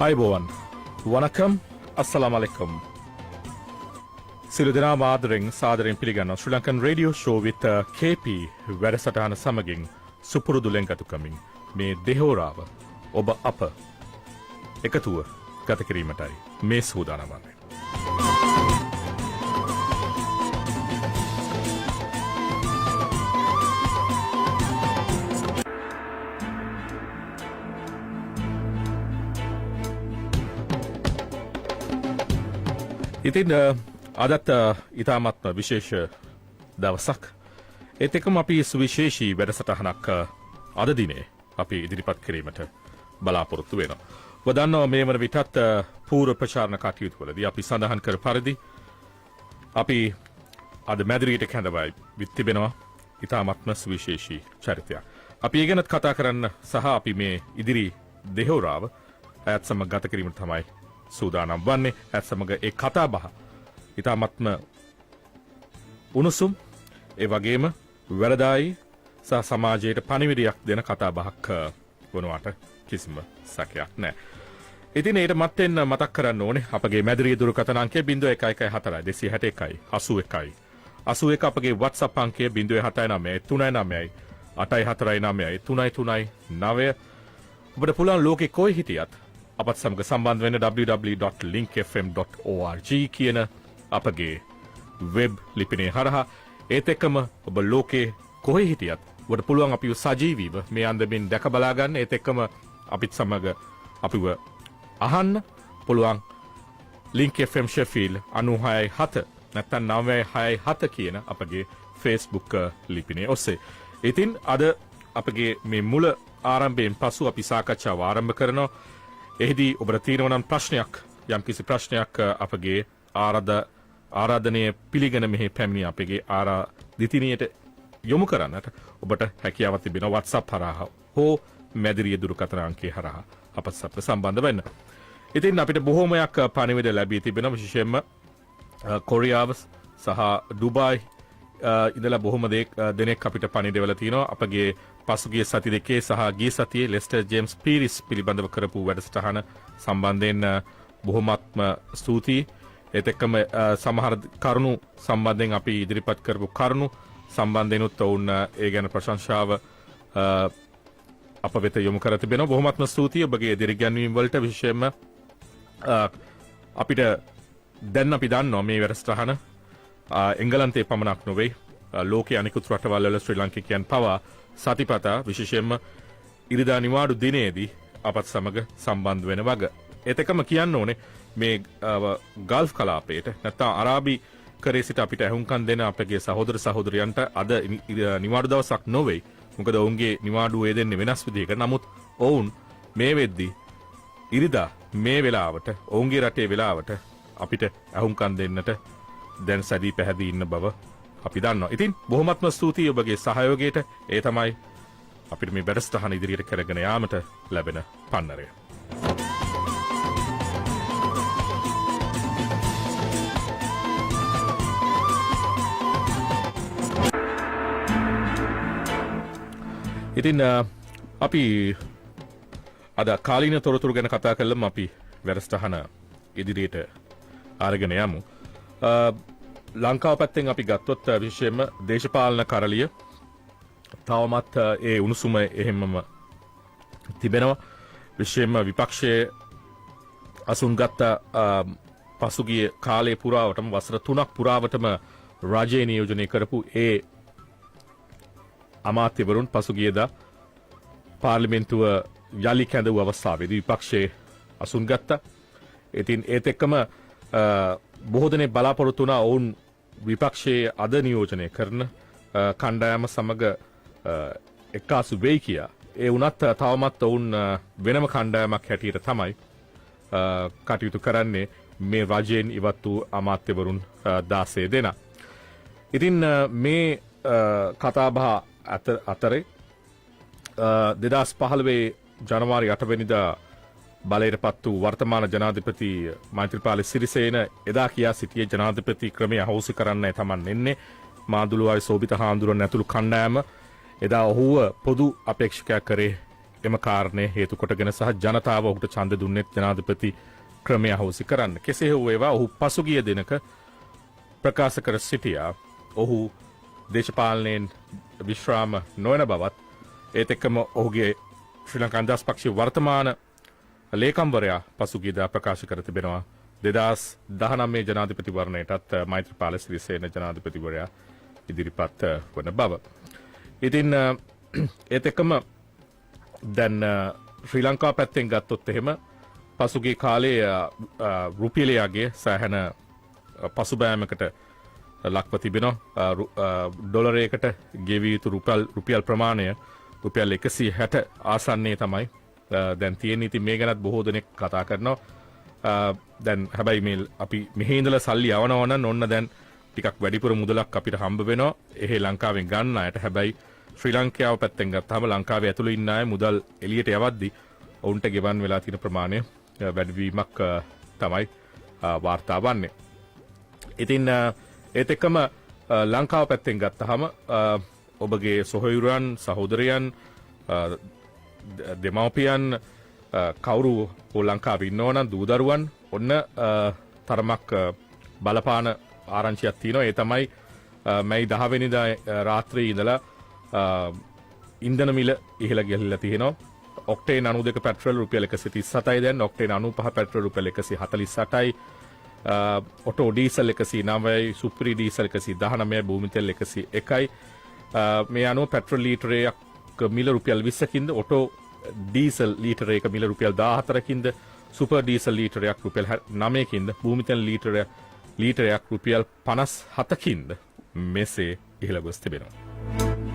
අයිබෝවන් වනකම් අස්සලාම අලයිකුම් සියලු දෙනාම ආදරෙන් සාදරයෙන් පිළිගන්නවා Sri Lankan Radio Show with KP වැඩසටහන සමගින් සුපුරුදු ලෙන්ගතුකමින් මේ දෙහෝරාව ඔබ අප එකතුව ගත කිරීමටයි මේ සූදානම් වන්නේ. ඉතින් අදත් ඉතාමත්ම විශේෂ දවසක්. ඒත් එක්කම අපි සුවිශේෂී වැඩසටහනක් අද දිනේ අපි ඉදිරිපත් කිරීමට බලාපොරොත්තු වෙනවා. ඔබ දන්නවා මේ වන විටත් පූර්ව ප්‍රචාරණ කටයුතු වලදී අපි සඳහන් කර පරිදි අපි අද මැදිරියට කැඳවයි තිබෙනවා ඉතාමත්ම සුවිශේෂී චරිතයක්. අපි ඒ ගැනත් කතා කරන්න සහ අපි මේ ඉදිරි දෙහෝරාව ඈත් සමග ගත කිරීමට තමයි සූදානම් වන්නේ. ඇත් සමග ඒ කතා බහ ඉතාමත්ම උණුසුම් ඒ වගේම වැරදායි සහ සමාජයට පණිවිඩයක් දෙන කතා බහක් වනවාට කිසිම සැකයක් නැහැ. ඉතින් ඊට මත්තෙන් මතක් කරන්න ඕනේ අපගේ මැදිරිය දුරකථන අංකය 0114 261 81 81 අපගේ WhatsApp අංකය 079 399 849 ඔබට පුළුවන් ලෝකේ කොයි හිටියත් අපත් සමග සම්බන්ධ වෙන්න www.linkfm.org කියන අපගේ වෙබ් ලිපිනේ හරහා. ඒත් එක්කම ඔබ ලෝකේ කොහේ හිටියත් ඔබට පුළුවන් අපිව සජීවීව මේ අන්දමින් දැක බලා ගන්න. ඒත් එක්කම අපිත් සමග අපිව අහන්න පුළුවන් Link FM Sheffield 96.7 නැත්නම් 96.7 කියන අපගේ Facebook ලිපිනේ ඔස්සේ. ඉතින් අද අපගේ මේ මුල ආරම්භයෙන් පසු අපි සාකච්ඡාව ආරම්භ කරනවා. එහිදී ඔබට තියෙනවා නම් ප්‍රශ්නයක් යම්කිසි ප්‍රශ්නයක් අපගේ ආරාධනය පිළිගෙන මෙහි පැමිණි අපගේ ආරාධිතිනියට යොමු කරන්නට ඔබට හැකියාවක් තිබෙනවා WhatsApp හරහා හෝ මැදිරිය දුරකථන අංකය හරහා අපත් සමග සම්බන්ධ වෙන්න. ඉතින් අපිට බොහෝමයක් පණිවිඩ ලැබී තිබෙනවා විශේෂයෙන්ම කොරියාව සහ ඩුබායි ඉඳලා බොහොම දෙනෙක් අපිට පණිවිඩවල තියෙනවා. අපගේ පසුගිය සති දෙකේ සහ ගිය සතියේ ලෙස්ටර් ජේම්ස් පීරිස් පිළිබඳව කරපු වැඩසටහන සම්බන්ධයෙන් බොහොමත්ම ස්තුතියි. ඒත් එක්කම සමහර කරුණු සම්බන්ධයෙන් අපි ඉදිරිපත් කරපු කරුණු සම්බන්ධයෙන් ඔවුන් ඒ ගැන ප්‍රශංසාව අප වෙත යොමු කර තිබෙනවා. බොහොමත්ම ස්තුතියි ඔබගේ දිරිගැන්වීම් වලට. විශේෂයෙන්ම අපිට දැන් අපි දන්නවා මේ වැඩසටහන එංගලන්තයේ පමණක් නොවේ ලෝකයේ අනිකුත් රටවල් වල ශ්‍රී ලාංකිකයන් පවා සතිපතා විශේෂයෙන්ම ඉරිදා නිවාඩු දිනේදී අපත් සමග සම්බන්ධ වෙන වග. ඒත් එකම කියන්න ඕනේ මේ ගල්ෆ් කලාපයට නැත්නම් අරාබි කරේ සිට අපිට ඇහුම්කන් දෙන අපගේ සහෝදර සහෝදරයන්ට අද නිවාඩු දවසක් නොවේ. මොකද ඔවුන්ගේ නිවාඩුව ඒ දෙන්නේ වෙනස් විදිහකට. නමුත් ඔවුන් මේ වෙද්දී ඉරිදා මේ වෙලාවට ඔවුන්ගේ රටේ වෙලාවට අපිට ඇහුම්කන් දෙන්නට දැන් සැදී පැහැදී ඉන්න බව අපි දන්නවා. ඉතින් බොහොමත්ම ස්තුතියි ඔබගේ සහයෝගයට. ඒ තමයි අපිට මේ වැඩසටහන ඉදිරියට කරගෙන යාමට ලැබෙන පන්නරය. ඉතින් අපි අද කාලීන තොරතුරු ගැන කතා කළම අපි වැඩසටහන ඉදිරියට අරගෙන යමු. ලංකාව පැත්තෙන් අපි ගත්තොත් විශේෂයෙන්ම දේශපාලන කරලිය තවමත් ඒ උණුසුම එහෙමම තිබෙනවා. විශේෂයෙන්ම විපක්ෂයේ අසුන්ගත් පසුගිය කාලය පුරාවටම වසර 3ක් පුරාවටම රාජ්‍ය නියෝජනය කරපු ඒ අමාත්‍යවරුන් පසුගියදා පාර්ලිමේන්තුව යලි කැඳවූ අවස්ථාවේදී විපක්ෂයේ අසුන්ගත්තා. ඉතින් ඒත් එක්කම බොහෝ දෙනෙක් බලාපොරොත්තු වුණා ඔවුන් විපක්ෂයේ අද නියෝජනය කරන කණ්ඩායම සමග එක්කාසු වෙයි කියා. ඒ වුණත් තවමත් ඔවුන් වෙනම කණ්ඩායමක් හැටියට තමයි කටයුතු කරන්නේ මේ රජයෙන් ඉවත් වූ අමාත්‍යවරුන් 16 දෙනා. ඉතින් මේ කතාබහ අතරේ 2015 ජනවාරි 8 වෙනිදා බලයට පත් වූ වර්තමාන ජනාධිපති මෛත්‍රීපාල සිරිසේන එදා කියා සිටියේ ජනාධිපති ක්‍රමය අහෝසි කරන්නයි තමන් එන්නේ. මාදුළුවාවේ සෝබිත හාමුදුරුවෝ ඇතුළු කණ්ඩායම එදා ඔහුව පොදු අපේක්ෂකයා කරේ එම කාරණය හේතු කොටගෙන සහ ජනතාව ඔහුට ඡන්ද දුන්නේත් ජනාධිපති ක්‍රමය අහෝසි කරන්න. කෙසේ හෝ ඒවා ඔහු පසුගිය දිනක ප්‍රකාශ කර සිටියා. ඔහු දේශපාලනයෙන් විශ්‍රාම නොවන බවත් ඒත් එක්කම ඔහුගේ ශ්‍රී ලංකා අන්දස් පක්ෂයේ වර්තමාන ලේකම්වරයා පසුගියදා ප්‍රකාශ කර තිබෙනවා 2019 ජනාධිපතිවරණයටත් මෛත්‍රීපාල සිරිසේන ජනාධිපතිවරයා ඉදිරිපත් වන බව. ඉතින් ඒත් එක්කම දැන් ශ්‍රී ලංකා පැත්තෙන් ගත්තොත් එහෙම පසුගිය කාලේ රුපියලයාගේ සෑහෙන පසුබෑමකට ලක්ව තිබෙනවා. ඩොලරයකට ගෙවිය යුතු රුපියල් ප්‍රමාණය රුපියල් 160 ආසන්නයේ තමයි දැන් තියෙන්නේ. ඉතින් මේ ගැනත් බොහෝ දෙනෙක් කතා කරනවා. දැන් හැබැයි මේ අපි මෙහි ඉඳලා සල්ලි යවනවා නම් ඔන්න දැන් ටිකක් වැඩිපුර මුදලක් අපිට හම්බ වෙනවා. එහෙ ලංකාවෙන් ගන්න අයට. හැබැයි ශ්‍රී ලංකාව පැත්තෙන් ගත්තාම ලංකාවේ ඇතුළේ ඉන්න අය මුදල් එළියට යවද්දි ඔවුන්ට ගෙවන් වෙලා තියෙන ප්‍රමාණය වැඩිවීමක් තමයි වාර්තා වන්නේ. ඉතින් ඒත් එක්කම ලංකාව පැත්තෙන් ගත්තහම ඔබගේ සොහොයුරන් සහෝදරයන් දෙමව්පියන් කවුරු හෝ ලංකාවේ ඉන්නවා නම් දූදරුවන් ඔන්න තරමක් බලපාන ආරංචියක් තියෙනවා. ඒ තමයි මැයි 10 වෙනිදා රාත්‍රියේ ඉඳලා ඉන්ධන මිල ඉහළ ගිහිල්ලා තියෙනවා. ඔක්ටේන් 92 පෙට්‍රල් රුපියල් 137යි දැන්. ඔක්ටේන් 95 පෙට්‍රල් රුපියල් 148යි. Auto diesel 109යි. සුපිරි ඩීසල් 119යි. භූමි තෙල් 101යි. මේ අනුව පෙට්‍රල් ලීටරයක් මිල රුපියල් 20කින්ද, ඔටෝ ඩීසල් ලීටරයක මිල රුපියල් 14කින්ද, සුපර් ඩීසල් ලීටරයක් රුපියල් 9කින්ද, භූමි තෙල් ලීටරයක් රුපියල් 57කින්ද මෙසේ ඉහළ ගොස් තිබෙනවා.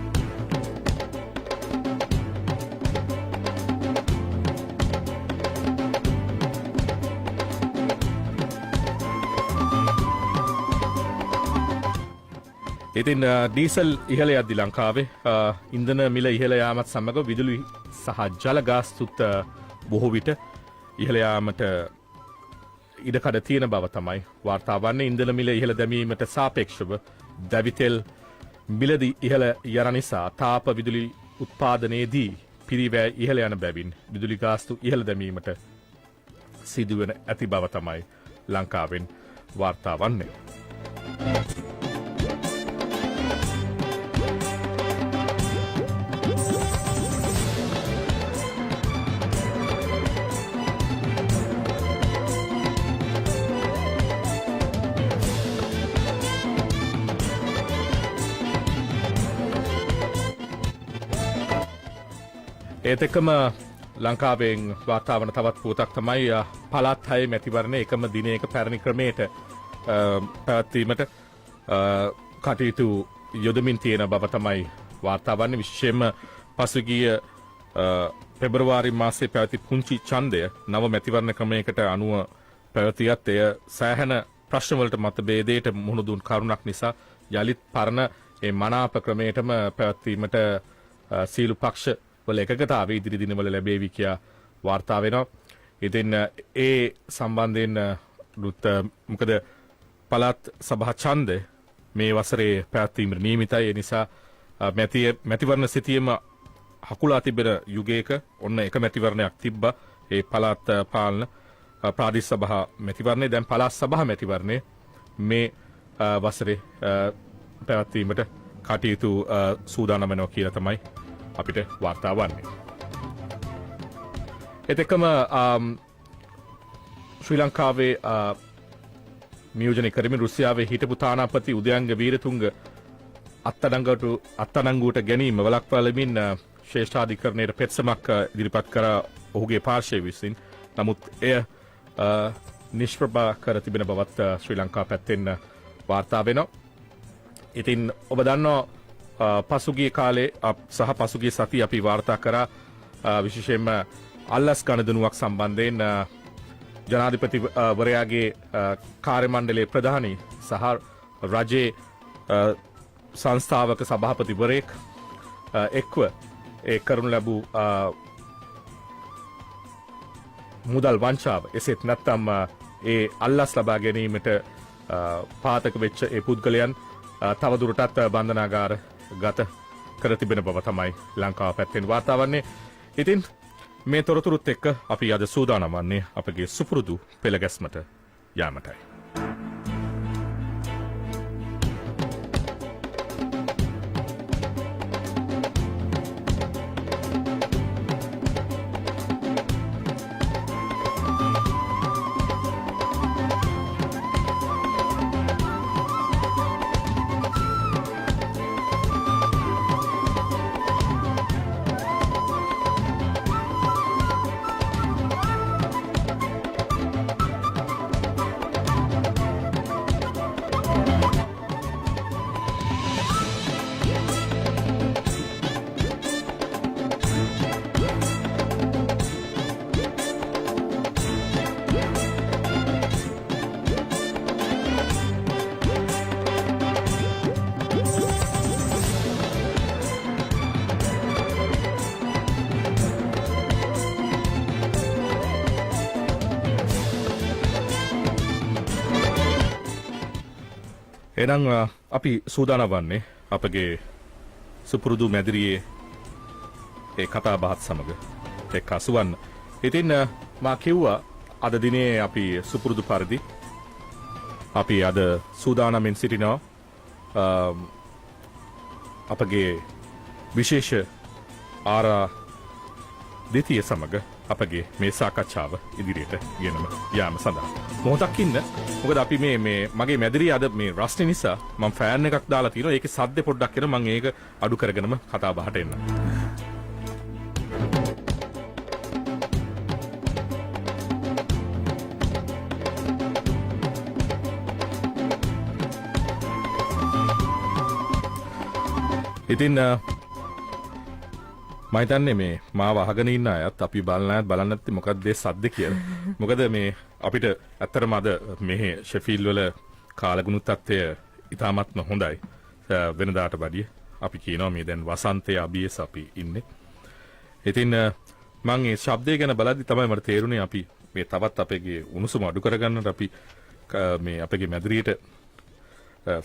ඉතින් ඩීසල් ඉහළ යද්දි ලංකාවේ ඉන්ධන මිල ඉහළ යාමත් සමග විදුලි සහ ජල ගාස්තුත් බොහෝ විට ඉහළ යාමට ඉඩකඩ තියෙන බව තමයි වාර්තා වන්නේ. ඉන්ධන මිල ඉහළ දැමීමට සාපේක්ෂව දැවිතෙල් මිලදී ඉහළ යන නිසා තාප විදුලි උත්පාදනයේදී පිරිවැය ඉහළ යන බැවින් විදුලි ගාස්තු ඉහළ දැමීමට සිදුවන ඇති බව තමයි ලංකාවෙන් වාර්තා වන්නේ. ඒත් එක්කම ලංකාවෙන් වාර්තා වන තවත් පුවතක් තමයි පළාත් 6 මැතිවරණය එකම දිනයක පැරණි ක්‍රමයට පැවැත්වීමට කටයුතු යොදමින් තියෙන බව තමයි වාර්තා වන්නේ. විශේෂයෙන්ම පසුගිය පෙබරවාරි මාසයේ පැවති පුංචි ඡන්දය නව මැතිවරණ ක්‍රමයකට අනුව පැවතියත් එය සෑහෙන ප්‍රශ්නවලට මතභේදයට මුහුණ දුන් කරුණක් නිසා යලිත් පරණ ඒ මනාප ක්‍රමයටම පැවැත්වීමට සීළු පක්ෂ වල එකගතාවේ ඉදිරි දිනවල ලැබේවි කියා වාර්තා වෙනවා. ඉතින් ඒ සම්බන්ධයෙන් මොකද පළාත් සභා ඡන්ද මේ වසරේ පැවැත්වීමට නියමිතයි. ඒ නිසා මැතිවරණ සිතියම හකුලා තිබෙන යුගයක ඔන්න එක මැතිවරණයක් තිබ්බා. ඒ පළාත් පාලන ප්‍රාදේශ සභා මැතිවරණය. දැන් පළාත් සභා මැතිවරණය මේ වසරේ පැවැත්වීමට කටයුතු සූදානම් වෙනවා කියලා තමයි අපිට වාර්තා වන්නේ. ඒත් එක්කම ශ්‍රී ලංකාවේ නියෝජනය කරමින් රුසියාවේ හිටපු තානාපති උදයංග වීරතුංග අත්අඩංගුවට ගැනීම වළක්වාලමින් ශ්‍රේෂ්ඨාධිකරණයට පෙත්සමක් ඉදිරිපත් කර ඔහුගේ පාර්ශ්වය විසින්. නමුත් එය නිෂ්ප්‍රභා කර තිබෙන බවත් ශ්‍රී ලංකා පැත්තෙන් වාර්තා වෙනවා. ඉතින් ඔබ දන්නවා පසුගිය කාලේ සහ පසුගිය සතිය අපි වාර්තා කරා විශේෂයෙන්ම අල්ලස් ගණදනුවක් සම්බන්ධයෙන් ජනාධිපතිවරයාගේ කාර්ය මණ්ඩලයේ ප්‍රධානී සහ රජයේ සංස්ථාවක සභාපතිවරයෙක් එක්ව ඒ කරනු ලැබූ මුදල් වංචාව එසේත් නැත්නම් ඒ අල්ලස් ලබා ගැනීමට පාතක වෙච්ච ඒ පුද්ගලයන් තවදුරටත් බන්ධනාගාර ගත කර තිබෙන බව තමයි ලංකාව පැත්තෙන් වාර්තා වන්නේ. ඉතින් මේ තොරතුරුත් එක්ක අපි අද සූදානම් වන්නේ අපගේ සුපුරුදු පෙළගැස්මට යාමටයි. එනම් අපි සූදානම් වන්නේ අපගේ සුපුරුදු මැදිරියේ ඒ කතා බහත් සමග එක් අසුවන්න. ඉතින් මා කිව්වා අද දිනේ අපි සුපුරුදු පරිදි අපි අද සූදානම්ෙන් සිටිනවා අපගේ විශේෂ ආරාධිතිය සමග අපගේ මේ සාකච්ඡාව ඉදිරියට ගෙනම යාම සඳහා. මොහොතක් ඉන්න. මොකද අපි මේ මගේ මැදිරිය අද මේ රස්නේ නිසා මම ෆෑන් එකක් දාලා තියෙනවා. ඒකේ සද්දේ පොඩ්ඩක් එන මම ඒක අඩු කරගෙනම කතා බහට එන්න. ඉතින් මම හිතන්නේ මේ මාව අහගෙන ඉන්න අයත් අපි බලන්න නැත්නම් මොකක්ද මේ සද්ද කියලා. මොකද මේ අපිට ඇත්තටම අද මේ ෂෙෆීල්ඩ් වල කාලගුණ තත්ත්වය ඉතාමත්ම හොඳයි. වෙනදාට වැඩිය අපි කියනවා මේ දැන් වසන්තයේ අභියස අපි ඉන්නේ. ඉතින් මම මේ ශබ්දය ගැන බලද්දි තමයි මට තේරුනේ අපි මේ තවත් අපේ උණුසුම අඩු කරගන්නට අපි මේ අපේ මැදිරියට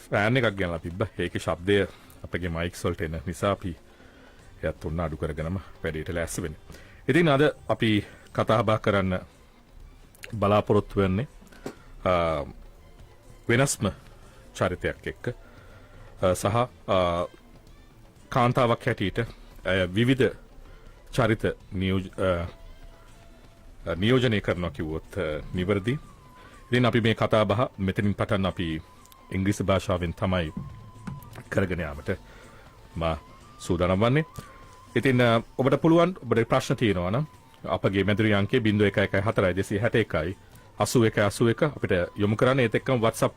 ෆෑන් එකක් ගෙනලා තිබ්බා. ඒකේ ශබ්දය අපේ මයික්ස් වලට එන නිසා අපි එයත් උන්න අඩු කරගෙනම වැඩේට ලෑස්ති වෙන්නේ. ඉතින් අද අපි කතා බහ කරන්න බලාපොරොත්තු වෙන්නේ වෙනස්ම චරිතයක් එක්ක සහ කාන්තාවක් හැටියට විවිධ චරිත නියෝජනය කරනවා කිව්වොත් නිවැරදි. ඉතින් අපි මේ කතා බහ මෙතනින් පටන් අපි ඉංග්‍රීසි භාෂාවෙන් තමයි කරගෙන යාමට මා සූදානම් වන්නේ. ඉතින් ඔබට පුළුවන් ඔබට ප්‍රශ්න තියෙනවා නම් අපගේ මැදිරි අංකය 0114 271 අපිට යොමු කරන්න. ඒත් එක්කම WhatsApp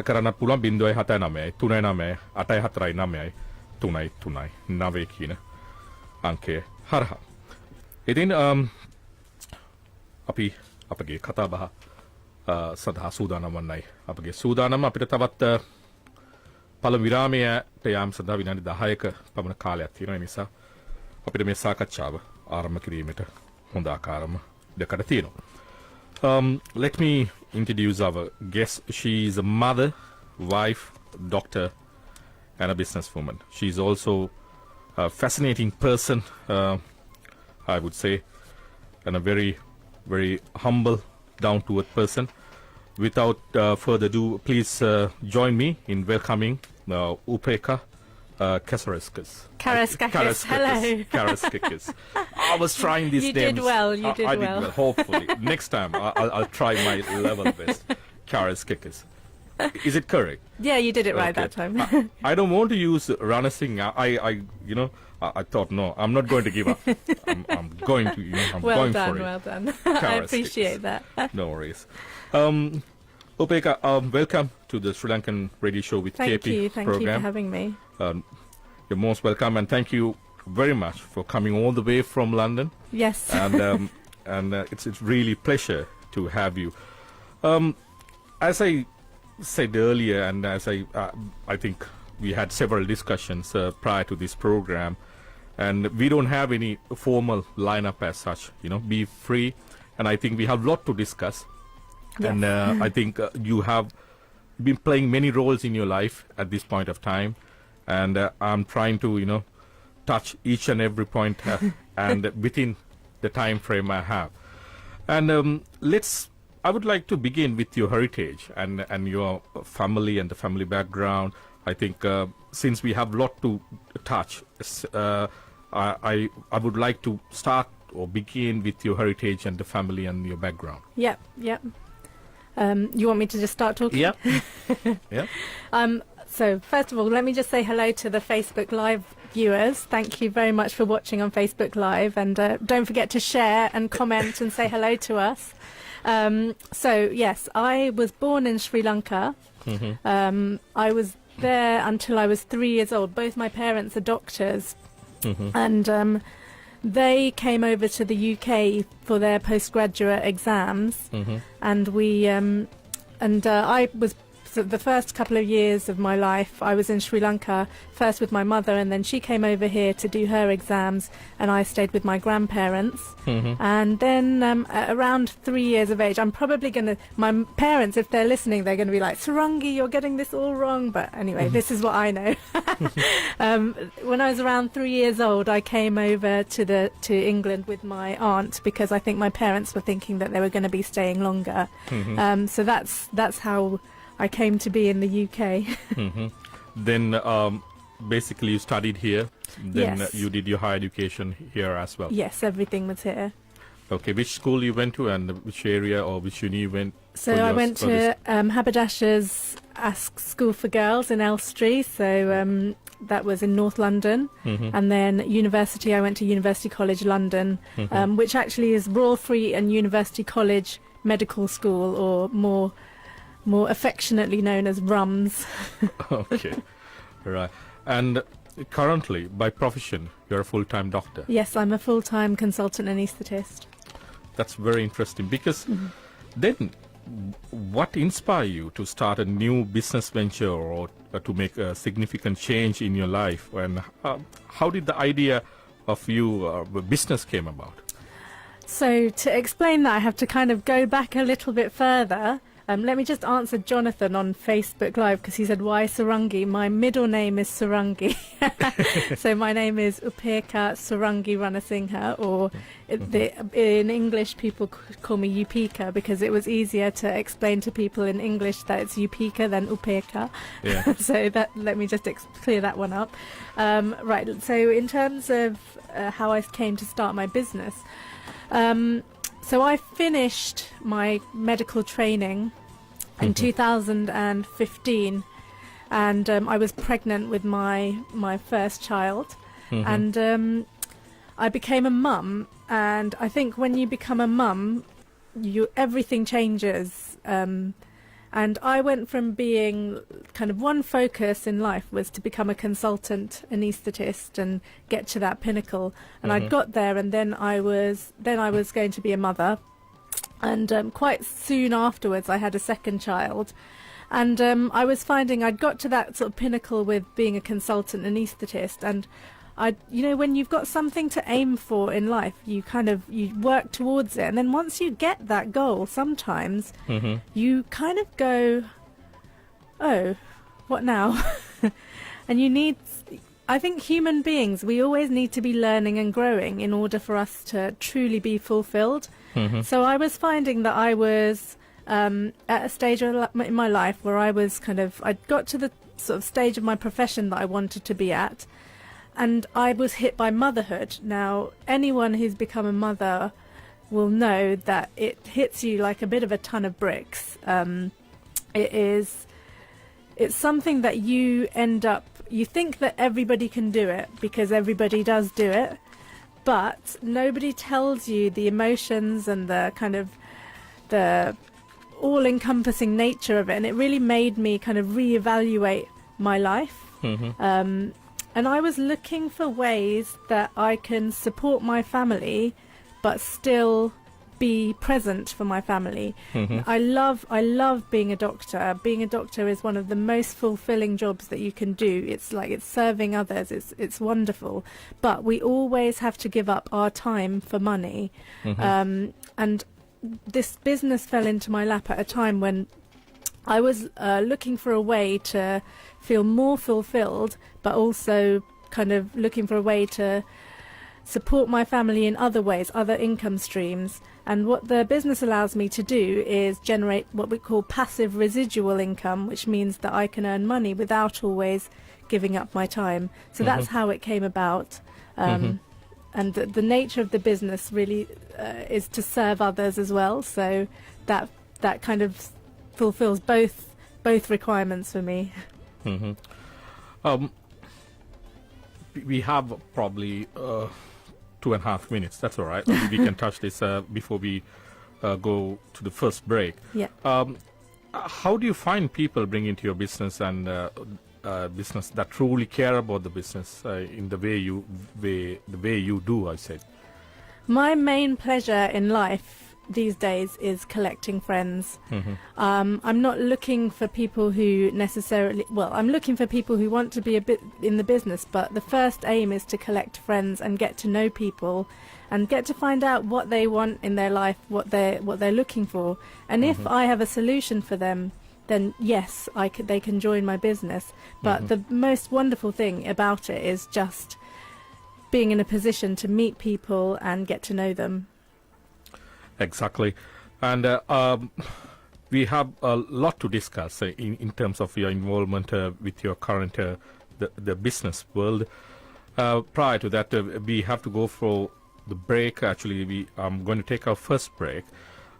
කරන්නත් පුළුවන් 079 39 849 339 කියන අංකය හරහා. ඉතින් අපි අපගේ කතා බහ සඳහා සූදානම් වන්නයි. අපගේ සූදානම අපිට තවත් පළමු විරාමයට යාම සඳහා විනාඩි 10ක පමණ කාලයක් තියෙනවා. ඒ නිසා අපිට මේ සාකච්ඡාව ආරම්භ කිරීමට හොඳ ආකාරම දෙකට තියෙනවා. Let me introduce our guest. She is a mother, wife, doctor, and a businesswoman. She is also a fascinating person, I would say, and a very, very humble, down-to-earth person. Without further ado, please join me in welcoming Upeka Kasaraskis. Karaskakis, hello. Karaskakis. I was trying these You names. did well, you did I did well. well, hopefully. Next time, I'll try my level best. Karaskakis. Is it correct? Yeah, you did it right Okay. that time. I don't want to use Rana Singh. I thought, no, I'm not going to give up. I'm going to, I'm Well going done, for it. well done. I Karaskakis. appreciate that. No worries. Upeka, welcome to the Sri-Lankan Radio Show with Thank KP you for program. having me. You're most welcome, and thank you very much for coming all the way from London. Yes. And it's really pleasure to have you. As I said earlier, and as I think we had several discussions prior to this program, and we don't have any formal lineup as such. Be free, and I think we have a lot to discuss. Yes. And I think you have been playing many roles in your life at this point of time, and I'm trying to touch each and every point and within the time frame I have. And I would like to begin with your heritage and your family and the family background. I think since we have a lot to touch, I would like to start or begin with your heritage and the family and your background. Yep. You want me to just start talking? Yeah. Yeah. So first of all, let me just say hello to the Facebook Live viewers. Thank you very much for watching on Facebook Live, and don't forget to share and comment and say hello to us. So yes, I was born in Sri Lanka. I was there until I was 3 years old. Both my parents are doctors, and they came over to the UK for their postgraduate exams, and I was. So the first couple of years of my life, I was in Sri Lanka, first with my mother, and then she came over here to do her exams, and I stayed with my grandparents. And then around 3 years of age, I'm probably going to, my parents, if they're listening, they're going to be like, Sarangi, you're getting this all wrong. But anyway, this is what I know. When I was around 3 years old, I came over to England with my aunt, because I think my parents were thinking that they were going to be staying longer. So that's how I came to be in the UK. Then basically you studied here. Then Yes. you did your higher education here as well. Yes, everything was here. Okay, which school you went to and which area or which uni you went? So for I your went studies? to Haberdasher's School for Girls in Elstree, so that was in North London. And then university, I went to University College London, which actually is Royal Free and University College Medical School, or more affectionately known as RUMS. Okay, right. And currently, by profession, you're a full-time doctor. Yes, I'm a full-time consultant anaesthetist. That's very interesting, because then what inspired you to start a new business venture or to make a significant change in your life? And how did the idea of you business came about? So to explain that, I have to kind of go back a little bit further. Let me just answer Jonathan on Facebook Live, because he said, why Sarangi? My middle name is Sarangi. So my name is Upeka Sarangi Ranasinghe, or in English people call me Upeka, because it was easier to explain to people in English that it's Upeka than Upeka. Yeah. So let me just clear that one up. Right, so in terms of how I came to start my business, so I finished my medical training in 2015, and I was pregnant with my first child, and I became a mum. And I think when you become a mum, everything changes. And I went from being kind of one focus in life was to become a consultant anaesthetist and get to that pinnacle. And I got there, and then I was going to be a mother. And quite soon afterwards, I had a second child. And I was finding I'd got to that sort of pinnacle with being a consultant anaesthetist. And when you've got something to aim for in life, you work towards it. And then once you get that goal, sometimes you kind of go, oh, what now? And I think human beings, we always need to be learning and growing in order for us to truly be fulfilled. So I was finding that I was at a stage in my life where I'd got to the sort of stage of my profession that I wanted to be at. And I was hit by motherhood. Now, anyone who's become a mother will know that it hits you like a bit of a ton of bricks. It's something that you think that everybody can do it, because everybody does do it, but nobody tells you the emotions and the kind of the all-encompassing nature of it. And it really made me kind of reevaluate my life. And I was looking for ways that I can support my family, but still be present for my family. I love being a doctor. Being a doctor is one of the most fulfilling jobs that you can do. It's serving others. It's wonderful. But we always have to give up our time for money. And this business fell into my lap at a time when I was looking for a way to feel more fulfilled, but also kind of looking for a way to support my family in other ways, other income streams. And what the business allows me to do is generate what we call passive residual income, which means that I can earn money without always giving up my time. So that's how it came about. And the nature of the business really is to serve others as well. So that kind of fulfills both requirements for me. We have probably 2.5 minutes. That's all right. We can touch this before we go to the first break. Yeah. How do you find people bring into your business and business that truly care about the business in the way you do? I said. My main pleasure in life these days is collecting friends. I'm not looking for people who necessarily, well, I'm looking for people who want to be a bit in the business, but the first aim is to collect friends and get to know people and get to find out what they want in their life, what they're looking for. And if I have a solution for them, then yes, they can join my business. But the most wonderful thing about it is just being in a position to meet people and get to know them. Exactly. And we have a lot to discuss in terms of your involvement with your current the business world. Prior to that, we have to go for the break. Actually, we are going to take our first break.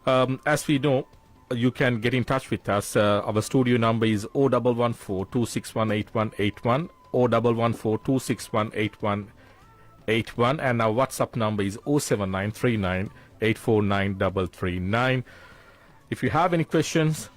As we know, you can get in touch with us. Our studio number is 0114-261-8181, 0114-261-8181, and our WhatsApp number is 07939-849-339. If you have any questions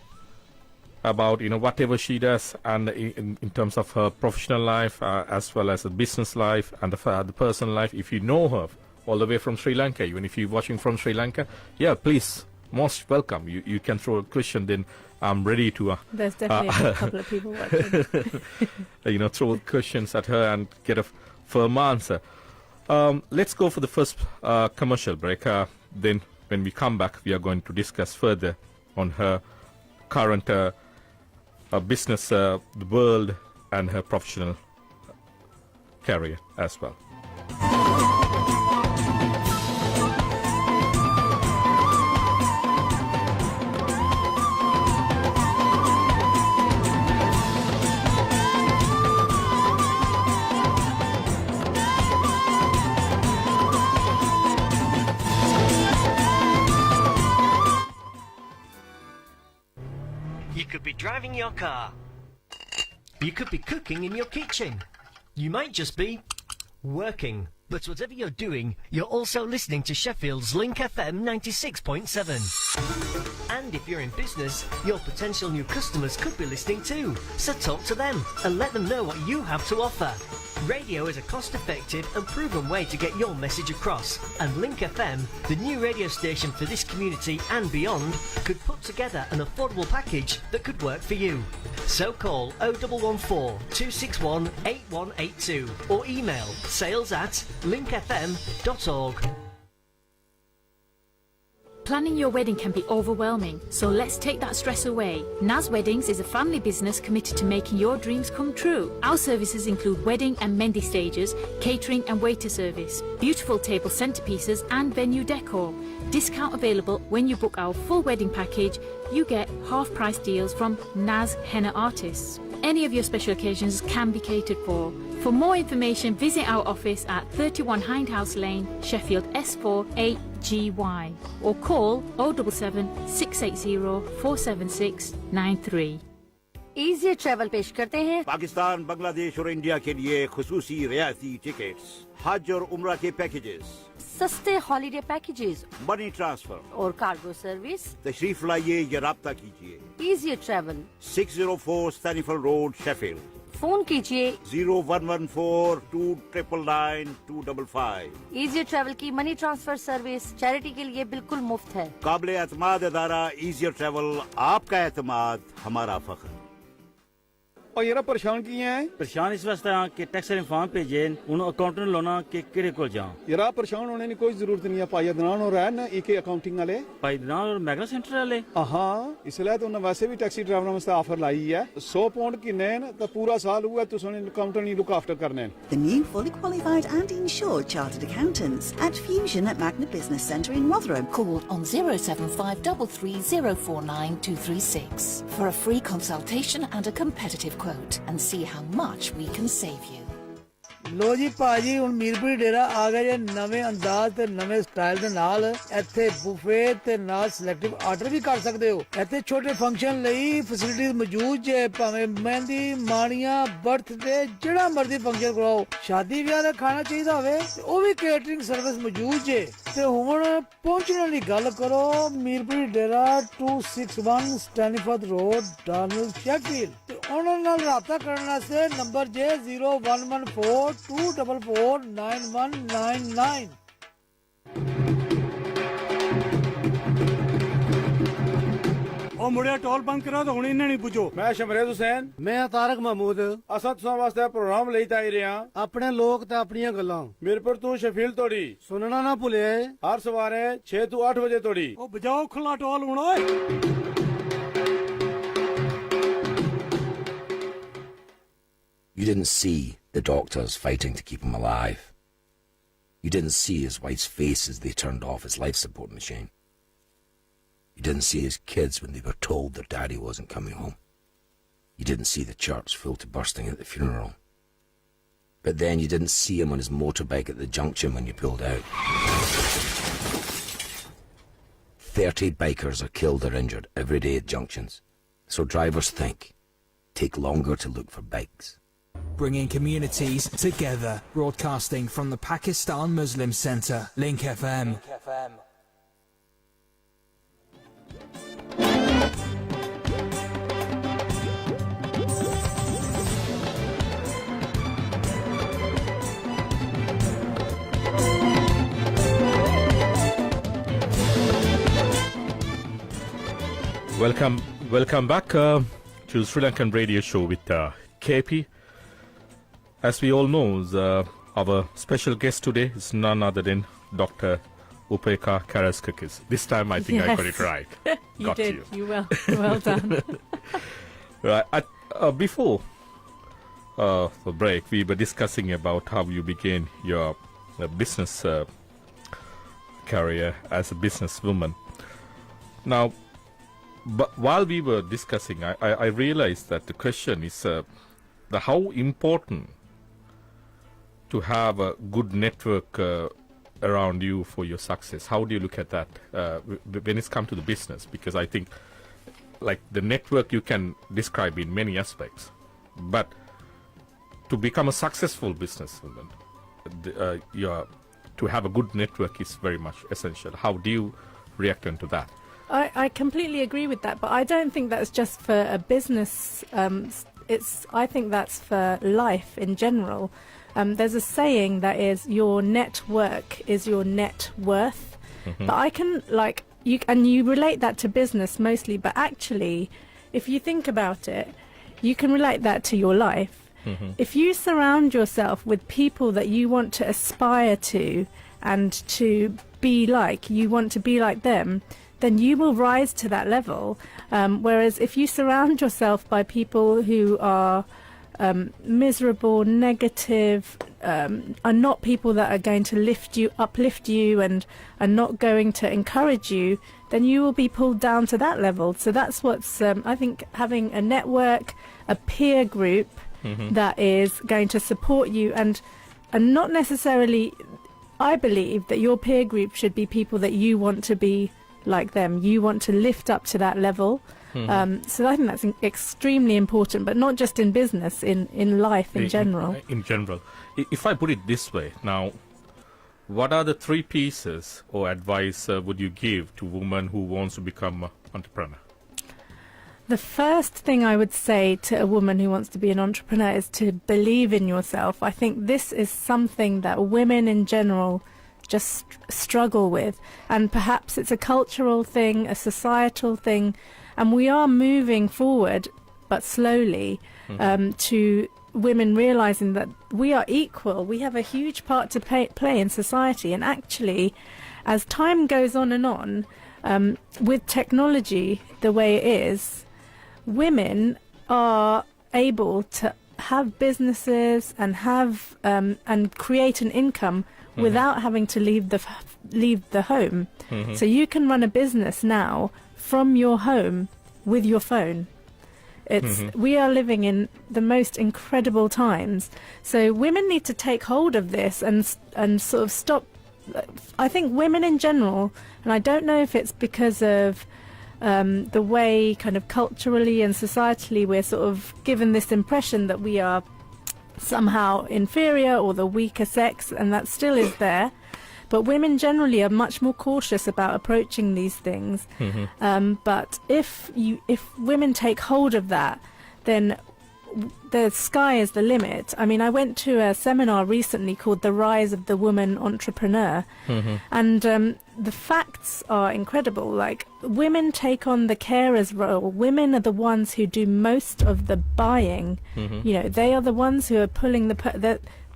about whatever she does, and in terms of her professional life as well as the business life and the personal life, if you know her all the way from Sri Lanka, even if you're watching from Sri Lanka, yeah, please, most welcome. You can throw a question, then I'm ready to there's definitely a couple of people watching. Throw questions at her and get a firm answer. Let's go for the first commercial break. Then when we come back, we are going to discuss further on her current business, the world, and her professional career as well. You could be driving your car. You could be cooking in your kitchen. You might just be working. But whatever you're doing, you're also listening to Sheffield's LinkFM 96.7. And if you're in business, your potential new customers could be listening too. So talk to them and let them know what you have to offer. Radio is a cost-effective and proven way to get your message across, and LinkFM, the new radio station for this community and beyond, could put together an affordable package that could work for you. So call 0114 261 8182 or email sales@linkfm.org. Planning your wedding can be overwhelming, so let's take that stress away. Naz Weddings is a family business committed to making your dreams come true. Our services include wedding and mehndi stages, catering and waiter service, beautiful table centerpieces and venue decor. Discount available when you book our full wedding package. You get half-price deals from Naz Henna artists. Any of your special occasions can be catered for. For more information, visit our office at 31 Hindhouse Lane, Sheffield S4 8GY, or call 077 680 476 93. Easier Travel पेश करते हैं पाकिस्तान, बांग्लादेश और India के लिए खुसूसी रियायती tickets, हज और उम्रा के पैकेजेस, सस्ते हॉलिडे पैकेजेस, मनी ट्रांसफर और कार्गो सर्विस। तशरीफ लाइए या राब्ता कीजिए। Easier Travel 604 Stanifel Road, Sheffield। Phone कीजिए 0114-299-255। Easier Travel की मनी ट्रांसफर सर्विस चैरिटी के लिए बिल्कुल मुफ्त है। काबिल एतमाद अदारा Easier Travel, आपका एतमाद हमारा फख्र। और ये परेशान किए हैं परेशान इस वास्ते हाँ कि टैक्स रिफॉर्म भेजे उन्होंने अकाउंटेंट लाना कि केड़े को जाऊं यार परेशान होने की कोई जरूरत नहीं है पाया दनान और है ना एक अकाउंटिंग वाले भाई दनान और मेगा सेंटर वाले हाँ इसलिए तो उन्होंने वैसे भी टैक्सी ड्राइवर वास्ते ऑफर लाई है 100 पाउंड किन्ने तो पूरा साल हुआ तो उसने अकाउंटेंट ही लुक आफ्टर करने The new fully qualified and insured chartered accountants at Fusion at Magna Business Centre in Rotherham. Call on 07533049236 for a free consultation and a competitive quote and see how much we can save you. लो जी भाजी हुण मीरपुरी डेरा आ गया जे नवे अंदाज ते नवे style दे नाल इत्थे buffet ते नाल सिलेक्टिव आर्डर भी कर सकदे हो इत्थे छोटे फंक्शन लई फैसिलिटीज मौजूद जे भाਵੇਂ मेहंदी माणियां बर्थडे जेड़ा मर्जी फंक्शन कराओ शादी ब्याह दा खाना चाहिदा होवे ते ओ भी केटरिंग सर्विस मौजूद जे ते हुण पहुंचने दी गल करो मीरपुरी डेरा 261 स्टैनीफोर्थ रोड डार्नल शेफील्ड ते उन्हां नाल राबता करन वास्ते नंबर जे 0114 2449199 ओ मुड़िया टोल बंद करा तो हुण इन्ने नहीं पुछो मैं शमरेद हुसैन मैं तारक महमूद असा तुसां वास्ते प्रोग्राम लेता आई रहा अपने लोग ते अपनियां गल्लां मीरपुर तू शेफील्ड तोड़ी सुनना ना भुले हर सवारे 6 तो 8 बजे तोड़ी ओ बजाओ खुला टोल हुण ओए You didn't see the doctors fighting to keep him alive. You didn't see his wife's face as they turned off his life support machine. You didn't see his kids when they were told their daddy wasn't coming home. You didn't see the church full to bursting at the funeral. But then you didn't see him on his motorbike at the junction when you pulled out. 30 bikers are killed or injured every day at junctions. So drivers take longer to look for bikes. Bringing communities together, broadcasting from the Pakistan Muslim Centre, LinkFM. Welcome back to Sri-Lankan Radio Show with KP. As we all know, our special guest today is none other than Dr. Upeka Karaskakis. This time I think I got it right. You did. You well done. Right. Before the break, we were discussing about how you began your business career as a businesswoman. Now, but while we were discussing, I realized that the question is how important to have a good network around you for your success. How do you look at that when it's come to the business? Because I think like the network you can describe in many aspects, but to become a successful businesswoman, to have a good network is very much essential. How do you react into that? I completely agree with that, but I don't think that's just for a business. I think that's for life in general. There's a saying that is your network is your net worth. Mm-hmm. But I can you relate that to business mostly, but actually, if you think about it, you can relate that to your life. Mm-hmm. If you surround yourself with people that you want to aspire to and to be like, you want to be like them, then you will rise to that level. Whereas if you surround yourself by people who are miserable, negative, are not people that are going to uplift you and are not going to encourage you, then you will be pulled down to that level. So that's what's, I think, having a network, a peer group that is going to support you and not necessarily, I believe that your peer group should be people that you want to be like them. You want to lift up to that level. So I think that's extremely important, but not just in business, in life in general. In general. If I put it this way, now, what are the 3 pieces or advice would you give to a woman who wants to become an entrepreneur? The first thing I would say to a woman who wants to be an entrepreneur is to believe in yourself. I think this is something that women in general just struggle with, and perhaps it's a cultural thing, a societal thing, and we are moving forward, but slowly, to women realizing that we are equal. We have a huge part to play in society. And actually, as time goes on and on, with technology the way it is, women are able to have businesses and have and create an income without having to leave the home. So you can run a business now from your home with your phone. We are living in the most incredible times. So women need to take hold of this and sort of stop. I think women in general, and I don't know if it's because of the way kind of culturally and societally we're sort of given this impression that we are somehow inferior or the weaker sex, and that still is there. But women generally are much more cautious about approaching these things. But if women take hold of that, then the sky is the limit. I mean, I went to a seminar recently called The Rise of the Woman Entrepreneur, and the facts are incredible. Like, women take on the carers role. Women are the ones who do most of the buying. You know, they are the ones who are pulling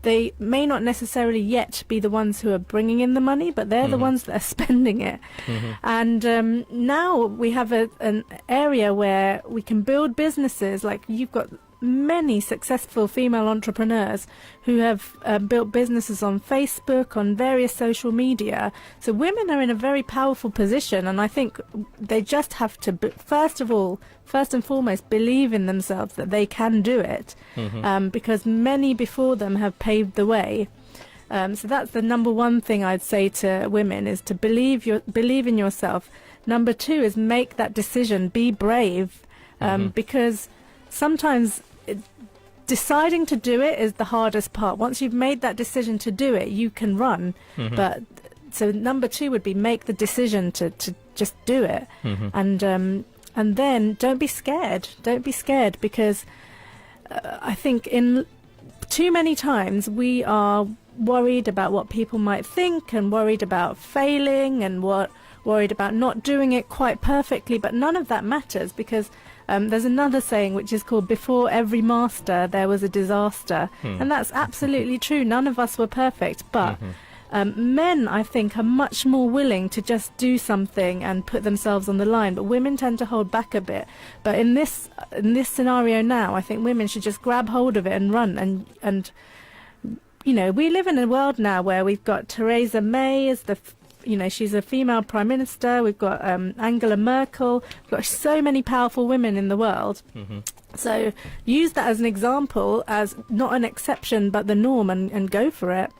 they may not necessarily yet be the ones who are bringing in the money, but they're the ones that are spending it. And now we have an area where we can build businesses. Like, you've got many successful female entrepreneurs who have built businesses on Facebook, on various social media. So women are in a very powerful position, and I think they just have to, first and foremost, believe in themselves that they can do it, because many before them have paved the way. So that's the number one thing I'd say to women, is to believe in yourself. Number two is make that decision, be brave, because sometimes deciding to do it is the hardest part. Once you've made that decision to do it, you can run. But so number two would be make the decision to just do it. And then don't be scared. Don't be scared, because I think in too many times we are worried about what people might think, and worried about failing, and worried about not doing it quite perfectly. But none of that matters, because there's another saying which is called, before every master there was a disaster. And that's absolutely true. None of us were perfect, but men, I think, are much more willing to just do something and put themselves on the line, but women tend to hold back a bit. But in this scenario now, I think women should just grab hold of it and run. And you know, we live in a world now where we've got Theresa May as she's a female prime minister. We've got Angela Merkel. We've got so many powerful women in the world. So use that as an example, as not an exception but the norm, and go for it.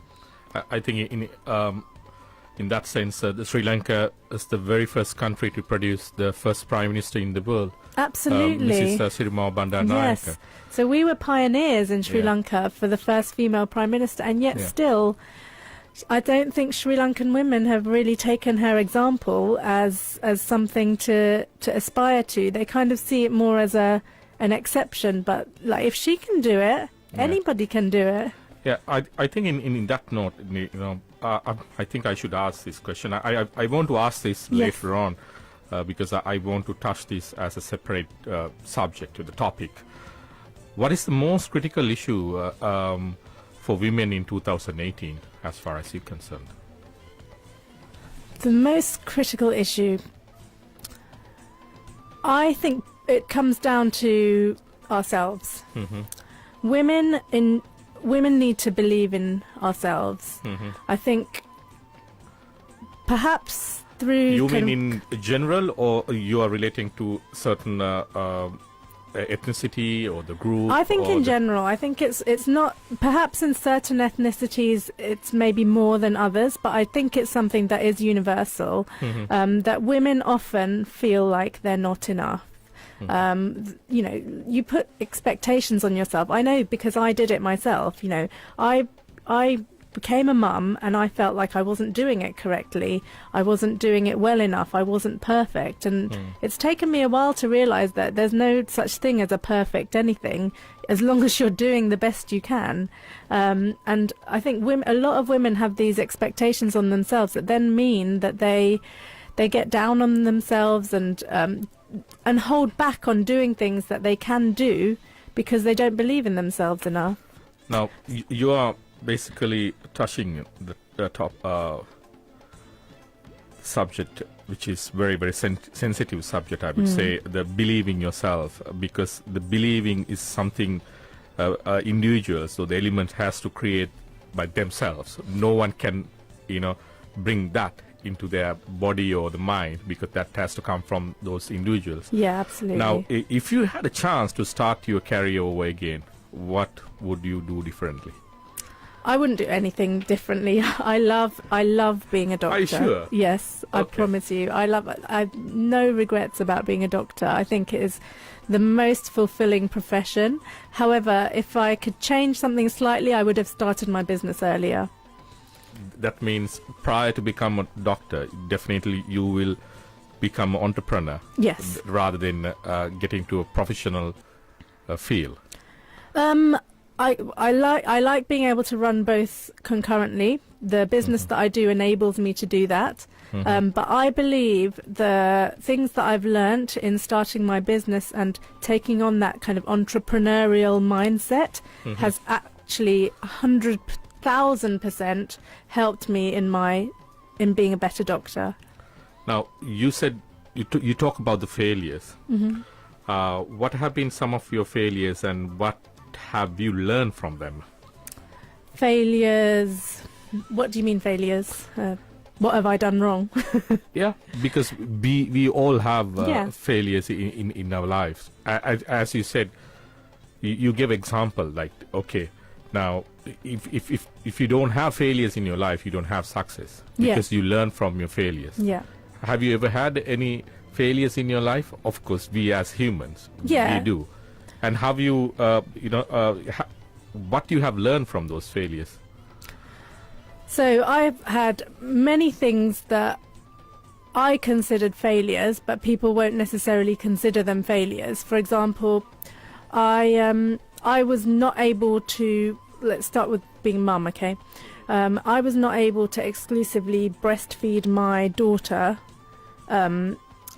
I think in that sense, Sri Lanka is the very first country to produce the first prime minister in the world. Absolutely. Mrs. Sirima Bandaranaike. Yes. So we were pioneers in Sri Lanka for the first female prime minister, and yet still, I don't think Sri Lankan women have really taken her example as something to aspire to. They kind of see it more as an exception. But like, if she can do it, anybody can do it. Yeah, I think in that note, I think I should ask this question. I want to ask this later on, because I want to touch this as a separate subject to the topic. What is the most critical issue for women in 2018, as far as you're concerned? The most critical issue, I think it comes down to ourselves. Women need to believe in ourselves. I think perhaps through... You mean in general, or you are relating to certain ethnicity or the group? I think in general. I think it's not... Perhaps in certain ethnicities it's maybe more than others, but I think it's something that is universal, that women often feel like they're not enough. You put expectations on yourself. I know, because I did it myself. I became a mum and I felt like I wasn't doing it correctly. I wasn't doing it well enough. I wasn't perfect. And it's taken me a while to realize that there's no such thing as a perfect anything, as long as you're doing the best you can. And I think a lot of women have these expectations on themselves that then mean that they get down on themselves and hold back on doing things that they can do because they don't believe in themselves enough. Now, you are basically touching the top subject, which is very, very sensitive subject, I would say, the believing yourself, because the believing is something individuals, so the element has to create by themselves. No one can, bring that into their body or the mind, because that has to come from those individuals. Yeah, absolutely. Now, if you had a chance to start your career over again, what would you do differently? I wouldn't do anything differently. I love being a doctor. Are you sure? Yes, I promise you. I have no regrets about being a doctor. I think it is the most fulfilling profession. However, if I could change something slightly, I would have started my business earlier. That means prior to become a doctor, definitely you will become an entrepreneur. Yes. Rather than getting to a professional field. I like being able to run both concurrently. The business that I do enables me to do that. But I believe the things that I've learnt in starting my business and taking on that kind of entrepreneurial mindset has actually 100,000% helped me in being a better doctor. Now, you said you talk about the failures. What have been some of your failures, and what have you learned from them? Failures? What do you mean failures? What have I done wrong? Yeah, because we all have failures in our lives. As you said, you give example like, okay, now if you don't have failures in your life, you don't have success, because you learn from your failures. Yeah. Have you ever had any failures in your life? Of course, we as humans, we do. And have you, what you have learned from those failures? So I've had many things that I considered failures, but people won't necessarily consider them failures. For example, I was not able to, let's start with being mum, okay? I was not able to exclusively breastfeed my daughter,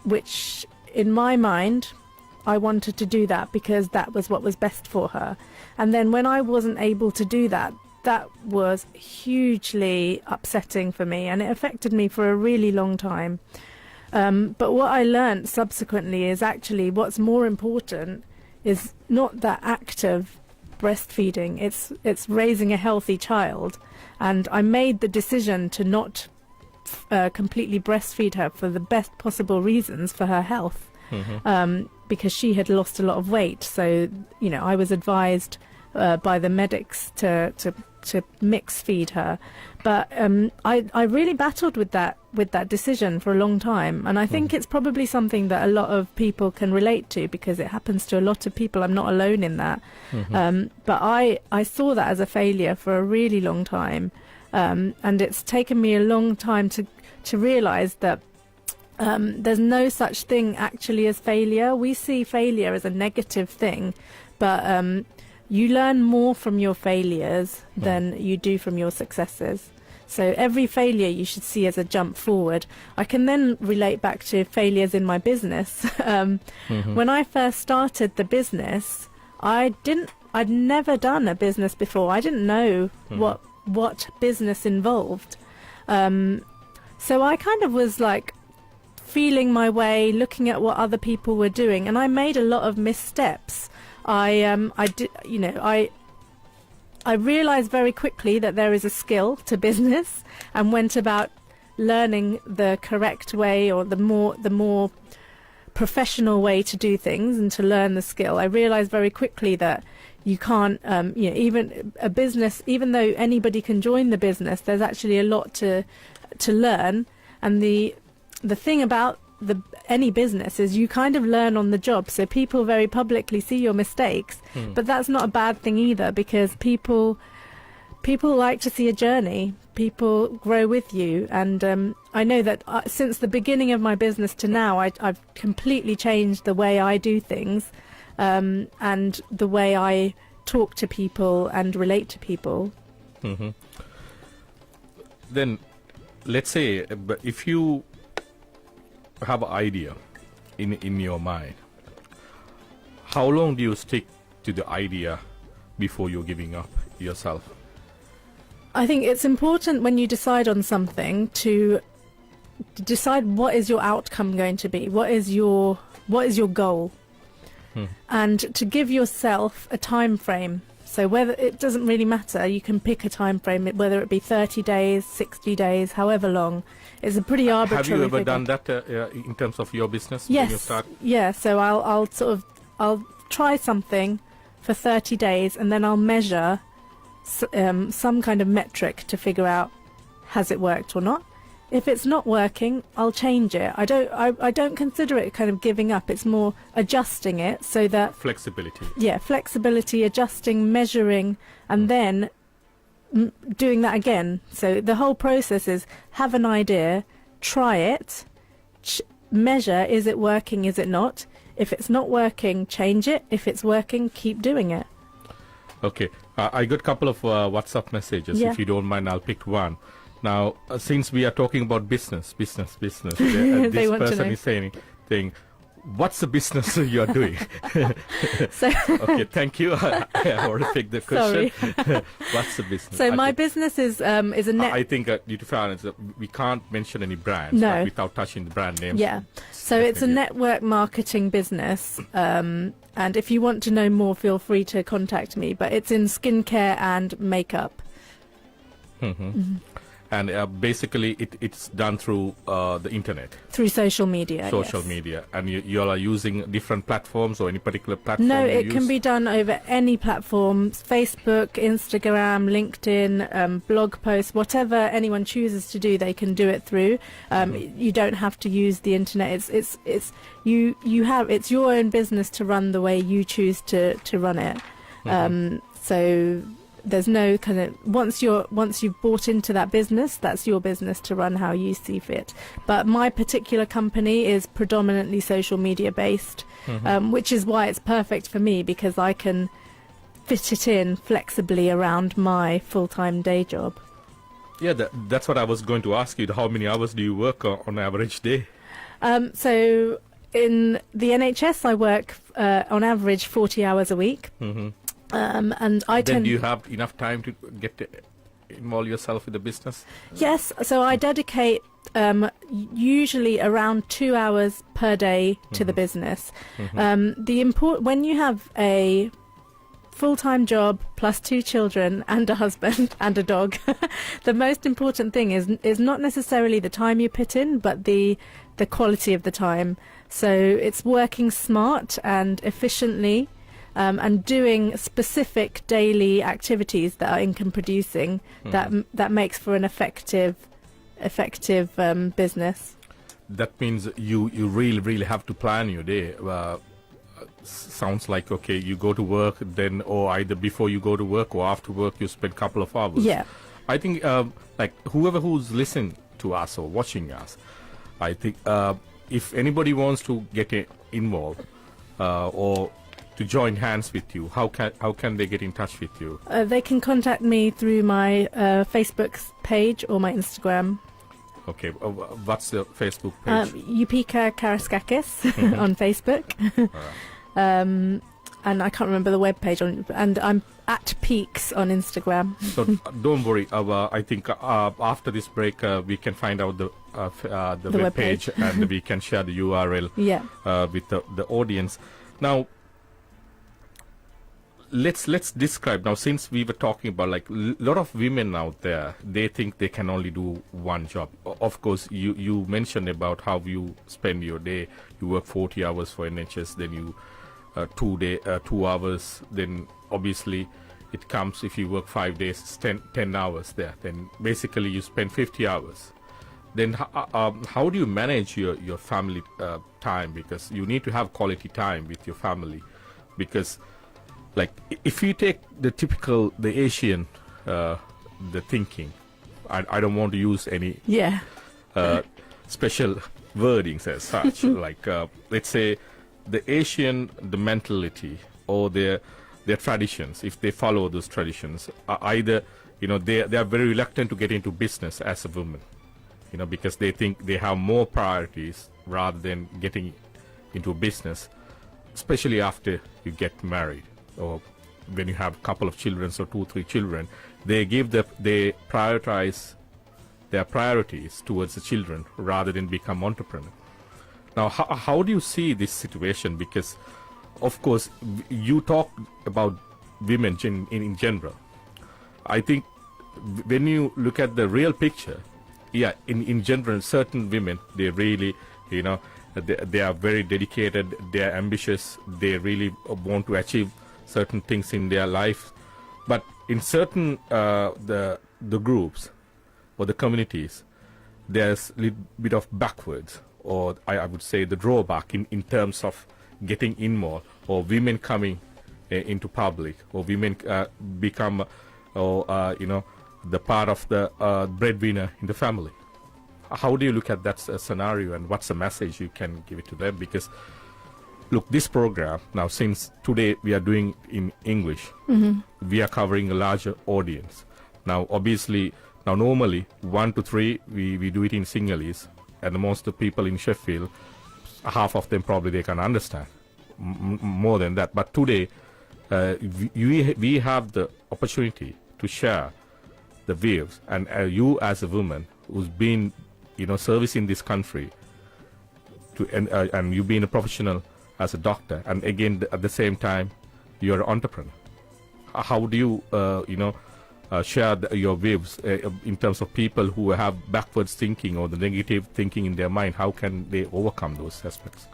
which in my mind, I wanted to do that because that was what was best for her. And then when I wasn't able to do that, that was hugely upsetting for me, and it affected me for a really long time. But what I learned subsequently is actually what's more important is not that act of breastfeeding, it's raising a healthy child. And I made the decision to not completely breastfeed her for the best possible reasons for her health. Because she had lost a lot of weight, so I was advised by the medics to mix feed her. But I really battled with that decision for a long time, and I think it's probably something that a lot of people can relate to, because it happens to a lot of people. I'm not alone in that. But I saw that as a failure for a really long time, and it's taken me a long time to realize that there's no such thing actually as failure. We see failure as a negative thing, but you learn more from your failures than you do from your successes. So every failure you should see as a jump forward. I can then relate back to failures in my business. When I first started the business, I'd never done a business before. I didn't know what business involved. So I kind of was like feeling my way, looking at what other people were doing, and I made a lot of missteps. I realized very quickly that there is a skill to business, and went about learning the correct way, or the more professional way to do things and to learn the skill. I realized very quickly that you can't, even a business, even though anybody can join the business, there's actually a lot to learn. And the thing about any business is you kind of learn on the job. So people very publicly see your mistakes, but that's not a bad thing either, because people like to see a journey. People grow with you, and I know that since the beginning of my business to now, I've completely changed the way I do things, and the way I talk to people and relate to people. Then let's say if you have an idea in your mind, how long do you stick to the idea before you're giving up yourself? I think it's important when you decide on something to decide what is your outcome going to be, what is your goal, and to give yourself a time frame. So whether it doesn't really matter, you can pick a time frame, whether it be 30 days, 60 days, however long. It's a pretty arbitrary. Have you ever figure. done that in terms of your business? Yes. When you start? Yeah. So I'll try something for 30 days, and then I'll measure some kind of metric to figure out has it worked or not. If it's not working, I'll change it. I don't consider it kind of giving up. It's more adjusting it so that Flexibility. yeah, flexibility, adjusting, measuring, and then doing that again. So the whole process is have an idea, try it, measure, is it working, is it not? If it's not working, change it. If it's working, keep doing it. Okay. I got a couple of WhatsApp messages. Yeah. If you don't mind, I'll pick one. Now, since we are talking about business, this They want to person know. is saying, what's the business you are doing? So Okay, thank you. I already picked the question. Sorry. What's the business? So I my think- business is a net. I think, due to fairness, we can't mention any brands No. without touching the brand names. Yeah. So it's a network marketing business. And if you want to know more, feel free to contact me. But it's in skincare and makeup. And basically, it's done through the internet, Through social media. social yes. media. And you all are using different platforms or any particular platform? No, you it can use? be done over any platforms, Facebook, Instagram, LinkedIn, blog posts, whatever anyone chooses to do, they can do it through. You don't have to use the internet. It's your own business to run the way you choose to run it. So there's no kind of once you've bought into that business, that's your business to run how you see fit. But my particular company is predominantly social media based, which is why it's perfect for me, because I can fit it in flexibly around my full-time day job. Yeah, that's what I was going to ask you. How many hours do you work on average day? So in the NHS, I work on average 40 hours a week. And I Then tend. do you have enough time to involve yourself in the business? Yes, so I dedicate usually around 2 hours per day to the business. When you have a full-time job plus 2 children and a husband and a dog, the most important thing is not necessarily the time you put in, but the quality of the time. So it's working smart and efficiently. And doing specific daily activities that are income producing, that makes for an effective business. That means you really have to plan your day. Sounds like, okay, you go to work, then or either before you go to work or after work you spend a couple of hours. Yeah. I think like whoever who's listening to us or watching us, I think if anybody wants to get involved or to join hands with you, how can they get in touch with you? They can contact me through my Facebook page or my Instagram. Okay, what's the Facebook page? Yupika Karaskakis on Facebook. And I can't remember the web page and I'm at Peaks on Instagram. So don't worry. I think after this break we can find out the web page and we can share the URL with the audience. Now, let's describe now, since we were talking about like a lot of women out there, they think they can only do one job. Of course, you mentioned about how you spend your day. You work 40 hours for NHS, then you 2 hours, then obviously it comes if you work 5 days, 10 hours there, then basically you spend 50 hours. Then how do you manage your family time? Because you need to have quality time with your family. Because like if you take the Asian the thinking, I don't want to use any special wordings as such. Like let's say the Asian, the mentality or their traditions, if they follow those traditions, either they are very reluctant to get into business as a woman, because they think they have more priorities rather than getting into a business, especially after you get married or when you have a couple of children, so 2-3 children, they prioritize their priorities towards the children rather than become entrepreneur. Now, how do you see this situation? Because, of course, you talk about women in general. I think when you look at the real picture, yeah, in general, certain women, they really, they are very dedicated, they are ambitious, they really want to achieve certain things in their life. But in certain the groups or the communities, there's a little bit of backwards, or I would say the drawback in terms of getting in more, or women coming into public, or women become, the part of the breadwinner in the family. How do you look at that scenario, and what's the message you can give it to them? Because, look, this program, now since today we are doing in English, we are covering a larger audience. Now, obviously, normally 1 to 3, we do it in Sinhalese, and most of the people in Sheffield, half of them probably they can understand more than that. But today, we have the opportunity to share the views, and you as a woman who's been, servicing this country, and you've been a professional as a doctor, and again at the same time you're an entrepreneur. How do you, share your views in terms of people who have backwards thinking or the negative thinking in their mind? How can they overcome those aspects?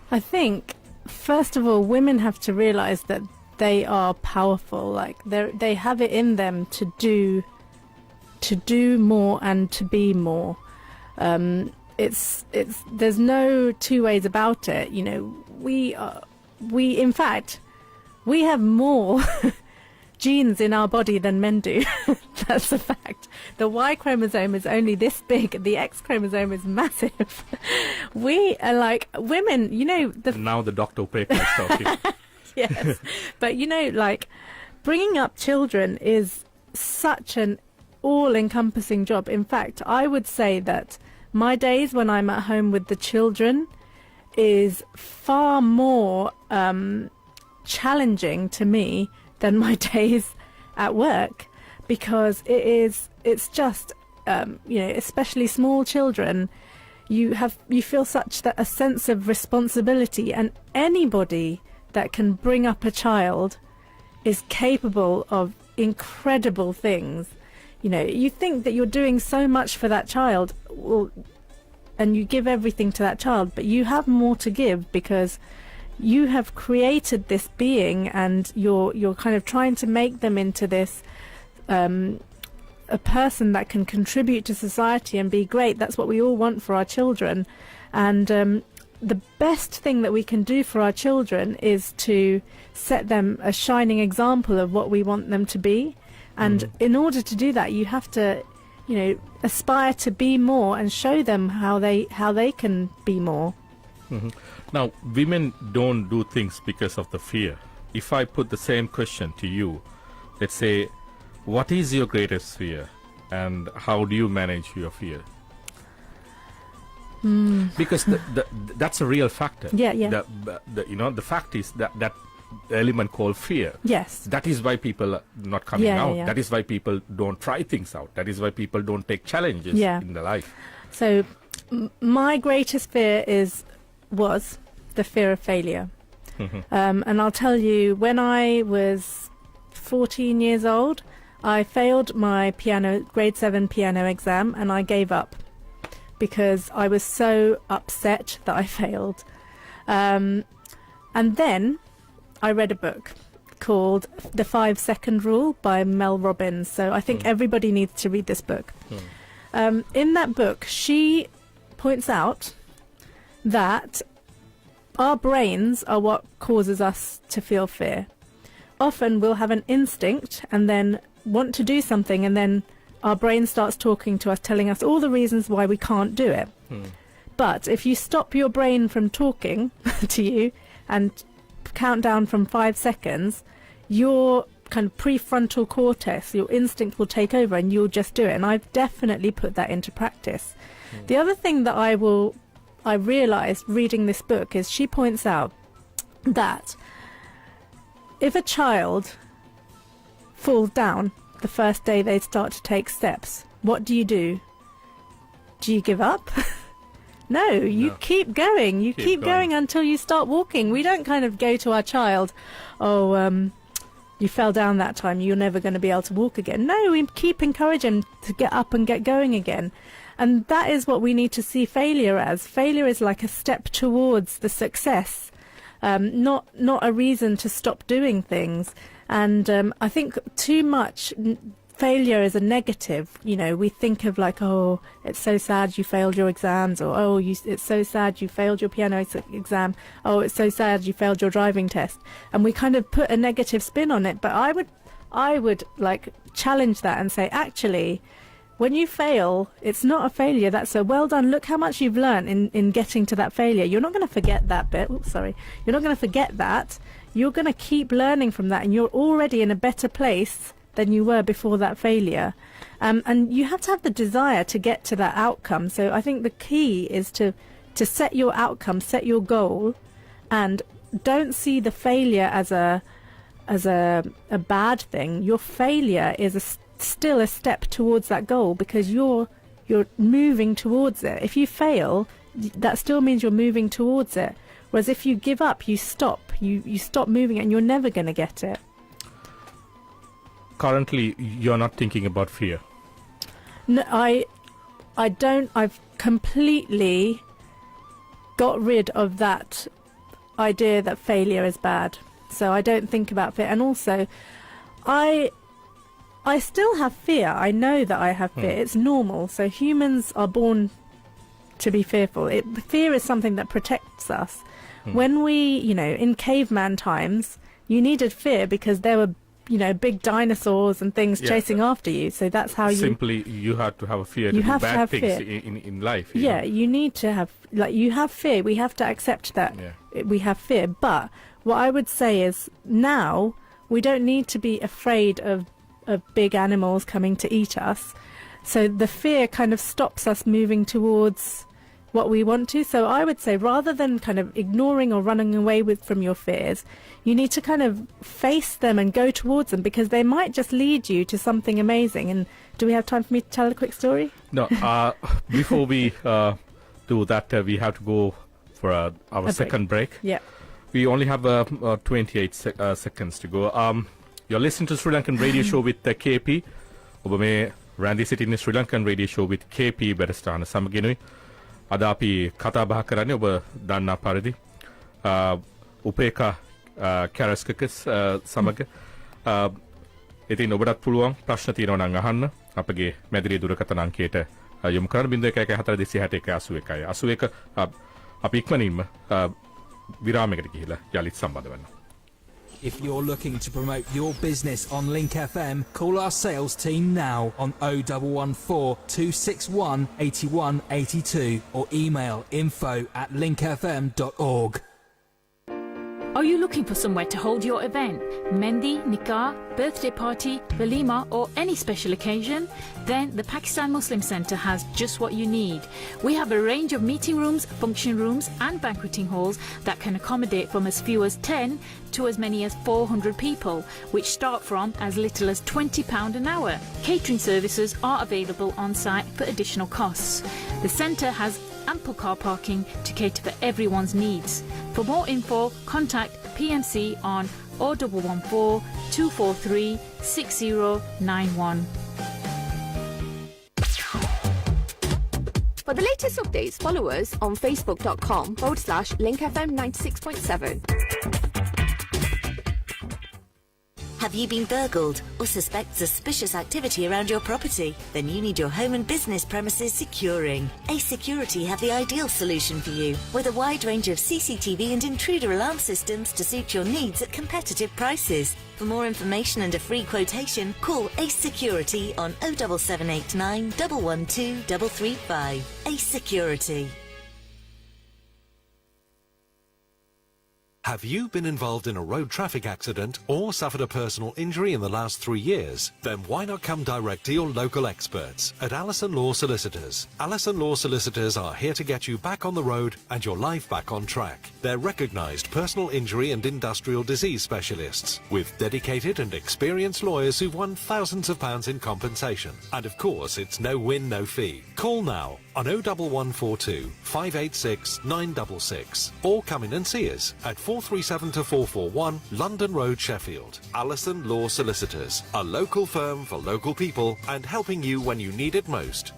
I think, first of all, women have to realize that they are powerful. Like they have it in them to do more and to be more. It's there's no two ways about it. We in fact we have more genes in our body than men do. That's a fact. The Y chromosome is only this big. The X chromosome is massive. We are like women. Now the Dr. Upeka is talking. Yes, but bringing up children is such an all-encompassing job. In fact, I would say that my days when I'm at home with the children is far more challenging to me than my days at work, because it's just especially small children, you feel such a sense of responsibility, and anybody that can bring up a child is capable of incredible things. You think that you're doing so much for that child, and you give everything to that child, but you have more to give, because you have created this being, and you're kind of trying to make them into this a person that can contribute to society and be great. That's what we all want for our children. And the best thing that we can do for our children is to set them a shining example of what we want them to be. And in order to do that, you have to, aspire to be more and show them how they can be more. Now, women don't do things because of the fear. If I put the same question to you, let's say, what is your greatest fear, and how do you manage your fear? Because that's a real factor. Yeah. The fact is that element called fear. Yes. That is why people are not coming out. Yeah. That is why people don't try things out. That is why people don't take challenges in their life. So my greatest fear was the fear of failure. And I'll tell you, when I was 14 years old, I failed my grade 7 piano exam, and I gave up because I was so upset that I failed. And then I read a book called The 5-Second Rule by Mel Robbins. So I think everybody needs to read this book. In that book, she points out that our brains are what causes us to feel fear. Often we'll have an instinct and then want to do something, and then our brain starts talking to us, telling us all the reasons why we can't do it. But if you stop your brain from talking to you and count down from 5 seconds, your kind of prefrontal cortex, your instinct will take over, and you'll just do it. And I've definitely put that into practice. The other thing that I will I realised reading this book is she points out that if a child falls down the first day they start to take steps, what do? Do you give up? No, you keep going. You keep going until you start walking. We don't kind of go to our child, you fell down that time, you're never going to be able to walk again. No, we keep encouraging to get up and get going again. And that is what we need to see failure as. Failure is like a step towards the success, not a reason to stop doing things. And I think too much failure is a negative. You know, we think of like, oh, it's so sad you failed your exams, or oh, it's so sad you failed your piano exam, oh, it's so sad you failed your driving test, and we kind of put a negative spin on it. But I would like challenge that and say, actually, when you fail, it's not a failure, that's a well done. Look how much you've learned in getting to that failure. You're not going to forget that bit. Oops, sorry. You're not going to forget that. You're going to keep learning from that, and you're already in a better place than you were before that failure. And you have to have the desire to get to that outcome. So I think the key is to set your outcome, set your goal, and don't see the failure as a bad thing. Your failure is still a step towards that goal, because you're moving towards it. If you fail, that still means you're moving towards it. Whereas if you give up, you stop. You stop moving, and you're never going to get it. Currently, you're not thinking about fear. No, I don't. I've completely got rid of that idea that failure is bad. So I don't think about fear. And also, I still have fear. I know that I have fear. It's normal. So humans are born to be fearful. Fear is something that protects us. When we, in caveman times, you needed fear because there were big dinosaurs and things chasing after you. So that's how you had to have a fear to do bad things in life. You need to have, you have fear. We have to accept that we have fear. But what I would say is now we don't need to be afraid of big animals coming to eat us. So the fear kind of stops us moving towards what we want to. So I would say, rather than kind of ignoring or running away from your fears, you need to kind of face them and go towards them, because they might just lead you to something amazing. And do we have time for me to tell a quick story? No, before we do that, we have to go for our second break. Yeah. We only have 28 seconds to go. You're listening to Sri-Lankan Radio Show with KP. ඔබ මේ රැඳී සිටින Sri Lankan Radio Show with KP බැරස්ථාන සමගිනුයි. අද අපි කතා බහ කරන්නේ ඔබ දන්නා පරිදි උපේකා කැරස්කකස් සමග. ඉතින් ඔබටත් පුළුවන් ප්‍රශ්න තියෙනවා නම් අහන්න අපගේ මැදිරියේ දුරකථන අංකයට යොමු කරන්න 0114 261 අපි ඉක්මනින්ම විරාමයකට ගිහිලා යලිත් සම්බන්ධ වෙනවා. If you're looking to promote your business on LinkFM, call our sales team now on 0114 261 8182 or email info@linkfm.org. Are you looking for somewhere to hold your event? Mendi, nikah, birthday party, walima or any special occasion? Then the Pakistan Muslim Centre has just what you need. We have a range of meeting rooms, function rooms and banqueting halls that can accommodate from as few as 10 to as many as 400 people, which start from as little as £20 an hour. Catering services are available on site for additional costs. The centre has ample car parking to cater for everyone's needs. For more info, contact PMC on 0114 243 6091. For the latest updates, follow us on facebook.com/linkfm 96.7. Have you been burgled or suspect suspicious activity around your property? Then you need your home and business premises securing. Ace Security have the ideal solution for you, with a wide range of CCTV and intruder alarm systems to suit your needs at competitive prices. For more information and a free quotation, call Ace Security on 07789 112 335. Ace Security. Have you been involved in a road traffic accident or suffered a personal injury in the last 3 years? Then why not come direct to your local experts at Allison Law Solicitors? Allison Law Solicitors are here to get you back on the road and your life back on track. They're recognised personal injury and industrial disease specialists with dedicated and experienced lawyers who've won thousands of pounds in compensation. And of course, it's no win, no fee. Call now on 01142 586 966 or come in and see us at 437 to 441 London Road, Sheffield. Allison Law Solicitors, a local firm for local people and helping you when you need it most.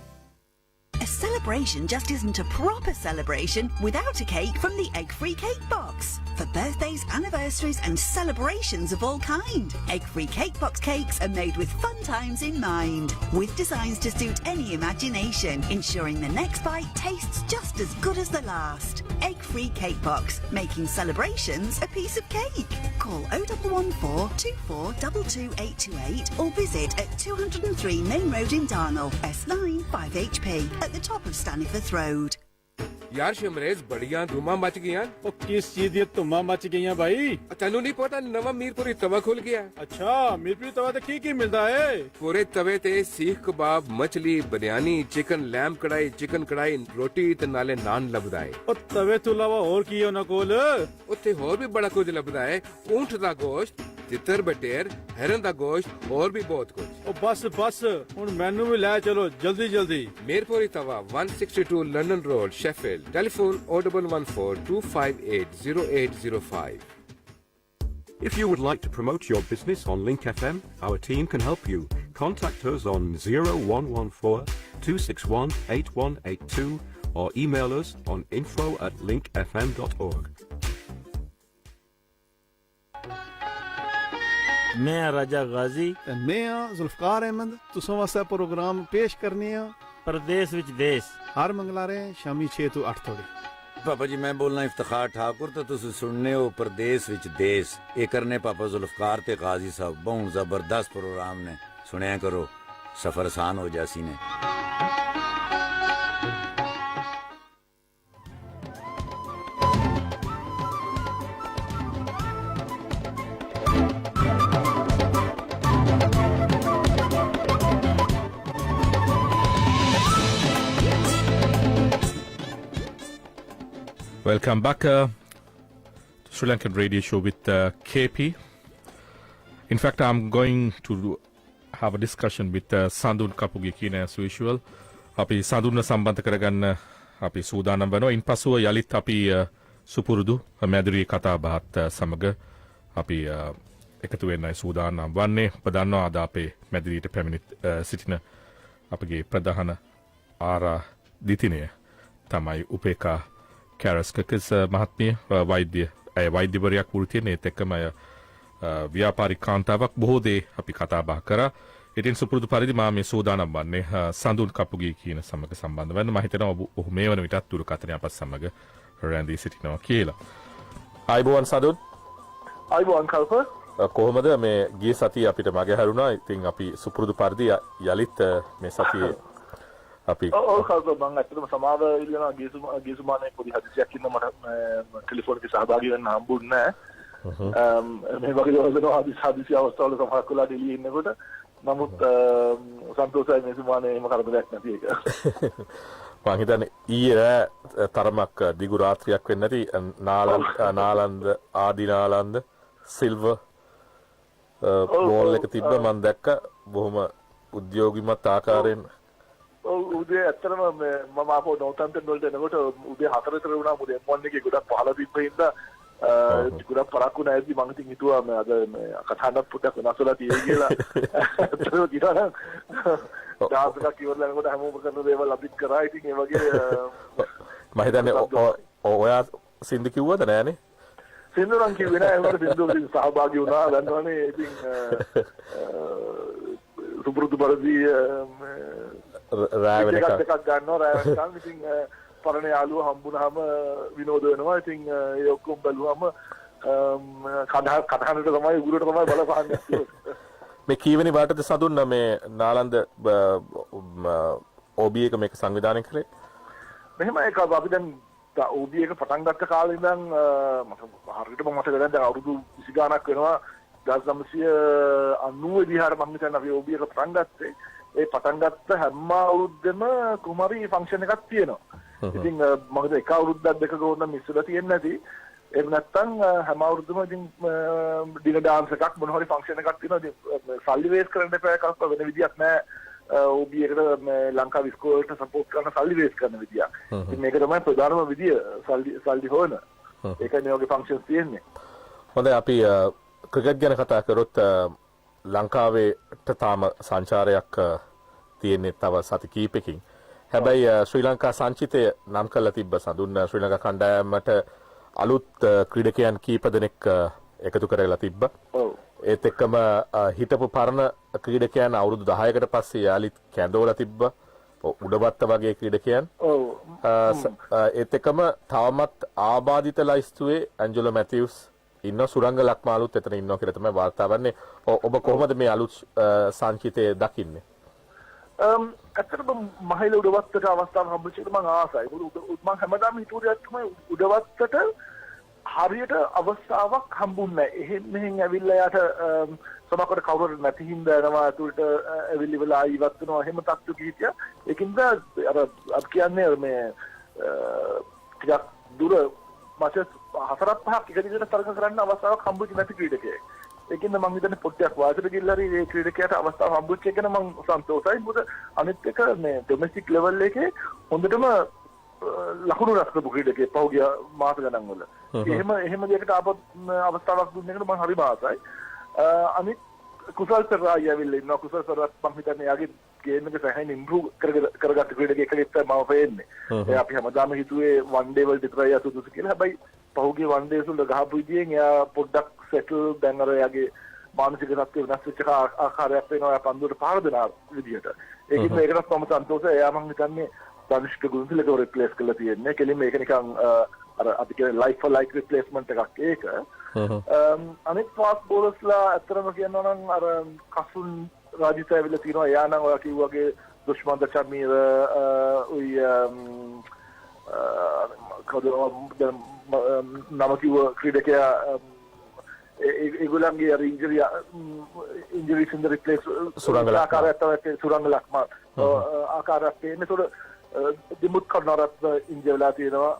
A celebration just isn't a proper celebration without a cake from the Egg-Free Cake Box. For birthdays, anniversaries and celebrations of all kind, Egg-Free Cake Box cakes are made with fun times in mind, with designs to suit any imagination, ensuring the next bite tastes just as good as the last. Egg-Free Cake Box, making celebrations a piece of cake. Call 0114 24 22828 or visit at 203 Main Road in Darnall, S9 5HP, at the top of Staniford Road. यार शिमरेज बढ़िया धुआं much गया ਉਹ ਕਿਸ ਚੀਜ਼ ਦੀ ਧੁੰਮਾਂ much ਗਈਆਂ ਭਾਈ ਤੈਨੂੰ ਨਹੀਂ ਪਤਾ ਨਵਾਂ ਮੀਰਪੁਰੀ ਤਵਾ ਖੁੱਲ ਗਿਆ ਅੱਛਾ ਮੀਰਪੁਰੀ ਤਵਾ ਤੇ ਕੀ ਮਿਲਦਾ ਏ ਪੂਰੇ ਤਵੇ ਤੇ ਸੀਖ ਕਬਾਬ ਮਛਲੀ ਬਿਰਿਆਨੀ ਚਿਕਨ ਲੈਂਬ ਕੜਾਈ ਚਿਕਨ ਕੜਾਈ ਰੋਟੀ ਤੇ ਨਾਲੇ ਨਾਨ ਲੱਭਦਾ ਏ ਉਹ ਤਵੇ ਤੋਂ ਇਲਾਵਾ ਹੋਰ ਕੀ ਹੈ ਉਹਨਾਂ ਕੋਲ ਉੱਥੇ ਹੋਰ ਵੀ ਬੜਾ ਕੁਝ ਲੱਭਦਾ ਏ ਊਂਠ ਦਾ ਗੋਸ਼ਤ ਤਿੱਤਰ ਬਟੇਰ ਹੈਰਨ ਦਾ ਗੋਸ਼ਤ ਹੋਰ ਵੀ ਬਹੁਤ ਕੁਝ ਉਹ ਬਸ ਹੁਣ ਮੈਨੂੰ ਵੀ ਲੈ ਚਲੋ ਜਲਦੀ ਮੀਰਪੁਰੀ ਤਵਾ 162 London road Sheffield Telephone 0114 258 0805. If you would like to promote your business on LinkFM, our team can help you. Contact us on 0114 261 8182 or email us on info@linkfm.org. मैं राजा गाजी मैं जुल्फकार अहमद तुसां वास्ते प्रोग्राम पेश करने आ प्रदेश विच देश हर मंगलारे शामी 6 ਤੋਂ 8 थोड़ी पापा जी मैं बोलना इफ्तिखार ठाकुर तो तुसी सुनने हो प्रदेश विच देश ये करने पापा जुल्फकार ते गाजी साहब बहुत जबरदस्त प्रोग्राम ने सुनया करो सफर आसान हो जासी ने Welcome back to Sri-Lankan Radio Show with KP. In fact, I'm going to have a discussion with Sandun Kapugikina as usual. අපි සඳුන්න සම්බන්ධ කරගන්න අපි සූදානම් වෙනවා. ඉන්පසුව යලිත් අපි සුපුරුදු මැදිරියේ කතා බහත් සමග අපි එකතු වෙන්නයි සූදානම් වන්නේ. ඔබ දන්නවා අද අපේ මැදිරියට පැමිණි සිටින අපගේ ප්‍රධාන ආරාධිතනය තමයි උපේකා කැරස්කකස් මහත්මිය වෛද්‍යවරයක් වෘත්තියෙන් ඒත් එක්කම ව්‍යාපාරික කාන්තාවක් බොහෝ දේ අපි කතා බහ කරා. ඉතින් සුපුරුදු පරිදි මා මේ සූදානම් වන්නේ සඳුන් කපුගේ කියන සමග සම්බන්ධ වෙන්න. මම හිතනවා ඔහු මේ වන විටත් දුරකථනය අපත් සමග රැඳී සිටිනවා කියලා. ආයිබෝවන් සඳුන්. ආයිබෝවන් කල්ප. කොහොමද මේ ගිය සතියේ අපිට මගේ හැරුණා. ඉතින් අපි සුපුරුදු පරිදි යලිත් මේ සතියේ අපි කල්ප මම ඇත්තටම සමාව ඉල්ලනවා ගිය සුමානේ පොඩි හදිසියක් ඉන්න මට ටෙලිෆෝන් එකේ සහභාගී වෙන්න හම්බුන්නේ නැහැ. මේ වගේ දවසක හදිසි අවස්ථාවල සමහරක් වෙලා ඩෙලි ඉන්නකොට නමුත් සන්තෝෂයි මේ සුමානේ එහෙම කරදරයක් නැති එක. මම හිතන්නේ ඊයේ තරමක් දිගු රාත්‍රියක් වෙන්නේ නැති නාලන්ද ආදිනාලන්ද සිල්වර් බෝල් එක තිබ්බ මම දැක්ක බොහොම උද්‍යෝගිමත් ආකාරයෙන් උදේ ඇත්තටම මම ආපහු නෝතන්තන් වලට එනකොට උදේ 4 විතර වුණා මොකද M1 එකේ ගොඩක් පහළ තිබ්බ හින්දා ගොඩක් පරක්කු නැද්දි මම ඉතින් හිතුවා මේ අද මේ කතාවක් පොඩ්ඩක් වෙනස් වෙලා තියෙයි කියලා ඇත්තටම කියනවා නම් දාසක කිව්වල යනකොට හැමෝම කරන දේවල් අපිත් කරා ඉතින් ඒ වගේ මම හිතන්නේ ඔයා සින්දු කිව්වද නෑනේ සින්දු නම් කිව්වේ නෑ ඒකට සින්දුවකින් සහභාගී වුණා දන්නවනේ ඉතින් සුපුරුදු පරිදි රාවෙන එකක් ගන්නවා රාවෙන ඉතින් පරණ යාළුවෝ හම්බුනහම විනෝද වෙනවා. ඉතින් ඒ ඔක්කොම බැලුවම කඩහනට තමයි උගුරට තමයි බලපාන්නේ. මේ කීවෙනි වාටද සඳුන් මේ නාලන්ද OB එක මේක සංවිධානය කළේ? මෙහෙම ඒක අපි දැන් OB එක පටන් ගත්ත කාලේ ඉඳන් හරියටම මතක නැහැ දැන් අවුරුදු 20 ගාණක් වෙනවා 1990 විදිහට මම හිතන්නේ අපි OB එක පටන් ගත්තේ ඒ පටන් ගත්ත හැම අවුරුද්දෙම කුමාරි ෆන්ක්ෂන් එකක් තියෙනවා. ඉතින් මම එක අවුරුද්දක් දෙකක වුණා මිස් වෙලා තියෙන්නේ නැති. එහෙම නැත්නම් හැම අවුරුද්දම ඉතින් ඩිනර් ඩාන්ස් එකක් මොන හරි ෆන්ක්ෂන් එකක් තියෙනවා. ඉතින් සල්ලි වේස් කරන්න එපා එකක් වෙන විදියක් නැහැ. OB එකට ලංකාවේ ඉස්කෝලේට සපෝට් කරන සල්ලි වේස් කරන විදියක්. ඉතින් මේක තමයි ප්‍රධානම විදිය සල්ලි හොයන. ඒකයි මේ වගේ ෆන්ක්ෂන්ස් තියෙන්නේ. හොඳයි අපි ක්‍රිකට් ගැන කතා කරොත් ලංකාවේට තාම සංචාරයක් තියෙන්නේ තව සති කීපකින්. හැබැයි ශ්‍රී ලංකා සංචිතය නම් කරලා තිබ්බ සඳුන් ශ්‍රී ලංකා කණ්ඩායමට අලුත් ක්‍රීඩකයන් කීප දෙනෙක් එකතු කරලා තිබ්බ. ඒත් එක්කම හිටපු පරණ ක්‍රීඩකයන් අවුරුදු 10කට පස්සේ යාලිත් කැඳවලා තිබ්බ. උඩවත්ත වගේ ක්‍රීඩකයන්. ඒත් එක්කම තවමත් ආබාධිත ලයිස්තුවේ ඇන්ජලෝ මැතිව්ස් ඉන්න සුරංග ලක්මාලුත් එතන ඉන්නවා කියලා තමයි වාර්තා වන්නේ. ඔබ කොහොමද මේ අලුත් සංචිතය දකින්නේ? ඇත්තටම මහිල උඩවත්තට අවස්ථාවක් හම්බෙච්ච එක මම ආසයි. මම හැමදාම හිතුවේ තමයි උඩවත්තට හරියට අවස්ථාවක් හම්බුන්නේ නැහැ. එහෙන් මෙහෙන් ඇවිල්ලා යාට සමහරකට කවුරුත් නැති හින්දා යනවා ඇතුළට ඇවිල්ලි වෙලා ඉවත් වෙනවා. එහෙම තත්ත්වක හිටියා. ඒකින්ද අර කියන්නේ මේ ටිකක් දුර මාස 4-5ක් එක දිගට තරඟ කරන්න අවස්ථාවක් හම්බුච්ච නැති ක්‍රීඩකයෙක්. ඒකින්ද මම හිතන්නේ පොඩ්ඩක් වාසියට ගිහිල්ලා හරි මේ ක්‍රීඩකයාට අවස්ථාව හම්බුච්ච එක ගැන මම සන්තෝෂයි. මොකද අනිත් එක මේ ඩොමෙස්ටික් ලෙවල් එකේ හොඳටම ලකුණු රැස් කරපු ක්‍රීඩකයෙක් පහුගිය මාස ගණන් වල. එහෙම දෙයකට අවස්ථාවක් දුන්න එකට මම හරි ආසයි. අනිත් කුසල් පෙරායි ඇවිල්ලා ඉන්නවා. කුසල් පෙරාත් මම හිතන්නේ යාගේ ගේම් එක සෑහෙන ඉම්ප්‍රූව් කරගත්ත ක්‍රීඩකයෙක් කියලා මම පේන්නේ. ඒ අපි හැමදාම හිතුවේ වන් ඩේ වලට විතරයි අසුදුසු කියලා. හැබැයි පහුගිය වන් ඩේස් වල ගහපු විදියෙන් එයා පොඩ්ඩක් සෙටල් දැන් අර යාගේ මානසික තත්ත්වය වෙනස් වෙච්ච ආකාරයක් වෙනවා. එයා පන්දුවට පාර දෙන විදියට. ඒකින් මේකටත් මම සන්තෝෂයි. එයා මම හිතන්නේ තනිෂ්ක ගුණතිලකව රිප්ලේස් කරලා තියෙන්නේ. කෙලින්ම මේක නිකන් අර අපි කියන්නේ ලයික් ෆර් ලයික් රිප්ලේස්මන්ට් එකක් ඒක. අනිත් ෆාස්ට් බෝලර්ස්ලා අතරම කියනවා නම් අර කසුන් රාජිත ඇවිල්ලා තියෙනවා. එයා නම් ඔයා කිව්වාගේ දුෂ්මන්ත චමීර උයි නම කිව්ව ක්‍රීඩකයා ඒගොල්ලන්ගේ අර ඉන්ජරි සින්ද රිප්ලේස් සුරංගල ආකාරයට තමයි සුරංග ලක්මා ආකාරයක් තියෙන්නේ. ඒතකොට දිමුත් කර්ණරත් ඉන්ජරලා තියෙනවා.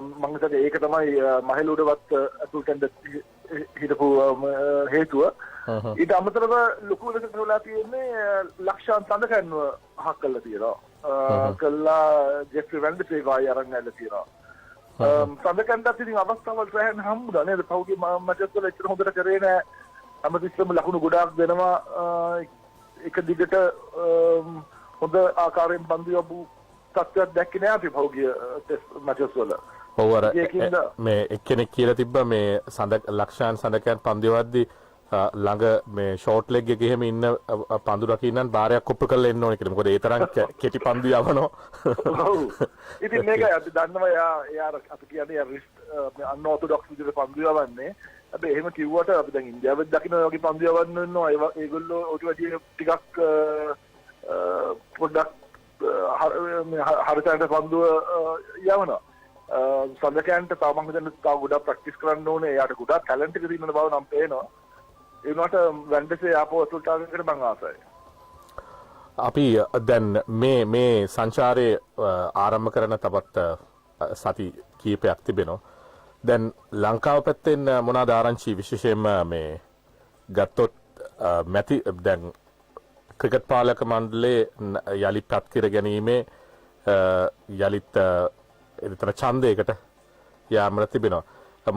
මම හිතන්නේ ඒක තමයි මහිල උඩවත් අතුල්ටෙන්ද හිටපු හේතුව. ඊට අමතරව ලොකු වෙනසක් වෙලා තියෙන්නේ ලක්ෂාන් සඳකන්ව හක් කරලා තියෙනවා. කළා ජෙෆ්රි වැන්ඩසේ ගායි අරන් ඇවිල්ලා තියෙනවා. සඳකන්දත් ඉතින් අවස්ථාවල් රැහෙන් හම්බුණා නේද? පහුගිය මැචස් වල ඉතර හොඳට කරේ නෑ. හැමතිස්සෙම ලකුණු ගොඩාක් දෙනවා. එක දිගට හොඳ ආකාරයෙන් පන්දු යපු තත්ත්වයක් දැක්කේ නෑ අපි පහුගිය ටෙස්ට් මැචස් වල. ඔව් අර මේ එක්කෙනෙක් කියලා තිබ්බා මේ ලක්ෂාන් සඳකයන් පන්දු යවද්දී ළඟ මේ ෂෝට් ලෙග් එකේ එහෙම ඉන්න පන්දු රකින්නන් බාරයක් කොප්පු කරලා එන්න ඕනේ කියලා. මොකද ඒ තරම් කෙටි පන්දු යවනවා. ඔව්. ඉතින් මේක අපි දන්නවා යා අපි කියන්නේ රිස්ට් අන්օර්තොඩොක්ස් විදිහට පන්දු යවන්නේ. හැබැයි එහෙම කිව්වට අපි දැන් ඉන්දියාවෙත් දකින්න වගේ පන්දු යවන්න වෙනවා. ඒගොල්ලෝ ඔය වැඩි ටිකක් පොඩ්ඩක් හරියට පන්දුව යවනවා. සඳකයන්ට තව මම හිතන්නේ තව ගොඩක් ප්‍රැක්ටිස් කරන්න ඕනේ. එයාට ගොඩක් ටැලන්ට් එක තියෙන බව නම් පේනවා. ඒ වුණාට වැන්ඩසේ ආපහු අතුල්ට ආවකට මම ආසයි. අපි දැන් මේ සංචාරයේ ආරම්භ කරන තවත් සති කීපයක් තිබෙනවා. දැන් ලංකාව පැත්තෙන් මොනවාද ආරංචි විශේෂයෙන්ම මේ ගත්තොත් මැති දැන් ක්‍රිකට් පාලක මණ්ඩලයේ යලිත් පත් කර ගැනීමේ යලිත් එතන ඡන්දයකට යාමට තිබෙනවා.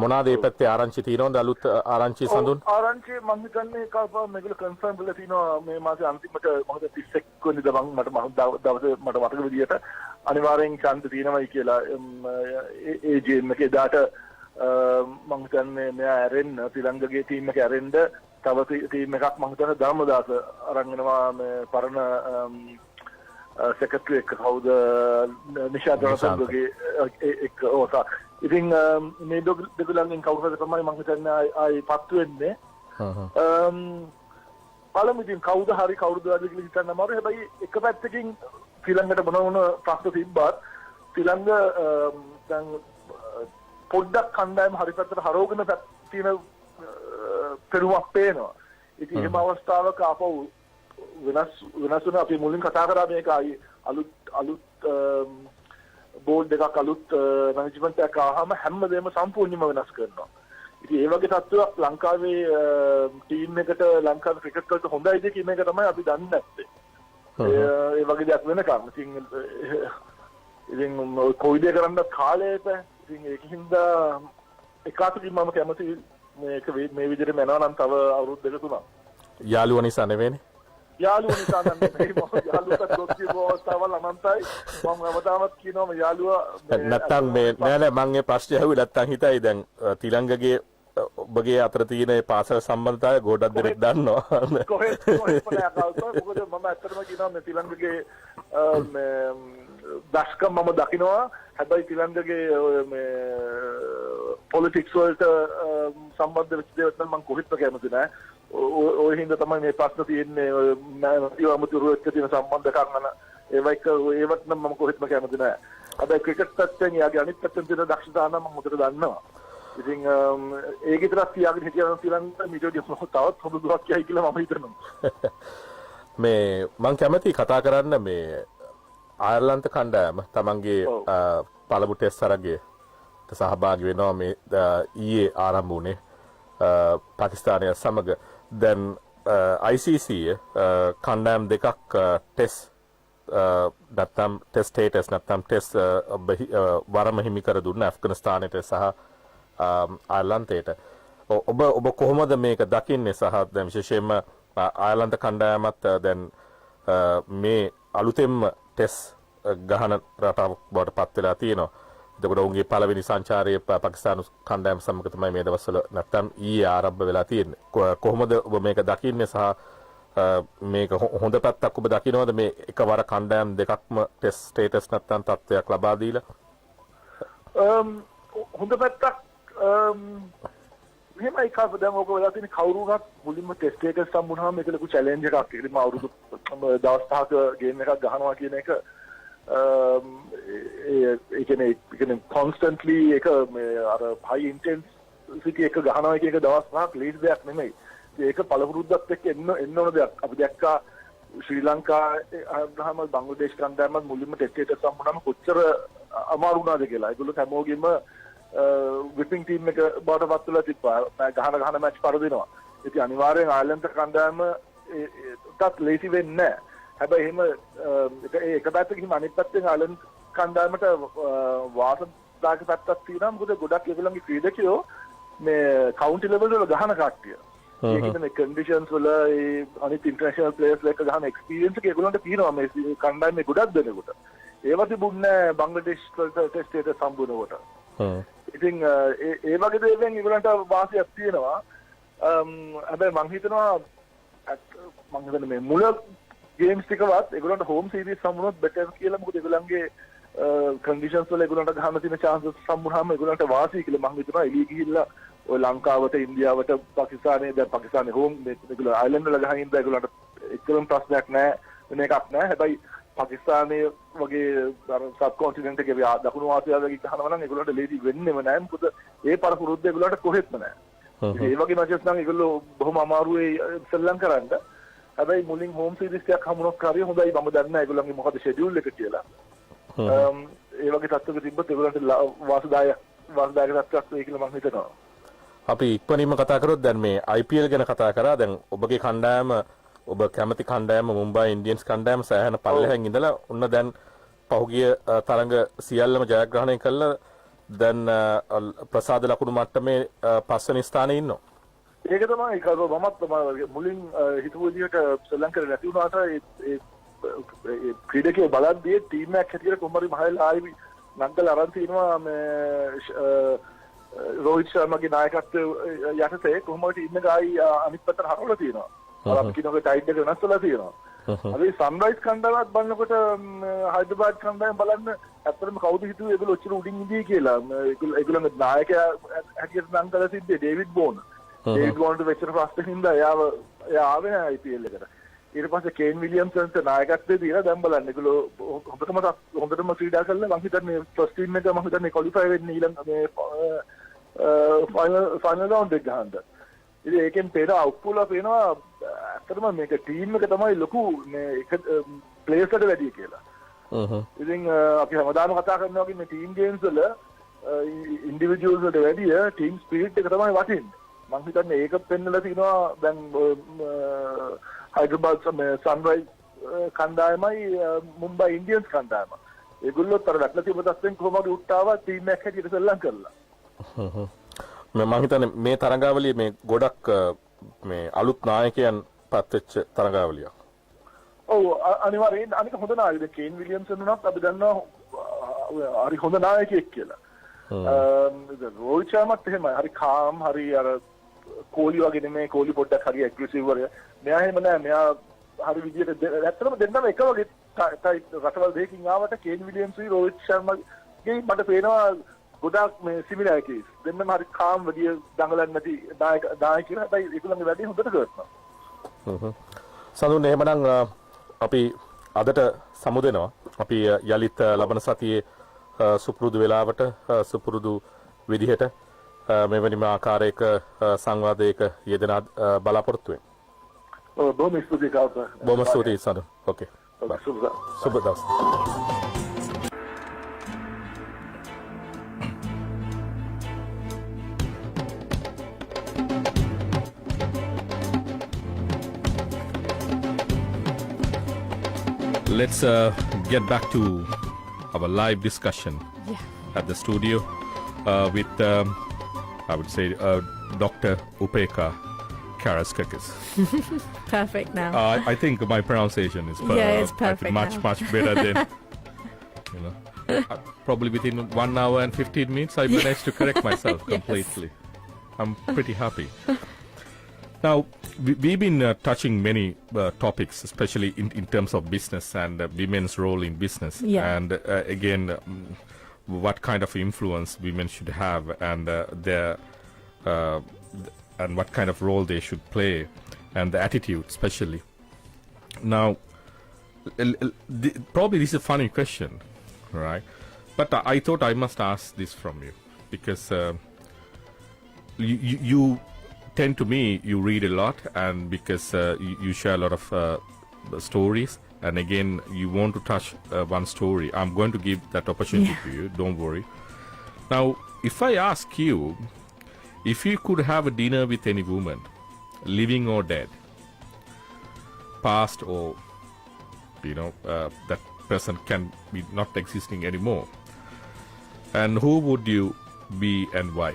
මොනවාද මේ පැත්තේ ආරංචි තියෙනවද අලුත් ආරංචි සඳුන්? ආරංචි මම හිතන්නේ කල්පා මේගොල්ලෝ කන්ෆර්ම් කරලා තිනවා මේ මාසේ අන්තිමට මොකද 31 වෙනිදා මට දවසේ මට මතක විදියට අනිවාර්යෙන් ඡන්ද තියෙනවයි කියලා ඒ ජීම් එකේ දාට මම හිතන්නේ මෙයා ඇරෙන්න ශ්‍රීලංකාවේ ටීම් එක ඇරෙන්න තව ටීම් එකක් මම හිතන්නේ ධර්මදාස අරන් එනවා මේ පරණ සෙක්‍රටරි එක කවුද නිෂාද් රසන්ගේ එක් ඕසා. ඉතින් මේ දෙගොල්ලන්ගෙන් කවුරුහරි තමයි මම හිතන්නේ ආයි පත්තු වෙන්නේ. පළමුවෙන් කවුද හරි කවුරුද කියලා හිතන්න අමාරුයි. හැබැයි එක පැත්තකින් ශ්‍රී ලංකාවට මොන ප්‍රශ්න තිබ්බත් තිලංග දැන් පොඩ්ඩක් කණ්ඩායම හරි පැත්තට හරවගෙන තියෙන පෙරුමක් පේනවා. ඉතින් එහෙම අවස්ථාවක ආපහු වෙනස් වෙන අපි මුලින් කතා කරා මේක අලුත් බෝඩ් එකක් අලුත් මැනේජ්මන්ට් එකක් ආවම හැමදේම සම්පූර්ණයෙන්ම වෙනස් කරනවා. ඉතින් ඒ වගේ තත්ත්වයක් ලංකාවේ ටීම් එකට ලංකාවේ ක්‍රිකට් වලට හොඳයිද කියන එක තමයි අපි දන්නේ නැත්තේ. ඒ වගේ දෙයක් වෙනකම්. ඉතින් කොයිද කරන්න කාලයට ඉතින් ඒකින්ද එකාතකින් මම කැමති මේක මේ විදිහට යනවා නම් තව අවුරුදු දෙක තුනක්. යාළුවා නිසා නෙවෙයිනේ. යාළුවා නිසා නෙවෙයි මම යාළුවාට දොස් කියපුව අවස්ථාවල් අනන්තයි. මම හැමදාමත් කියනවා යාළුවා නැත්තම් මේ නෑ මම මේ ප්‍රශ්නේ අහුවේ නැත්තම් හිතයි දැන් තිලංගගේ ඔබගේ අතර තියෙන මේ පාසල සම්බන්ධතාවය ගොඩක් දෙනෙක් දන්නවා. කොහෙත් මොකද මම ඇත්තටම කියනවා මේ තිලංගගේ දශකම් මම දකිනවා. හැබැයි තිලංගගේ මේ පොලිටික්ස් වලට සම්බන්ධ වෙච්ච දේවල් නම් මම කොහෙත්ම කැමති නෑ. ඔය හින්දා තමයි මේ ප්‍රශ්න තියෙන්නේ මම එක්ක තියෙන සම්බන්ධකම් අන ඒවත් නම් මම කොහෙත්ම කැමති නෑ. හැබැයි ක්‍රිකට් පැත්තෙන් යාගේ අනිත් පැත්තෙන් තියෙන දක්ෂතාව නම් මම හොඳට දන්නවා. ඉතින් ඒක විතරක් තියාගෙන හිටියනම් තිලංග මීඩියෝ තවත් හොඳ දුරක් යයි කියලා මම හිතනවා. මේ මම කැමති කතා කරන්න මේ අයර්ලන්ත කණ්ඩායම තමන්ගේ පළමු ටෙස්ට් තරගයේ සහභාගී වෙනවා මේ ඊයේ ආරම්භ වුණේ පාකිස්තානය සමග. දැන් ICC කණ්ඩායම් දෙකක් ටෙස්ට් නැත්නම් ටෙස්ට් ස්ටේටස් නැත්නම් ටෙස්ට් වරම හිමි කර දුන්න ඇෆ්ගනිස්තානයට සහ අයර්ලන්තයට. ඔබ කොහොමද මේක දකින්නේ සහ දැන් විශේෂයෙන්ම අයර්ලන්ත කණ්ඩායමත් දැන් මේ අලුතෙන්ම ටෙස්ට් ගහන රටාවක් බවට පත් වෙලා තියෙනවා. එතකොට උන්ගේ පළවෙනි සංචාරයේ පාකිස්තානු කණ්ඩායම සමග තමයි මේ දවස්වල නැත්තම් ඊයේ ආරම්භ වෙලා තියෙන්නේ. කොහොමද ඔබ මේක දකින්නේ සහ මේක හොඳ පැත්තක් ඔබ දකින්නවද මේ එකවර කණ්ඩායම් දෙකක්ම ටෙස්ට් ස්ටේටස් නැත්තම් තත්ත්වයක් ලබා දීලා? හොඳ පැත්තක් මෙහෙමයි කාප දැන් ඔක වෙලා තියෙන කවුරුණත් මුලින්ම ටෙස්ට් ස්ටේටස් සම්බුනහම මේක ලොකු චැලෙන්ජ් එකක්. ඒකම අවුරුදු දවස් 5ක ගේම් එකක් ගහනවා කියන එක ඒ කියන්නේ constantly එක අර high intensity එක ගහනවා කියන එක දවස් 5ක් ලීඩ් දෙයක් නෙමෙයි. ඒක පළපුරුද්දත් එක්ක එන්න ඕන දෙයක්. අපි දැක්කා ශ්‍රී ලංකාවේම බංග්ලාදේශ කණ්ඩායම මුලින්ම ටෙස්ට් ස්ටේටස් සම්බුනහම කොච්චර අමාරු වුණාද කියලා. ඒගොල්ලෝ හැමෝගෙම විපින් ටීම් එක බාටපත් වෙලා තිබ්බා. ගහන මැච් පරදිනවා. ඉතින් අනිවාර්යෙන් අයර්ලන්ත කණ්ඩායම ටත් ලේසි වෙන්නේ නැහැ. හැබැයි එහෙම ඒක පැත්තකින් අනිත් පැත්තෙන් අයර්ලන්ත කණ්ඩායමට වාසනාවක පැත්තක් තියෙනවා. මොකද ගොඩක් ඒගොල්ලන්ගේ ක්‍රීඩකයෝ මේ කවුන්ටි ලෙවල් වල ගහන කට්ටිය. ඒ කියන්නේ මේ කන්ඩිෂන්ස් වල ඒ අනිත් ඉන්ටර්නැෂනල් ප්ලේයර්ස් එක්ක ගහන එක්ස්පීරියන්ස් එක ඒගොල්ලන්ට තියෙනවා මේ කණ්ඩායමේ ගොඩක් දෙනෙකුට. ඒවා තිබුණේ බංග්ලාදේශ ටෙස්ට් ස්ටේටස් සම්බුනකොට. ඉතින් ඒ වගේ දේවල් ඒගොල්ලන්ට වාසියක් තියෙනවා. හැබැයි මම හිතනවා මේ මුල ගේම්ස් ටිකවත් ඒගොල්ලන්ට හෝම් සීරීස් සම්මුණොත් බෙටර් කියලා. මොකද ඒගොල්ලන්ගේ කන්ඩිෂන්ස් වල ඒගොල්ලන්ට ගහන්න තියෙන chances සම්මුණාම ඒගොල්ලන්ට වාසි කියලා මම හිතනවා. එළිය ගිහිල්ලා ඔය ලංකාවට ඉන්දියාවට පාකිස්තානයේ දැන් පාකිස්තානයේ හෝම් ඒගොල්ලෝ අයිලන්ඩ් වල ගහින් ඉඳලා ඒගොල්ලන්ට එච්චරම ප්‍රශ්නයක් නැහැ වෙන එකක් නැහැ. හැබැයි පාකිස්තානයේ වගේ සබ් කොන්ටිනන්ට් එකේ දකුණු ආසියාවේ ගහනවා නම් ඒගොල්ලන්ට ලේසි වෙන්නේම නැහැ. මොකද ඒ පරපුරුද්ද ඒගොල්ලන්ට කොහෙත්ම නැහැ. ඒ වගේ මැචස් නම් ඒගොල්ලෝ බොහොම අමාරුවේ සෙල්ලම් කරන්න. හැබැයි මුලින් හෝම් සීරීස් එකක් හමුනොත් හරිය හොඳයි. මම දන්නේ නැහැ ඒගොල්ලන්ගේ මොකද ෂෙඩියුල් එක කියලා. ඒ වගේ තත්ත්වයක තිබ්බත් ඒගොල්ලන්ට වාසදායක තත්ත්වයක් වෙයි කියලා මම හිතනවා. අපි ඉක්මනින්ම කතා කරොත් දැන් මේ IPL ගැන කතා කරා. දැන් ඔබගේ කණ්ඩායම ඔබ කැමති කණ්ඩායම මුම්බයි ඉන්ඩියන්ස් කණ්ඩායම සෑහෙන පල්ලෙහෙන් ඉඳලා ඔන්න දැන් පහුගිය තරඟ සියල්ලම ජයග්‍රහණය කළා. දැන් ප්‍රසාද ලකුණු මට්ටමේ 5 වෙනි ස්ථානයේ ඉන්නවා. ඒක තමයි මමත් මුලින් හිතුව විදිහට ශ්‍රී ලංකාවේ නැති වුණාට ඒ ක්‍රීඩකයෝ බලද්දී ටීම් එකක් හැටියට කොහොමරි මහලා ආයි නංගල අරන් තිනවා මේ රෝහිත් ශර්මාගේ නායකත්වයේ යටතේ කොහොමද ටීම් එක ආයි අනිත් පැත්තට හරවලා තියෙනවා. අපි කියනකොට ටයිඩ් එක වෙනස් වෙලා තියෙනවා. අපි සන්රයිස් කණ්ඩායමත් බලනකොට හයිදරාබාද් කණ්ඩායම බලන්න ඇත්තටම කවුද හිතුවේ ඒගොල්ලෝ ඔච්චර උඩින් ඉඳී කියලා. ඒගොල්ලන්ගේ නායකයා හැටියට නම් කරලා තිබ්බේ ඩේවිඩ් බෝන්. ඩේවිඩ් බෝන්ට වෙච්ච ප්‍රශ්න හින්දා එයා ආවේ නැහැ IPL එකට. ඊට පස්සේ කේන් විලියම්සන්ට නායකත්වයේ දීලා දැන් බලන්න ඒගොල්ලෝ හොඳටම ක්‍රීඩා කළා මම හිතන්නේ ෆස්ට් ටීම් එක මම හිතන්නේ ක්වොලිෆයි වෙන්නේ ඊළඟ මේ ෆයිනල් රවුන්ඩ් එක ගහන්න. ඉතින් ඒකෙන් පේන අවුට්පුලා පේනවා ඇත්තටම මේක ටීම් එක තමයි ලොකු මේ එක ප්ලේයර්ස්ට වැඩි කියලා. ඉතින් අපි හැමදාම කතා කරනවා වගේ මේ ටීම් ගේම්ස් වල ඉන්ඩිවිජුවල්ස් වලට වැඩිය ටීම් ස්පිරිට් එක තමයි වටින්නේ. මම හිතන්නේ ඒක පෙන්නලා තිනවා දැන් හයිඩ්‍රබාද් සන්රයිස් කණ්ඩායමයි මුම්බයි ඉන්ඩියන්ස් කණ්ඩායම. ඒගොල්ලෝ තර වැටලා තිබ්බ තත්ත්වෙන් කොහොමද උට්ටාවා ටීම් එකක් හැටියට සෙල්ලම් කරලා. මම හිතන්නේ මේ තරඟාවලිය මේ ගොඩක් මේ අලුත් නායකයන් පත් වෙච්ච තරඟාවලියක්. ඔව් අනිවාර්යෙන් අනික හොඳ නායකයෙක් කේන් විලියම්සන් උනත් අපි දන්නවා හරි හොඳ නායකයෙක් කියලා. රෝහිත් ශර්මත් එහෙමයි. හරි කාම් හරි අර කෝලි වගේ නෙමෙයි කෝලි පොඩ්ඩක් හරි ඇග්‍රෙසිව් වගේ. මෙයා එහෙම නෑ. මෙයා හරි විදියට ඇත්තටම දෙන්නම එක වගේ රටවල් දෙකකින් ආවට කේන් විලියම්ස්යි රෝහිත් ශර්මගේ මට පේනවා ගොඩාක් මේ සිමිලැරිටිස්. දෙන්නම හරි කාම් විදිය දඟලන්නේ නැති නායකයෙක්. හැබැයි ඒගොල්ලන්ගේ වැඩේ හොඳට කරනවා. සඳුන් එහෙමනම් අපි අදට සමුදෙනවා. අපි යලිත් ලබන සතියේ සුපුරුදු වෙලාවට සුපුරුදු විදිහට මෙවැනිම ආකාරයක සංවාදයක යෙදෙන බලාපොරොත්තු වෙමු. බොහොම ස්තුතියි කල්පා. බොහොම ස්තුතියි සඳුන්. ඕකේ. සුබ දවස්. Let's get back to our live discussion at the studio with, I would say, Dr. Upeka Karaskakis. Perfect now. I think my pronunciation is it's perfect much better than, you know. Probably within 1 hour and 15 minutes, I managed to correct myself completely. I'm pretty happy. Now, we've been touching many topics, especially in terms of business and women's role in business. And again, what kind of influence women should have and and what kind of role they should play and the attitude especially. Now, probably this is a funny question, right? But I thought I must ask this from you because you tend to me, you read a lot, and because you share a lot of stories, and again, you want to touch one story. I'm going to give that opportunity to you, don't worry. Now, if I ask you, if you could have a dinner with any woman, living or dead, past or, you know, that person can be not existing anymore, and who would you be and why?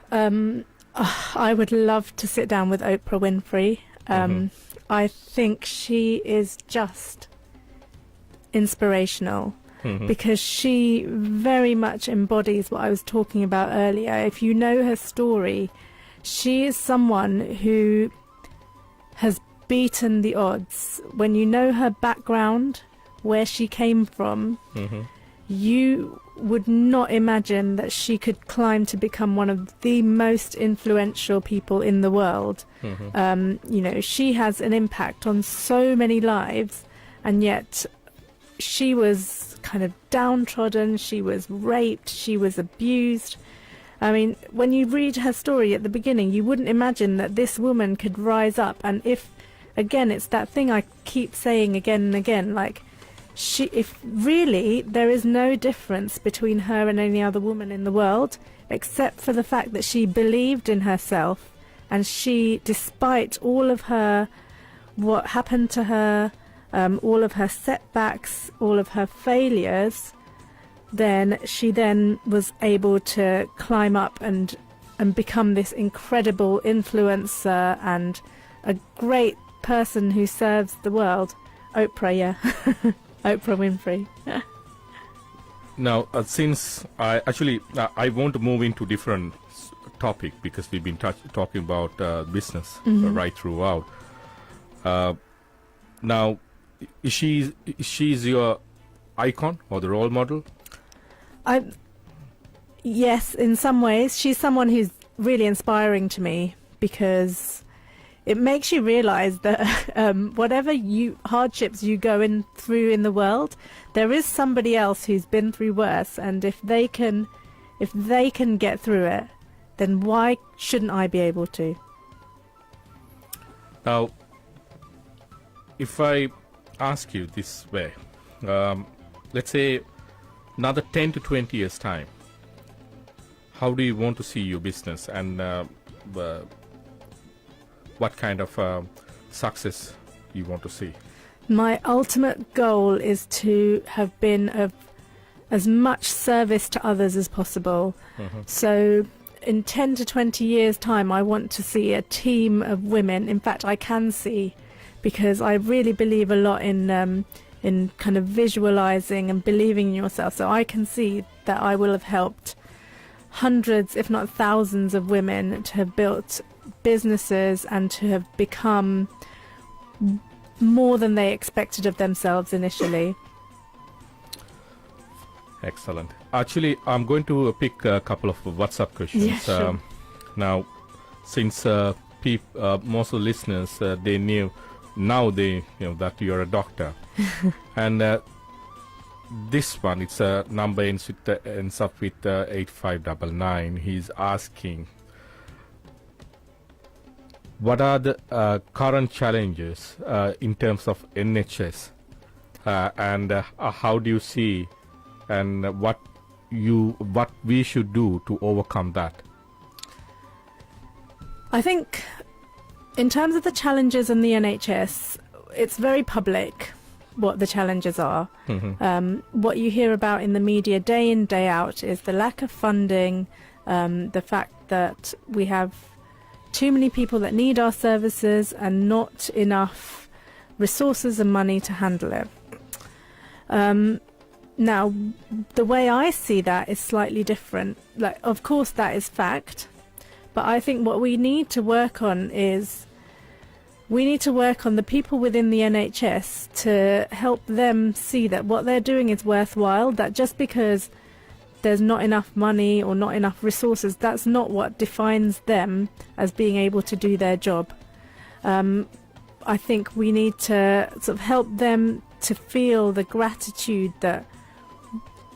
I would love to sit down with Oprah Winfrey. I think she is just inspirational because she very much embodies what I was talking about earlier. If you know her story, she is someone who has beaten the odds. When you know her background, where she came from, you would not imagine that she could climb to become one of the most influential people in the world. You know, she has an impact on so many lives, and yet she was kind of downtrodden, she was raped, she was abused. I mean, when you read her story at the beginning, you wouldn't imagine that this woman could rise up. And again, it's that thing I keep saying again and again, like, if really there is no difference between her and any other woman in the world, except for the fact that she believed in herself, and she, despite all of her, what happened to her, all of her setbacks, all of her failures, then she then was able to climb up and become this incredible influencer and a great person who serves the world. Oprah, Oprah Winfrey. Now, since I want to move into different topic because we've been talking about business right throughout. Now, she's your icon or the role model? Yes, in some ways. She's someone who's really inspiring to me because it makes you realise that whatever hardships you go through in the world, there is somebody else who's been through worse, and if they can get through it, then why shouldn't I be able to? Now, if I ask you this way, let's say another 10 to 20 years time, how do you want to see your business, and what kind of success you want to see? My ultimate goal is to have been of as much service to others as possible. So in 10 to 20 years time, I want to see a team of women. In fact, I can see, because I really believe a lot in kind of visualizing and believing in yourself. So I can see that I will have helped hundreds, if not thousands, of women to have built businesses and to have become more than they expected of themselves initially. Excellent. Actually, I'm going to pick a couple of WhatsApp questions. Yeah, sure. Now, since most of the listeners, they knew, now they know that you're a doctor. And this one, it's a number ends up with 8599. He's asking, what are the current challenges in terms of NHS, and how do you see, and what we should do to overcome that? I think in terms of the challenges in the NHS, it's very public what the challenges are. What you hear about in the media day in, day out is the lack of funding, the fact that we have too many people that need our services and not enough resources and money to handle it. Now, the way I see that is slightly different. Like, of course, that is fact, but I think what we need to work on is we need to work on the people within the NHS to help them see that what they're doing is worthwhile, that just because there's not enough money or not enough resources, that's not what defines them as being able to do their job. I think we need to sort of help them to feel the gratitude that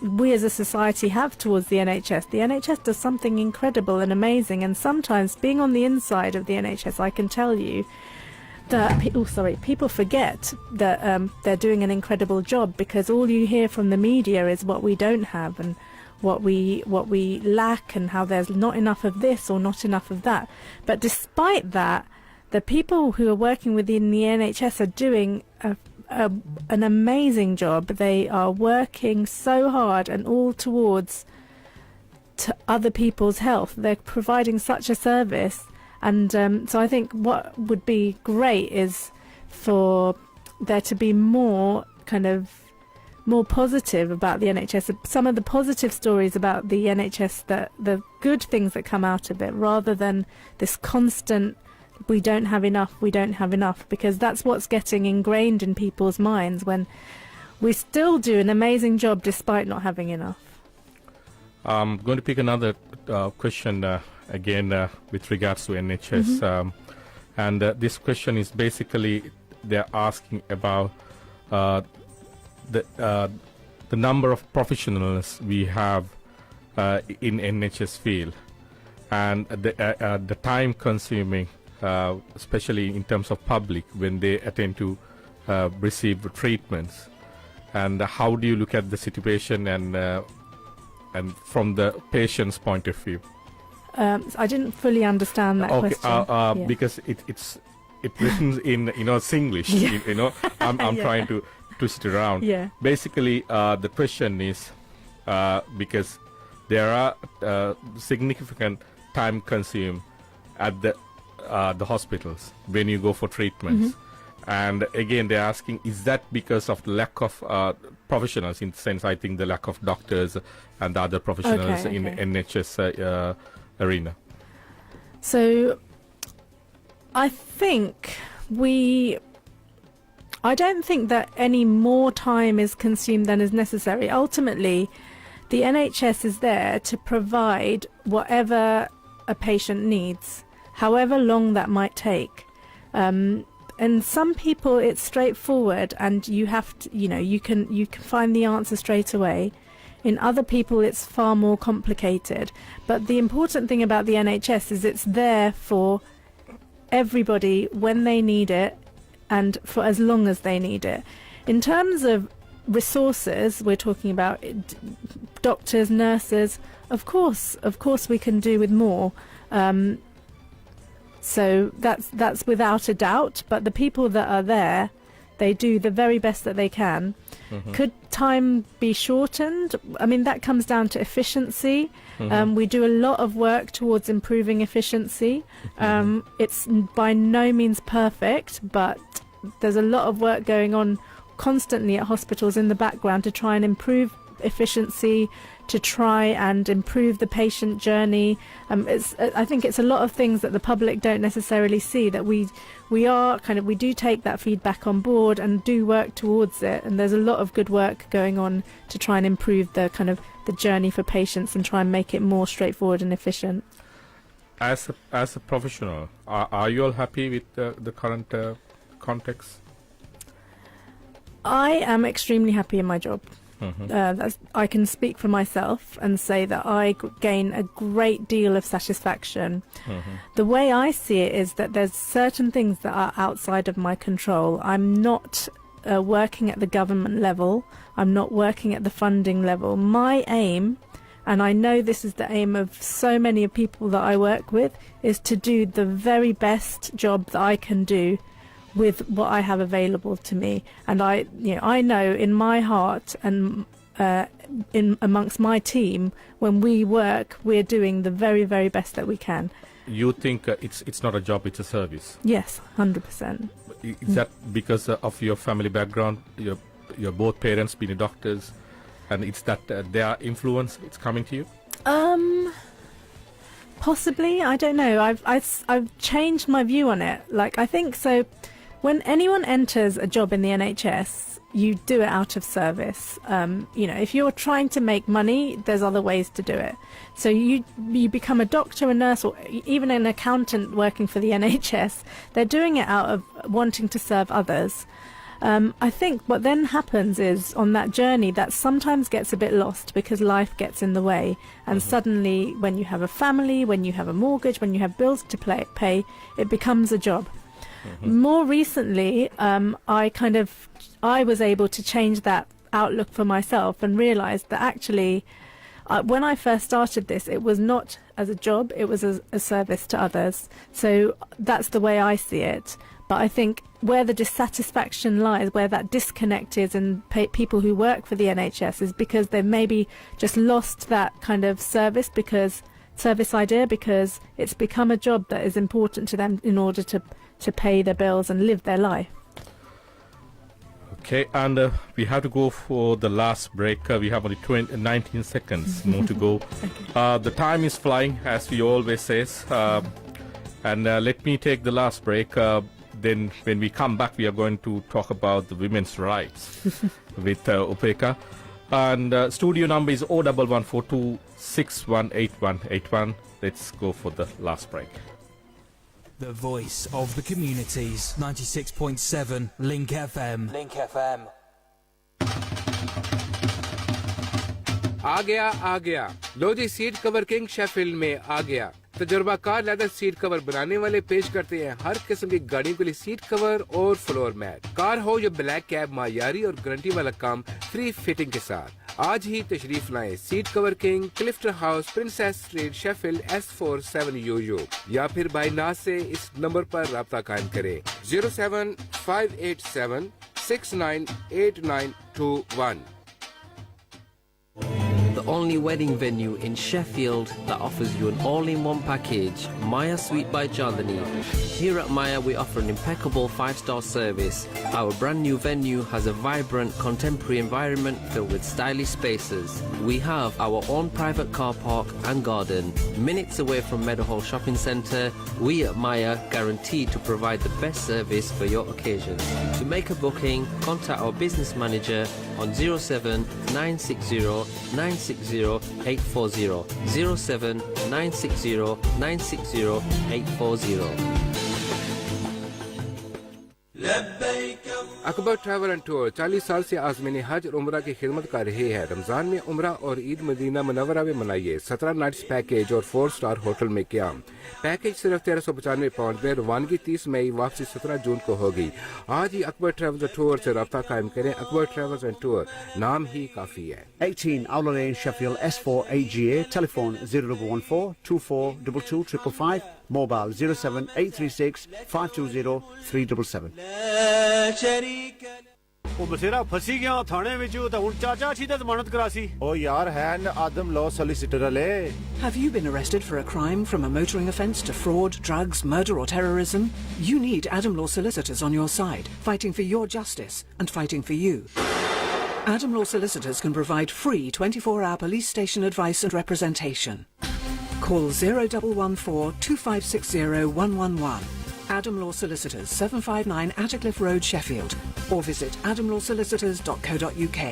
we as a society have towards the NHS. The NHS does something incredible and amazing, and sometimes being on the inside of the NHS, I can tell you that people forget that they're doing an incredible job, because all you hear from the media is what we don't have and what we lack, and how there's not enough of this or not enough of that. But despite that, the people who are working within the NHS are doing an amazing job. They are working so hard and all towards to other people's health. They're providing such a service. And so I think what would be great is for there to be more positive about the NHS. Some of the positive stories about the NHS, the good things that come out of it, rather than this constant we don't have enough, because that's what's getting ingrained in people's minds when we still do an amazing job despite not having enough. I'm going to pick another question again with regards to NHS. And this question is basically they're asking about the number of professionals we have in NHS field, and the time consuming, especially in terms of public when they attend to receive treatments. And how do you look at the situation and from the patient's point of view? I didn't fully understand that question. Because it written in Singlish. I'm trying to twist it around. Basically, the question is because there are significant time consumed at the hospitals when you go for treatments. And again, they're asking, is that because of the lack of professionals? In the sense, I think the lack of doctors and other professionals in NHS arena. So I think I don't think that any more time is consumed than is necessary. Ultimately, the NHS is there to provide whatever a patient needs, however long that might take. And some people it's straightforward and you have to, you can find the answer straight away. In other people it's far more complicated. But the important thing about the NHS is it's there for everybody when they need it and for as long as they need it. In terms of resources, we're talking about doctors, nurses, of course we can do with more. So that's without a doubt, but the people that are there, they do the very best that they can. Could time be shortened? I mean, that comes down to efficiency. We do a lot of work towards improving efficiency. It's by no means perfect, but there's a lot of work going on constantly at hospitals in the background to try and improve efficiency, to try and improve the patient journey. I think it's a lot of things that the public don't necessarily see, that we do take that feedback on board and do work towards it, and there's a lot of good work going on to try and improve the journey for patients and try and make it more straightforward and efficient. As a professional, are you all happy with the current context? I am extremely happy in my job. I can speak for myself and say that I gain a great deal of satisfaction. The way I see it is that there's certain things that are outside of my control. I'm not working at the government level. I'm not working at the funding level. My aim, and I know this is the aim of so many people that I work with, is to do the very best job that I can do with what I have available to me. And I know in my heart and in amongst my team, when we work, we're doing the very, very best that we can. You think it's not a job, it's a service? Yes, 100%. Is that because of your family background? Your both parents being doctors, and it's that their influence it's coming to you? Possibly, I don't know. I've changed my view on it. Like, I think so. When anyone enters a job in the NHS, you do it out of service. If you're trying to make money, there's other ways to do it. So you become a doctor, a nurse, or even an accountant working for the NHS. They're doing it out of wanting to serve others. I think what then happens is, on that journey, that sometimes gets a bit lost because life gets in the way. And suddenly, when you have a family, when you have a mortgage, when you have bills to pay, it becomes a job. More recently, I was able to change that outlook for myself and realised that actually, when I first started this, it was not as a job, it was a service to others. So that's the way I see it. But I think where the dissatisfaction lies, where that disconnect is in people who work for the NHS, is because they've maybe just lost that kind of service idea, because it's become a job that is important to them in order to pay their bills and live their life. Okay, and we have to go for the last break. We have only 19 seconds more to go. The time is flying, as we always say. And let me take the last break. Then when we come back, we are going to talk about the women's rights with Upeka. And studio number is 01142 618181. Let's go for the last break. The voice of the communities. 96.7 Link FM. Link FM. आ गया लो जी, seat cover king Sheffield में आ गया। तजुर्बाकार leather seat cover बनाने वाले पेश करते हैं हर किस्म की गाड़ियों के लिए सीट कवर और फ्लोर मैट। कार हो या ब्लैक कैब, मायारी और गारंटी वाला काम फ्री फिटिंग के साथ। आज ही तशरीफ लाएं seat cover king, Clifton house, princess street, Sheffield S47UU, या फिर बाय नाज से इस नंबर पर राब्ता कायम करें 07587 698921। The only wedding venue in Sheffield that offers you an all-in-one package, Maya Suite by Chandani. Here at Maya, we offer an impeccable 5-star service. Our brand new venue has a vibrant, contemporary environment filled with stylish spaces. We have our own private car park and garden. Minutes away from Meadowhall Shopping Centre, we at Maya guarantee to provide the best service for your occasions. To make a booking, contact our business manager on 07 960 960 840 07 960 960 840. Akbar travel and tour 40 साल से आज़मीन हज और उम्रा की खिदमत कर रही है। रमजान में उम्रा और ईद मदीना मुनव्वरा में मनाइए। 17 नाइट्स पैकेज और 4 स्टार होटल में क्या पैकेज सिर्फ 1395 पाउंड में। रवानगी 30 मई, वापसी 17 जून को होगी। आज ही अकबर ट्रैवल एंड टूर से रब्ता कायम करें। अकबर ट्रैवल एंड टूर, नाम ही काफी है। 18 Owler Lane, Sheffield, S48GA, telephone 0114 2422 555, mobile 07836 520 377. ਉਹ ਬਸੇਰਾ ਫਸੀ ਗਿਆ ਥਾਣੇ ਵਿੱਚ ਤਾਂ ਹੁਣ ਚਾਚਾ ਛੀ ਦਾ ਜ਼ਮਾਨਤ ਕਰਾਸੀ ਉਹ ਯਾਰ ਹੈਨ ਆਦਮ ਲਾਅ ਸੋਲਿਸਿਟਰ ਵਾਲੇ Have you been arrested for a crime from a motoring offence to fraud, drugs, murder or terrorism? You need Adam Law Solicitors on your side, fighting for your justice and fighting for you. Adam Law Solicitors can provide free 24-hour police station advice and representation. Call 0114 2560 111. Adam Law Solicitors, 759 Attercliffe Road, Sheffield, or visit adamlawsolicitors.co.uk.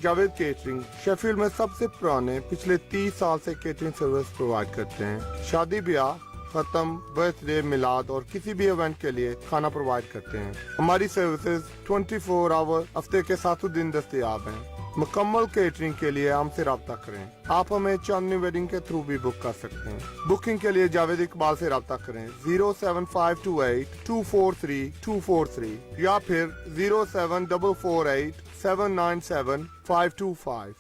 Javed catering Sheffield में सबसे पुराने पिछले 30 साल से catering service provide करते हैं। शादी ब्याह, खत्म, बर्थडे, मिलाद और किसी भी इवेंट के लिए खाना प्रोवाइड करते हैं। हमारी सर्विसेज 24 आवर हफ्ते के 7 दिन दस्तयाब हैं। मुकम्मल केटरिंग के लिए हमसे रब्ता करें। आप हमें चांदनी वेडिंग के थ्रू भी बुक कर सकते हैं। बुकिंग के लिए जावेद इकबाल से रब्ता करें 07528 243 243 या फिर 07448 797 525.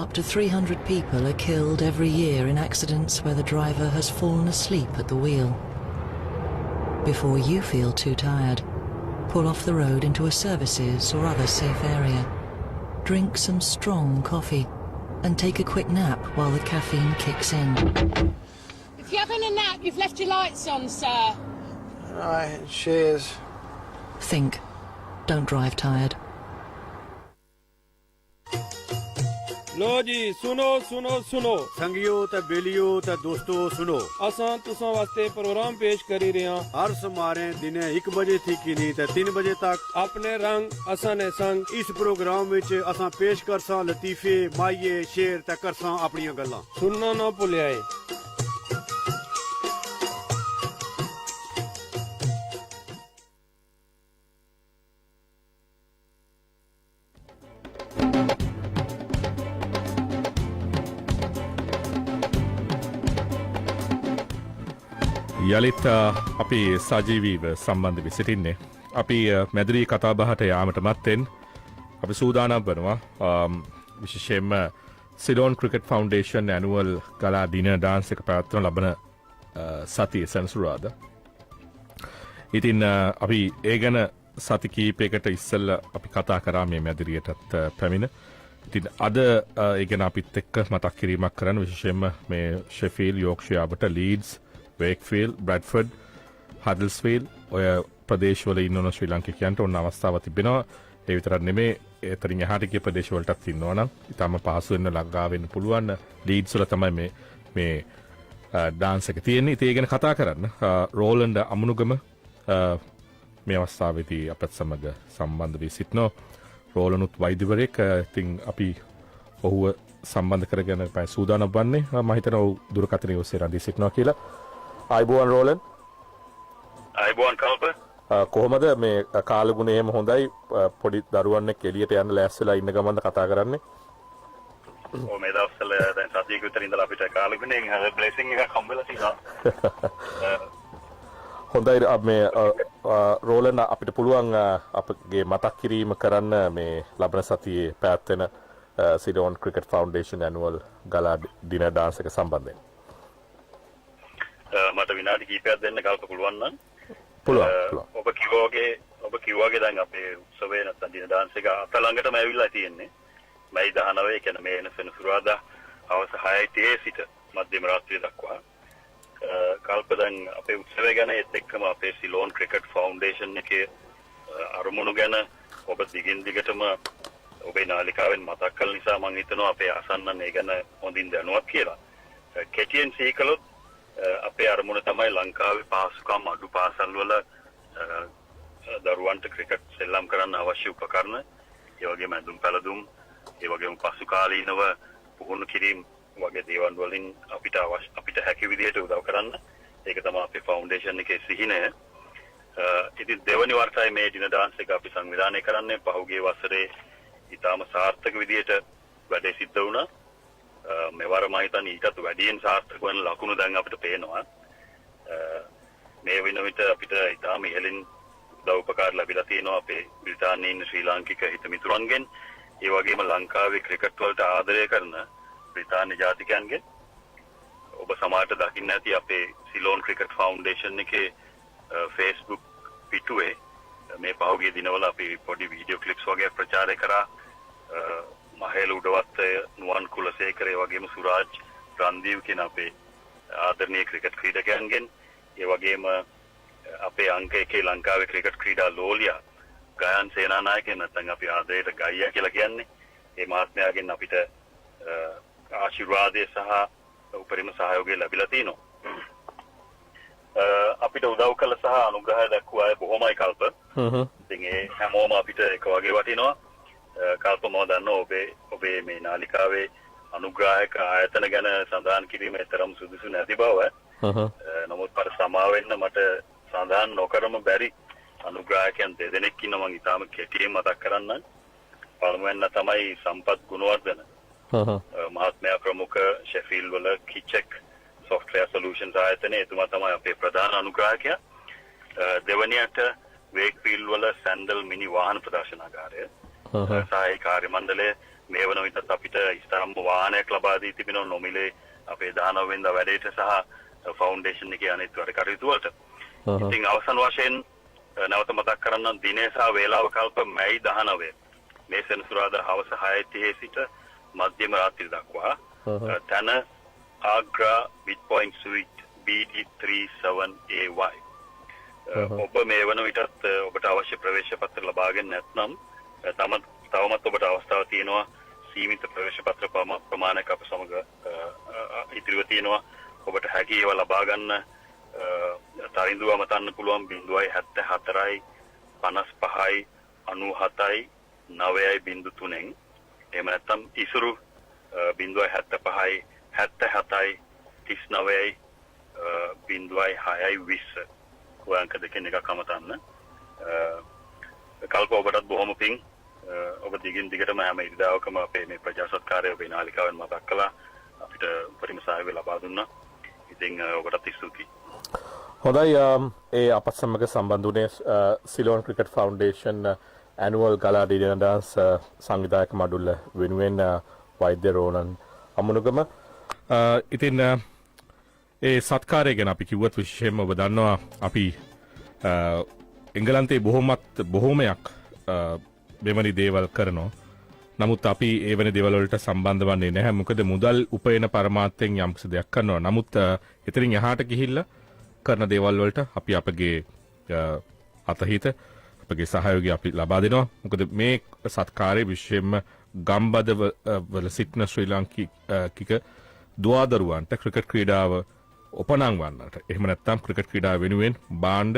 Up to 300 people are killed every year in accidents where the driver has fallen asleep at the wheel. Before you feel too tired, pull off the road into a services or other safe area. Drink some strong coffee and take a quick nap while the caffeine kicks in. If you're having a nap, you've left your lights on, sir. Right, cheers. Think. Don't drive tired. लो जी सुनो सुनो सुनो संगियो ते बेलियो ते दोस्तों सुनो असां तुसां वास्ते programme पेश करी रहे हैं। हर समारे दिने 1 बजे थी कि नहीं ते 3 बजे तक अपने रंग असां ने संग इस प्रोग्राम विच असां पेश करसां लतीफे माइये शेर ते करसां अपनी गल्लां सुनना ना भुल्लिया। යළිත් අපි සජීවීව සම්බන්ධ වී සිටින්නේ. අපි මැදිරි කතාබහට යාමට මත්තෙන් අපි සූදානම් වනවා විශේෂයෙන්ම සිලෝන් ක්‍රිකට් ෆවුන්ඩේෂන් ඇනුවල් ගලා දින ඩාන්ස් එක පැවැත්වන ලබන සතිය සෙනසුරාදා. ඉතින් අපි ඒ ගැන සති කීපයකට ඉස්සෙල්ල අපි කතා කරා මේ මැදිරියටත් පැමිණ. ඉතින් අද ඒ ගැන අපිත් එක්ක මතක් කිරීමක් කරන්න විශේෂයෙන්ම මේ ෂෙෆීල්ඩ්, යෝක්ෂයාර්ට, ලීඩ්ස්, වේක්ෆීල්ඩ්, බ්‍රැඩ්ෆර්ඩ්, හඩල්ස්ෆීල්ඩ් ඔය ප්‍රදේශවල ඉන්න ශ්‍රී ලාංකිකයන්ට ඔන්න අවස්ථාවක් තිබෙනවා. ඒ විතරක් නෙමේ එතරින් එහාට ගිය ප්‍රදේශවලටත් ඉන්නවා නම් ඉතාම පහසු වෙන්න ළඟා වෙන්න පුළුවන්. ලීඩ්ස් වල තමයි මේ ඩාන්ස් එක තියෙන්නේ. ඉතින් ඒ ගැන කතා කරන්න රෝලන්ඩ් අමුණුගම මේ අවස්ථාවේදී අපත් සමග සම්බන්ධ වී සිටිනවා. රෝලනුත් වෛද්‍යවරයෙක්. ඉතින් අපි ඔහුව සම්බන්ධ කරගෙන පයි සූදානම් වන්නේ. මම හිතනවා ඔහු දුරකථනයේ ඔස්සේ රැඳී සිටිනවා කියලා. ආයිබෝවන් රෝලන්ඩ්. ආයිබෝවන් කල්ප. කොහොමද මේ කාලගුණය එහෙම හොඳයි? පොඩි දරුවන් එක්ක එළියට යන්න ලෑස්තිලා ඉන්න ගමන්ද කතා කරන්නේ? ඔව් මේ දවස්වල දැන් සතියක විතර ඉඳලා අපිට කාලගුණයෙන් බ්ලෙසිං එකක් හම්බෙලා තියෙනවා. හොඳයි මේ රෝලන්ඩ් අපිට පුළුවන් අපගේ මතක් කිරීම කරන්න මේ ලබන සතියේ පැවැත්වෙන සිලෝන් ක්‍රිකට් ෆවුන්ඩේෂන් ඇනුවල් ගලා දින ඩාන්ස් එක සම්බන්ධයෙන්. මට විනාඩි කිහිපයක් දෙන්න කල්ප පුළුවන් නම්. පුළුවන්. ඔබ කිව්වාගේ දැන් අපේ උත්සවයේ නැත්නම් දින ඩාන්ස් එක අත ළඟටම ඇවිල්ලා තියෙන්නේ. මයි 19 කියන්නේ මේ එන සෙනසුරාදා හවස 6:30 සිට මධ්‍යම රාත්‍රිය දක්වා. කල්ප දැන් අපේ උත්සවය ගැන ඒත් එක්කම අපේ සිලෝන් ක්‍රිකට් ෆවුන්ඩේෂන් එකේ අරමුණු ගැන ඔබ දිගින් දිගටම ඔබේ නාලිකාවෙන් මතක් කළ නිසා මම හිතනවා අපේ අසන්නන් ඒ ගැන හොඳින් දැනුවත් කියලා. කෙටියෙන් සීකලොත් අපේ අරමුණ තමයි ලංකාවේ පාසුකම් අඩු පාසල් වල දරුවන්ට ක්‍රිකට් සෙල්ලම් කරන්න අවශ්‍ය උපකරණ, ඒ වගේම ඇඳුම් පැළඳුම්, ඒ වගේම පසුකාලීනව පුහුණු කිරීම වගේ දේවල් වලින් අපිට හැකි විදිහට උදව් කරන්න ඒක තමයි අපේ ෆවුන්ඩේෂන් එකේ සිහිනය. ඉතින් දෙවනි වර්ෂයේ මේ දින ඩාන්ස් එක අපි සංවිධානය කරන්නේ පහුගිය වසරේ ඉතාම සාර්ථක විදියට වැඩේ සිද්ධ වුණා. මේ වර මම හිතන්නේ ඊටත් වැඩියෙන් සාර්ථක වෙන ලකුණු දැන් අපිට පේනවා. මේ වෙන විට අපිට ඉතාම ඉහළින් උදව් උපකාර ලැබිලා තියෙනවා අපේ බ්‍රිතාන්‍යයේ ඉන්න ශ්‍රී ලාංකික හිත මිතුරන්ගෙන්. ඒ වගේම ලංකාවේ ක්‍රිකට් වලට ආදරය කරන බ්‍රිතාන්‍ය ජාතිකයන්ගෙන්. ඔබ සමහරට දකින්න ඇති අපේ සිලෝන් ක්‍රිකට් ෆවුන්ඩේෂන් එකේ Facebook පිටුවේ මේ පහුගිය දිනවල අපි පොඩි වීඩියෝ ක්ලිප්ස් වගේ ප්‍රචාරය කරා. මහේල උඩවත්තය, නුවන් කුලසේකර, ඒ වගේම සුරාජ් රන්දීව් කියන අපේ ආදරණීය ක්‍රිකට් ක්‍රීඩකයන්ගෙන්. ඒ වගේම අපේ අංක එකේ ලංකාවේ ක්‍රිකට් ක්‍රීඩා ලෝලියා ගයන් සේනානායකයන් නැත්නම් අපි ආදරයට ගයියා කියලා කියන්නේ. ඒ මහත්මයාගෙන් අපිට ආශිර්වාදය සහ උපරිම සහයෝගය ලැබිලා තිනවා. අපිට උදව් කළ සහ අනුග්‍රහය දක්වා අය බොහොමයි කල්ප. ඉතින් ඒ හැමෝම අපිට එක වගේ වටිනවා. කල්ප මම දන්නවා ඔබේ මේ නාලිකාවේ අනුග්‍රාහක ආයතන ගැන සඳහන් කිරීම තරම් සුදුසු නැති බව. නමුත් පර සමා වෙන්න මට සඳහන් නොකරම බැරි අනුග්‍රාහකයන් දෙදෙනෙක් ඉන්නවා මම ඊටාම කෙටියෙන් මතක් කරන්නම්. පළමුවෙන් තමයි සම්පත් ගුණවර්ධන. මහත්මයා ප්‍රමුඛ ෂෙෆීල්ඩ් වල කිචෙක් software solutions ආයතනයේ එතුමා තමයි අපේ ප්‍රධාන අනුග්‍රාහකයා. දෙවැනියට වේක්ෆීල්ඩ් වල සැන්ඩල් මිනි වාහන ප්‍රදර්ශනාගාරය. සහාය කාර්ය මණ්ඩලය මේ වන විටත් අපිට ස්ථාම්භ වාහනයක් ලබා දී තිබෙනවා නොමිලේ අපේ 19 වෙනිදා වැඩේට සහ ෆවුන්ඩේෂන් එකේ අනිත් වැඩ කටයුතු වලට. ඉතින් අවසන් වශයෙන් නැවත මතක් කරන්නම් දිනේ සහ වේලාව කල්ප මැයි 19 මේ සෙනසුරාදා හවස 6:30 සිට මධ්‍යම රාත්‍රිය දක්වා තන ආග්‍රා Midpoint Suite BD37AY. ඔබ මේ වන විටත් ඔබට අවශ්‍ය ප්‍රවේශ පත්‍ර ලබාගෙන නැත්නම් තවමත් ඔබට අවස්ථාව තියෙනවා සීමිත ප්‍රවේශ පත්‍ර ප්‍රමාණයක් අප සමග ඉතිරිව තියෙනවා. ඔබට හැකි ඒවා ලබා ගන්න තරිඳුව අමතන්න පුළුවන් 074 55 97 9.3න්. එහෙම නැත්නම් ඉසුරු 075 77 39 0.6 ඔයංක දෙකෙන් එකක් අමතන්න. කල්ප ඔබටත් බොහොම පිං. ඔබ දිගින් දිගටම හැම ඉරිදාවකම අපේ මේ ප්‍රජාසත්කාරය ඔබේ නාලිකාවෙන් මතක් කළා. අපිට උපරිම සහයෝගය ලබා දුන්නා. ඉතින් ඔබටත් ස්තුතියි. හොඳයි. ඒ අපත් සමග සම්බන්ධ වුණේ සිලෝන් ක්‍රිකට් ෆවුන්ඩේෂන් ඇනුවල් ගලා ඩිනර් ඩාන්ස් සංවිධායක මඩුල්ල වෙනුවෙන් වෛද්‍ය රෝණන් අමුණුගම. ඉතින් ඒ සත්කාරය ගැන අපි කිව්වත් විශේෂයෙන්ම ඔබ දන්නවා අපි එංගලන්තයේ බොහෝමයක් මෙවැනි දේවල් කරනවා. නමුත් අපි එවැනි දේවල් වලට සම්බන්ධ වන්නේ නැහැ. මොකද මුදල් උපයන පරමාර්ථයෙන් යම්කිසි දෙයක් කරනවා. නමුත් එතනින් එහාට ගිහිල්ලා කරන දේවල් වලට අපි අපගේ අතහිත අපගේ සහයෝගය අපි ලබා දෙනවා. මොකද මේ සත්කාරයේ විශේෂයෙන්ම ගම්බද වල සිටින ශ්‍රී ලාංකික දුවදරුවන්ට ක්‍රිකට් ක්‍රීඩාව උපනං වන්නට, එහෙම නැත්නම් ක්‍රිකට් ක්‍රීඩාව වෙනුවෙන් භාණ්ඩ,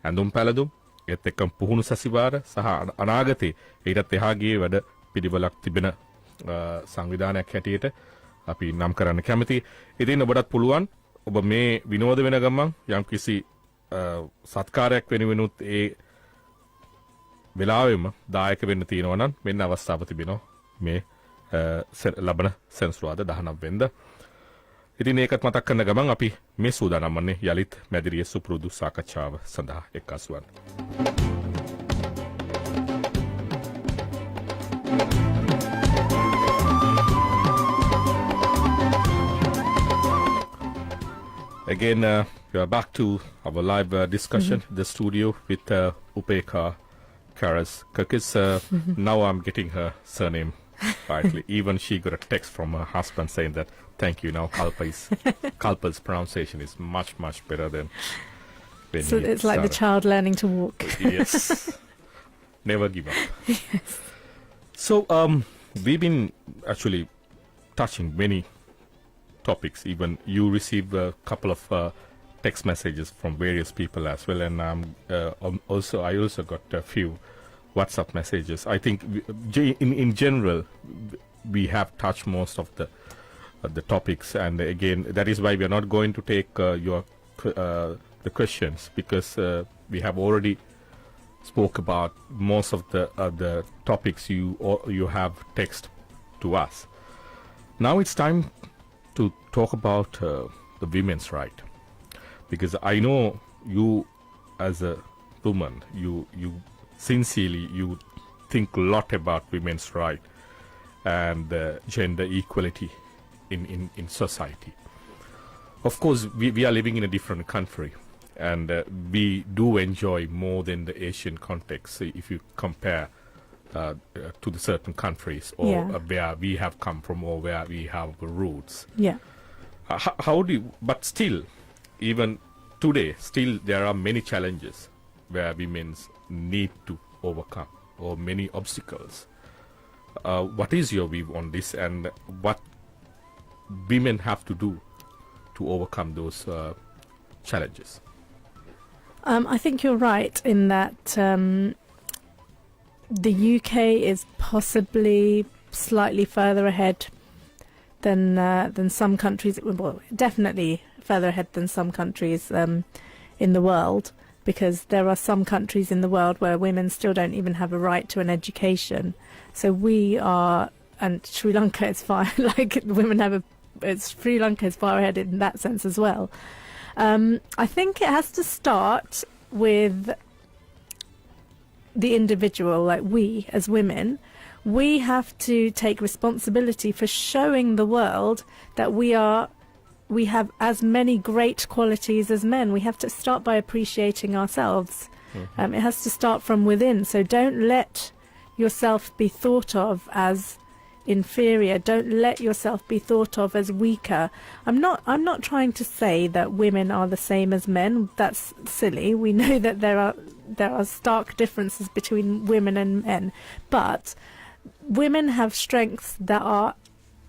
ඇඳුම් පැළඳුම්, ඒත් එක්කම පුහුණු සැසිවාර සහ අනාගතයේ ඊටත් එහා ගියේ වැඩ පිළිවෙලක් තිබෙන සංවිධානයක් හැටියට අපි නම් කරන්න කැමතියි. ඉතින් ඔබටත් පුළුවන් ඔබ මේ විනෝද වෙන ගමන් යම්කිසි සත්කාරයක් වෙනුවෙනුත් ඒ වෙලාවෙම දායක වෙන්න තියෙනවා නම් මෙන්න අවස්ථාව තිබෙනවා මේ ලබන සෙනසුරාදා 19 වෙනිදා. ඉතින් ඒකත් මතක් කරන ගමන් අපි මේ සූදානම් වන්නේ යලිත් මැදිරියේ සුපුරුදු සාකච්ඡාව සඳහා එක්කාසු වන්න. Again, we are back to our live discussion in the studio with Upeka Karas Kirkis. Now I'm getting her surname rightly. Even she got a text from her husband saying that, thank you, now Kalpa's pronunciation is much, much better than when So it's like the child learning to walk. Yes. Never give up. Yes. So, we've been actually touching many topics. Even you received a couple of text messages from various people as well, and I also got a few WhatsApp messages. I think in general we have touched most of the topics, and again that is why we are not going to take your the questions, because we have already spoke about most of the topics you have text to us. Now it's time to talk about the women's right, because I know you as a woman, you sincerely you think a lot about women's right and gender equality in society. Of course, we are living in a different country, and we do enjoy more than the Asian context if you compare to the certain countries or where we have come from or where we have roots. Yeah. How do you, but still, even today, still there are many challenges where women need to overcome, or many obstacles. What is your view on this, and what women have to do to overcome those challenges? I think you're right in that the UK is possibly slightly further ahead than some countries. Well, definitely further ahead than some countries in the world, because there are some countries in the world where women still don't even have a right to an education. So we are, and Sri Lanka is far, like women have Sri Lanka is far ahead in that sense as well. I think it has to start with the individual, like we as women. We have to take responsibility for showing the world that we have as many great qualities as men. We have to start by appreciating ourselves. It has to start from within. So don't let yourself be thought of as inferior. Don't let yourself be thought of as weaker. I'm not trying to say that women are the same as men. That's silly. We know that there are stark differences between women and men, but women have strengths that are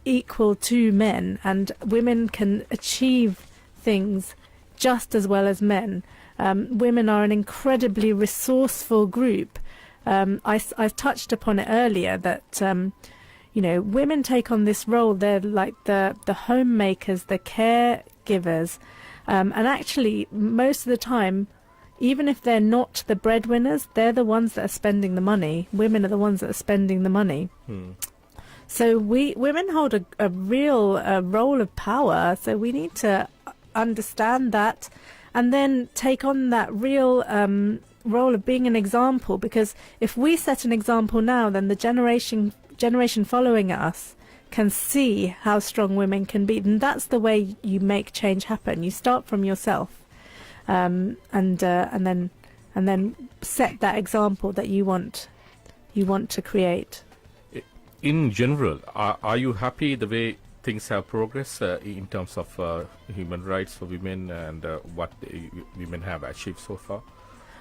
equal to men, and women can achieve things just as well as men. Women are an incredibly resourceful group. I touched upon it earlier that women take on this role. They're like the homemakers, the caregivers, and actually most of the time, even if they're not the breadwinners, they're the ones that are spending the money. Women are the ones that are spending the money. So women hold a real role of power. So we need to understand that, and then take on that real role of being an example. Because if we set an example now, then the generation following us can see how strong women can be, and that's the way you make change happen. You start from yourself, and then set that example that you want to create. In general, are you happy the way things have progressed in terms of human rights for women and what women have achieved so far?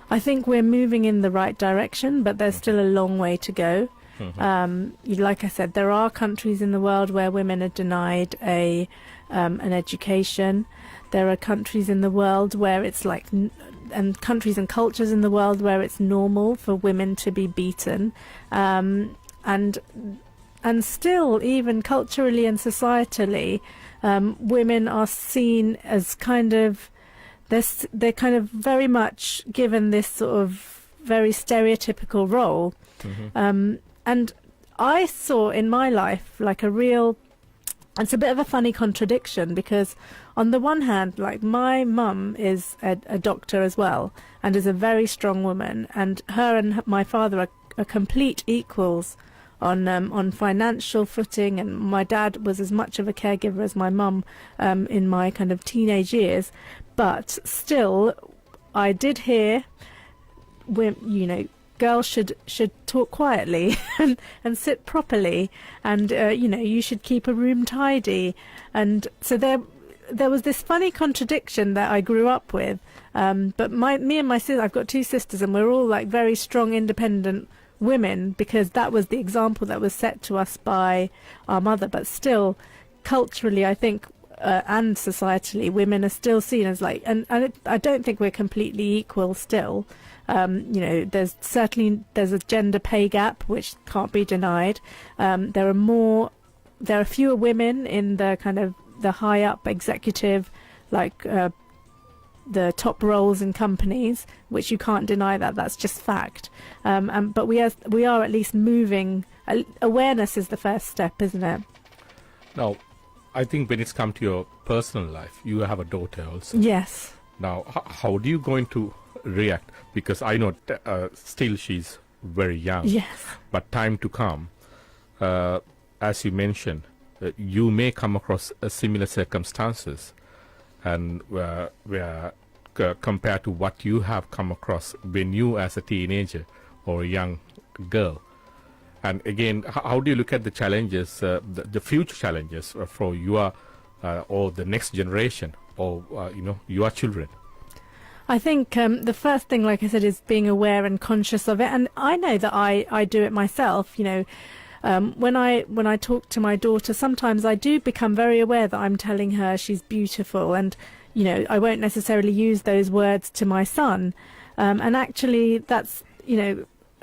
I think we're moving in the right direction, but there's still a long way to go. Like I said, there are countries in the world where women are denied an education. There are countries in the world where it's like, and countries and cultures in the world where it's normal for women to be beaten, and still, even culturally and societally, women are seen as kind of they're kind of very much given this sort of very stereotypical role. And I saw in my life like it's a bit of a funny contradiction, because on the one hand, like my mum is a doctor as well, and is a very strong woman, and her and my father are complete equals on financial footing, and my dad was as much of a caregiver as my mum in my kind of teenage years. But still, I did hear, girls should talk quietly and sit properly, and you should keep a room tidy. And so there was this funny contradiction that I grew up with. But me and my sister, I've got two sisters, and we're all like very strong, independent women, because that was the example that was set to us by our mother. But still, culturally, I think, and societally, women are still seen as like, and I don't think we're completely equal still. There's a gender pay gap which can't be denied. There are fewer women in the kind of the high up executive, like the top roles in companies, which you can't deny that's just fact. But we are at least moving. Awareness is the first step, isn't it? Now, I think when it's come to your personal life, you have a daughter also. Yes. Now, how do you going to react? Because I know still she's very young. Yes. But time to come, as you mentioned, you may come across similar circumstances, and where compared to what you have come across when you as a teenager or a young girl. And again, how do you look at the challenges, the future challenges for your or the next generation, or your children? I think the first thing, like I said, is being aware and conscious of it. And I know that I do it myself. When I talk to my daughter, sometimes I do become very aware that I'm telling her she's beautiful, and I won't necessarily use those words to my son. And actually, that's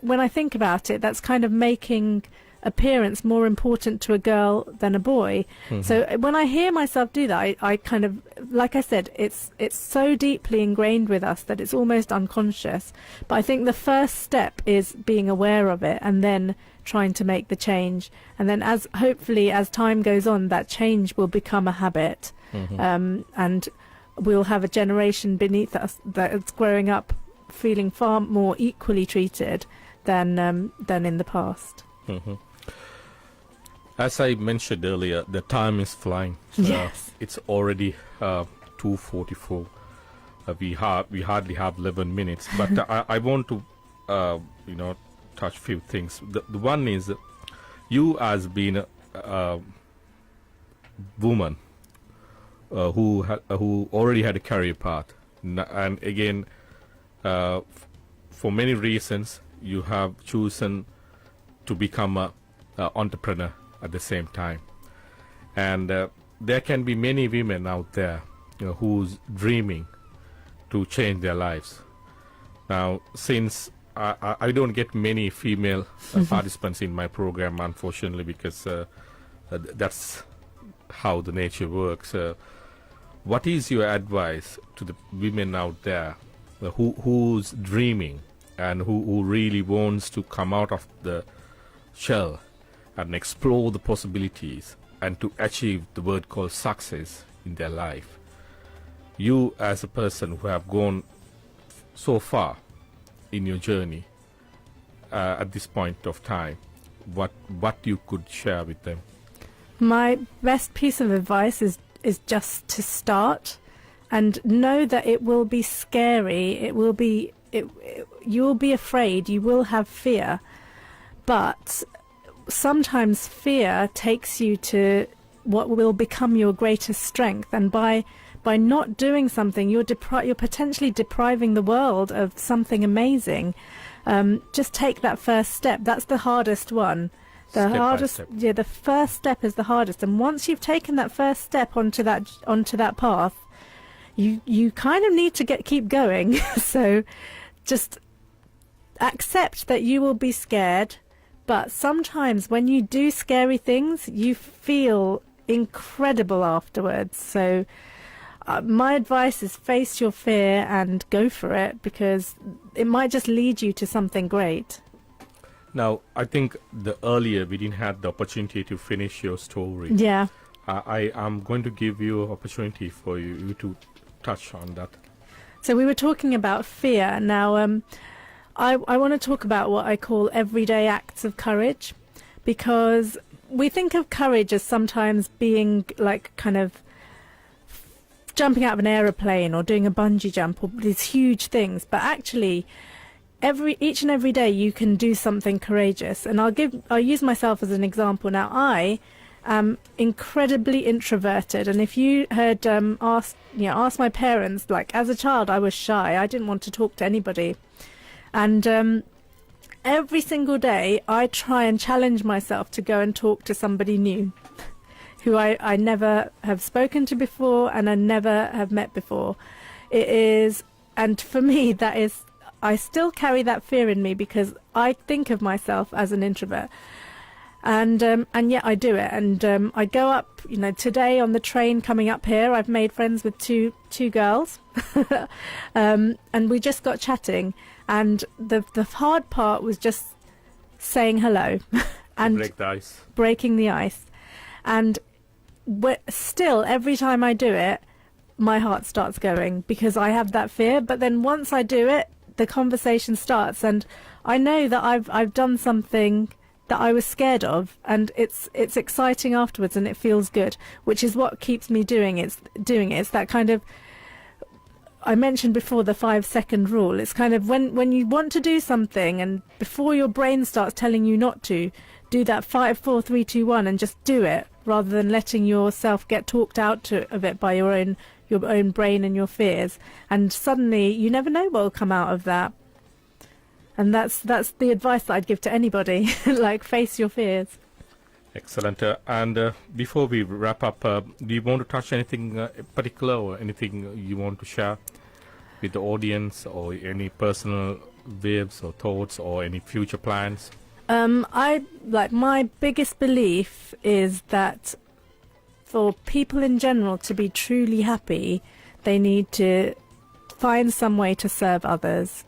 when I think about it, that's kind of making appearance more important to a girl than a boy. Mm-hmm. So when I hear myself do that, I kind of, like I said, it's so deeply ingrained with us that it's almost unconscious. But I think the first step is being aware of it and then trying to make the change. And then hopefully as time goes on, that change will become a habit. Mm-hmm. And we'll have a generation beneath us that's growing up feeling far more equally treated than in the past. Mm-hmm. As I mentioned earlier, the time is flying. Yes. It's already 2:44. We hardly have 11 minutes. But I want to, touch a few things. The one is, you as being a woman who already had a career path, and again, for many reasons, you have chosen to become an entrepreneur at the same time. And there can be many women out there who's dreaming to change their lives. Now, since I don't get many female participants in my program, unfortunately, because that's how the nature works. What is your advice to the women out there who's dreaming and who really wants to come out of the shell and explore the possibilities and to achieve the word called success in their life? You as a person who have gone so far in your journey at this point of time, what you could share with them? My best piece of advice is just to start and know that it will be scary. You will be afraid. You will have fear. But sometimes fear takes you to what will become your greatest strength. And by not doing something, you're potentially depriving the world of something amazing. Just take that first step. That's the hardest one. The first step is the hardest. And once you've taken that first step onto that path, you kind of need to keep going. So just accept that you will be scared, but sometimes when you do scary things, you feel incredible afterwards. So my advice is face your fear and go for it, because it might just lead you to something great. Now, I think earlier we didn't have the opportunity to finish your story. Yeah. I am going to give you an opportunity for you to touch on that. So we were talking about fear. Now, I want to talk about what I call everyday acts of courage, because we think of courage as sometimes being like kind of jumping out of an aeroplane or doing a bungee jump or these huge things, but actually each and every day you can do something courageous. And I'll use myself as an example. Now, I am incredibly introverted, and if you had asked my parents, like as a child I was shy. I didn't want to talk to anybody, and every single day I try and challenge myself to go and talk to somebody new who I never have spoken to before and I never have met before. And for me, that is, I still carry that fear in me because I think of myself as an introvert. And yet I do it, and I go up. Today on the train coming up here, I've made friends with two girls, and we just got chatting. And the hard part was just saying hello, and breaking the ice. And still, every time I do it, my heart starts going because I have that fear. But then once I do it, the conversation starts, and I know that I've done something that I was scared of, and it's exciting afterwards, and it feels good, which is what keeps me doing it. It's that kind of, I mentioned before, the 5-second rule. It's kind of when you want to do something, and before your brain starts telling you not to, do that 5, 4, 3, 2, 1, and just do it, rather than letting yourself get talked out of it by your own brain and your fears. And suddenly, you never know what will come out of that. And that's the advice that I'd give to anybody, like face your fears. Excellent. And before we wrap up, do you want to touch anything particular or anything you want to share with the audience, or any personal waves or thoughts or any future plans? My biggest belief is that for people in general to be truly happy, they need to find some way to serve others.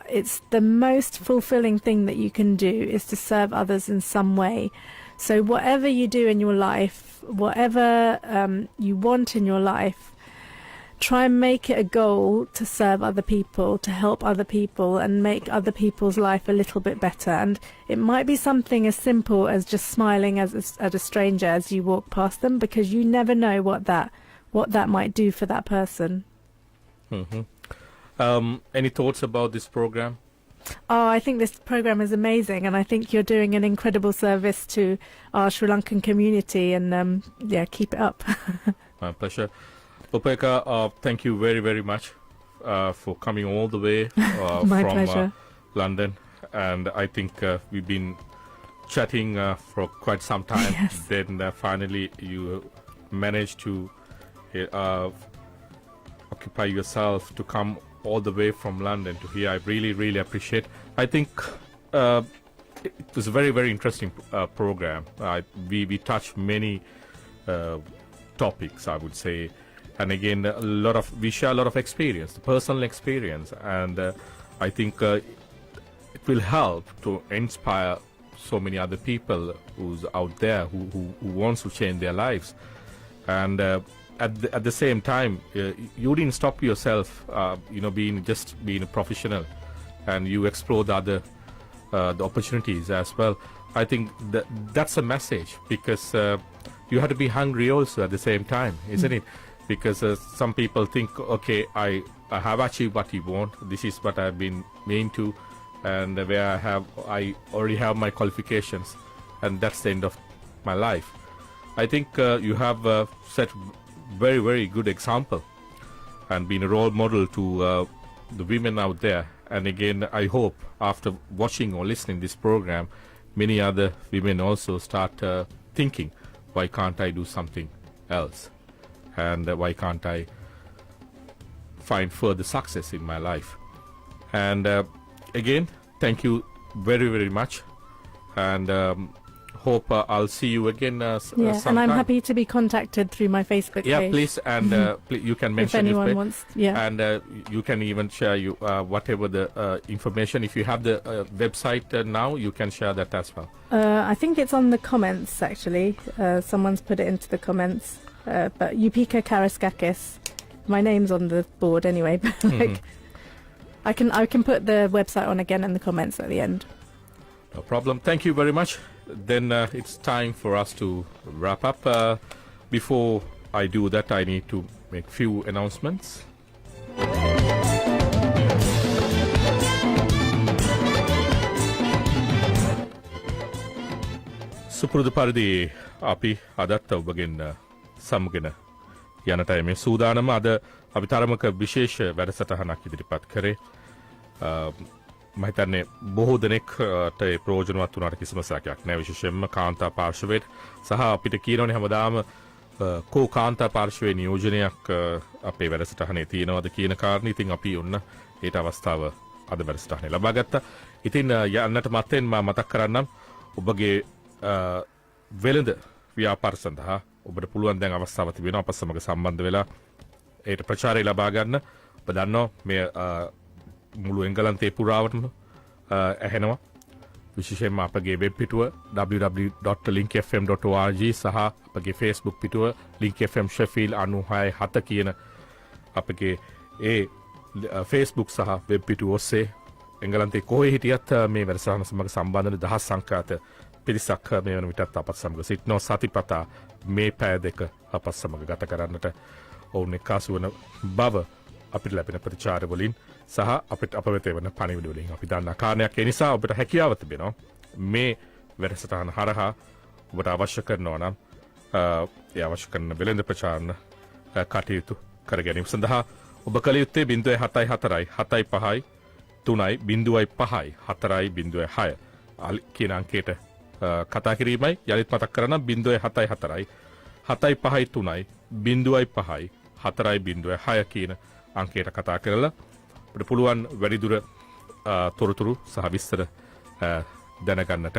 It's the most fulfilling thing that you can do, is to serve others in some way. So whatever you do in your life, whatever you want in your life, try and make it a goal to serve other people, to help other people, and make other people's life a little bit better. And it might be something as simple as just smiling at a stranger as you walk past them, because you never know what that might do for that person. Mm-hmm. Any thoughts about this program? Oh, I think this program is amazing, and I think you're doing an incredible service to our Sri Lankan community, and keep it up. My pleasure. Upeka, thank you very, very much for coming all the way from London. And I think we've been chatting for quite some time. Yes. Then finally you managed to occupy yourself to come all the way from London to here. I really, really appreciate. I think it was a very, very interesting program. We touched many topics, I would say, and again we share a lot of experience, personal experience, and I think it will help to inspire so many other people who's out there who wants to change their lives. And at the same time, you didn't stop yourself, being a professional, and you explore the opportunities as well. I think that's a message, because you have to be hungry also at the same time, isn't it? Because some people think, okay, I have achieved what you want. This is what I've been meant to, and where I already have my qualifications, and that's the end of my life. I think you have set very, very good example and been a role model to the women out there. And again, I hope after watching or listening this program, many other women also start thinking, why can't I do something else? And why can't I find further success in my life? And again, thank you very, very much. And hope I'll see you again sometime. And I'm happy to be contacted through my Facebook page. Yeah, please, and you can mention if anyone wants. Yeah, and you can even share whatever the information. If you have the website now, you can share that as well. I think it's on the comments, actually. Someone's put it into the comments. But Yupika Karaskakis, my name's on the board anyway. But I can put the website on again in the comments at the end. No problem. Thank you very much. Then it's time for us to wrap up. Before I do that, I need to make few announcements. සුපුරුදු පරිදි අපි අදත් ඔබගෙන් සමුගෙන යනට මේ සූදානම අද අපි තරමක විශේෂ වැඩසටහනක් ඉදිරිපත් කරේ. මම හිතන්නේ බොහෝ දෙනෙක්ට ඒ ප්‍රයෝජනවත් වුණාට කිසිම සැකයක් නැහැ, විශේෂයෙන්ම කාන්තා පාර්ශවයට. සහ අපිට කියනෝනේ හැමදාම කෝ කාන්තා පාර්ශවයේ නියෝජනයක් අපේ වැඩසටහනේ තියෙනවද කියන කාරණේ. ඉතින් අපි ඔන්න ඒට අවස්ථාව අද වැඩසටහනේ ලබා ගත්තා. ඉතින් යන්නට මත්තෙන් මම මතක් කරන්නම් ඔබගේ වෙළඳ ව්‍යාපාර සඳහා ඔබට පුළුවන් දැන් අවස්ථාවක් තිබෙනවා අප සමග සම්බන්ධ වෙලා ඒට ප්‍රචාරය ලබා ගන්න. ඔබ දන්නවා මේ මුළු එංගලන්තයේ පුරාවටම ඇහෙනවා. විශේෂයෙන්ම අපගේ වෙබ් පිටුව www.linkfm.org සහ අපගේ Facebook පිටුව LinkFM Sheffield 967 කියන අපගේ ඒ Facebook සහ වෙබ් පිටුව ඔස්සේ එංගලන්තයේ කොහේ හිටියත් මේ වැඩසටහන සමග සම්බන්ධ වෙන දහස් සංඛ්‍යාත පිරිසක් මේ වන විටත් අපත් සමග සිටිනවා. සතිපතා මේ පැය දෙක අපත් සමග ගත කරන්නට ඔවුන් එක්කාසු වන බව අපිට ලැබෙන ප්‍රතිචාර වලින් සහ අපිට අප වෙත වන පණිවිඩ වලින් අපි දන්නා කාරණයක්. ඒ නිසා ඔබට හැකියාව තිබෙනවා මේ වැඩසටහන හරහා ඔබට අවශ්‍ය කරනවා නම් ඒ අවශ්‍ය කරන වෙළඳ ප්‍රචාරණ කටයුතු කර ගැනීම සඳහා ඔබ කළ යුත්තේ 074 75 3යි 05යි 4යි 06 කියන අංකයට කතා කිරීමයි. යලිත් මතක් කරනම් 074යි 75 3යි 05යි 4යි 06 කියන අංකයට කතා කරලා අපිට පුළුවන් වැඩිදුර තොරතුරු සහ විස්තර දැනගන්නට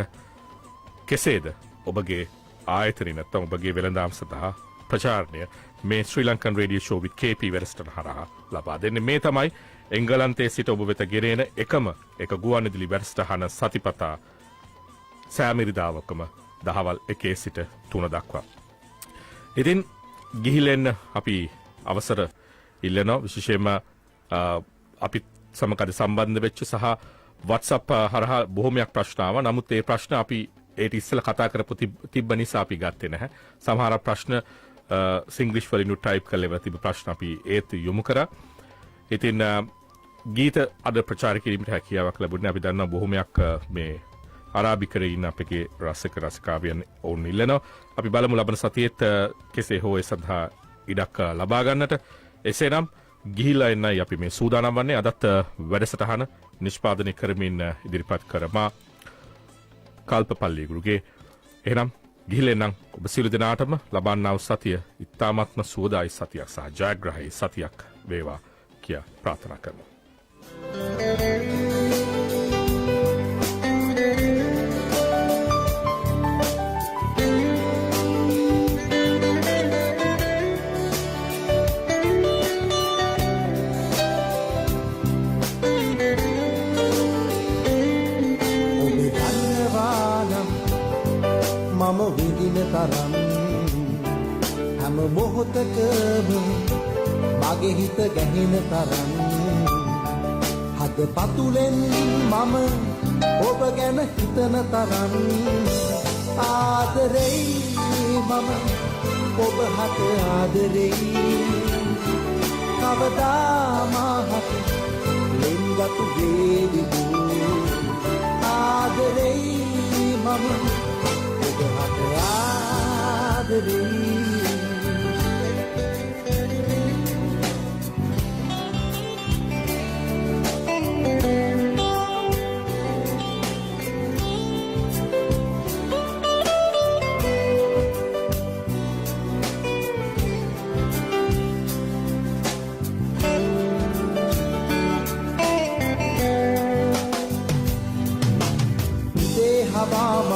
කෙසේද ඔබගේ ආයතනය නැත්නම් ඔබගේ වෙළඳාම් සඳහා ප්‍රචාරණය මේ Sri Lankan radio show with KP වැඩසටහන හරහා ලබා දෙන්නේ. මේ තමයි එංගලන්තයේ සිට ඔබ වෙත ගෙනෙන එකම එක ගුවන්විදුලි වැඩසටහන සතිපතා සෑම ඉරිදාවකම දහවල් 1 සිට 3 දක්වා. ඉතින් ගිහිලෙන්න අපි අවසර ඉල්ලනවා. විශේෂයෙන්ම අපි සමග සම්බන්ධ වෙච්ච සහ WhatsApp හරහා බොහොමයක් ප්‍රශ්න ආවා. නමුත් ඒ ප්‍රශ්න අපි ඒට ඉස්සෙල්ලා කතා කරපු තිබ්බ නිසා අපි ගත්තේ නැහැ. සමහර ප්‍රශ්න සිංග්ලිෂ් වලින් ටයිප් කරලා තිබ්බ ප්‍රශ්න අපි ඒත් යොමු කරා. ඉතින් ගීත අද ප්‍රචාර කිරීමට හැකියාවක් ලැබුණේ. අපි දන්නවා බොහොමයක් මේ අරාබිකරේ ඉන්න අපගේ රසිකාවියන් ඔවුන් ඉල්ලනවා. අපි බලමු ලබන සතියේත් කෙසේ හෝ ඒ සඳහා ඉඩක් ලබා ගන්නට. එසේනම් ගිහිලා එන්නයි අපි මේ සූදානම් වන්නේ. අදත් වැඩසටහන නිෂ්පාදනය කරමින් ඉදිරිපත් කරමා කල්ප පල්ලියගුරුගේ. එහෙනම් ගිහිලෙන්නම් ඔබ සියලු දෙනාටම ලබන්නා වූ සතිය ඉතාමත්ම සුවදායි සතියක් සහ ජයග්‍රහී සතියක් වේවා කියා ප්‍රාර්ථනා කරමු. මම විඳින තරම් හැම මොහොතකම මගේ හිත ගැහෙන තරම් හද පතුලෙන් මම ඔබ ගැන හිතන තරම් ආදරෙයි මම ඔබ හට ආදරෙයි කවදා මාහට ලෙන්ගතු වේවිදු ආදරෙයි මම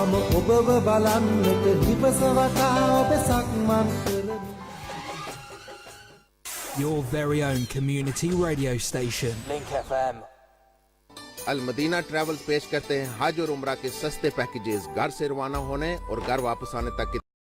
මම ඔබව බලන්නට දිවස වටා ඔබ සක්මන් කරමි. Your very own community radio station. LinkFM. Al Medina travels पेश करते हैं हज और उम्रा के सस्ते पैकेजेस। घर से रवाना होने और घर वापस आने तक के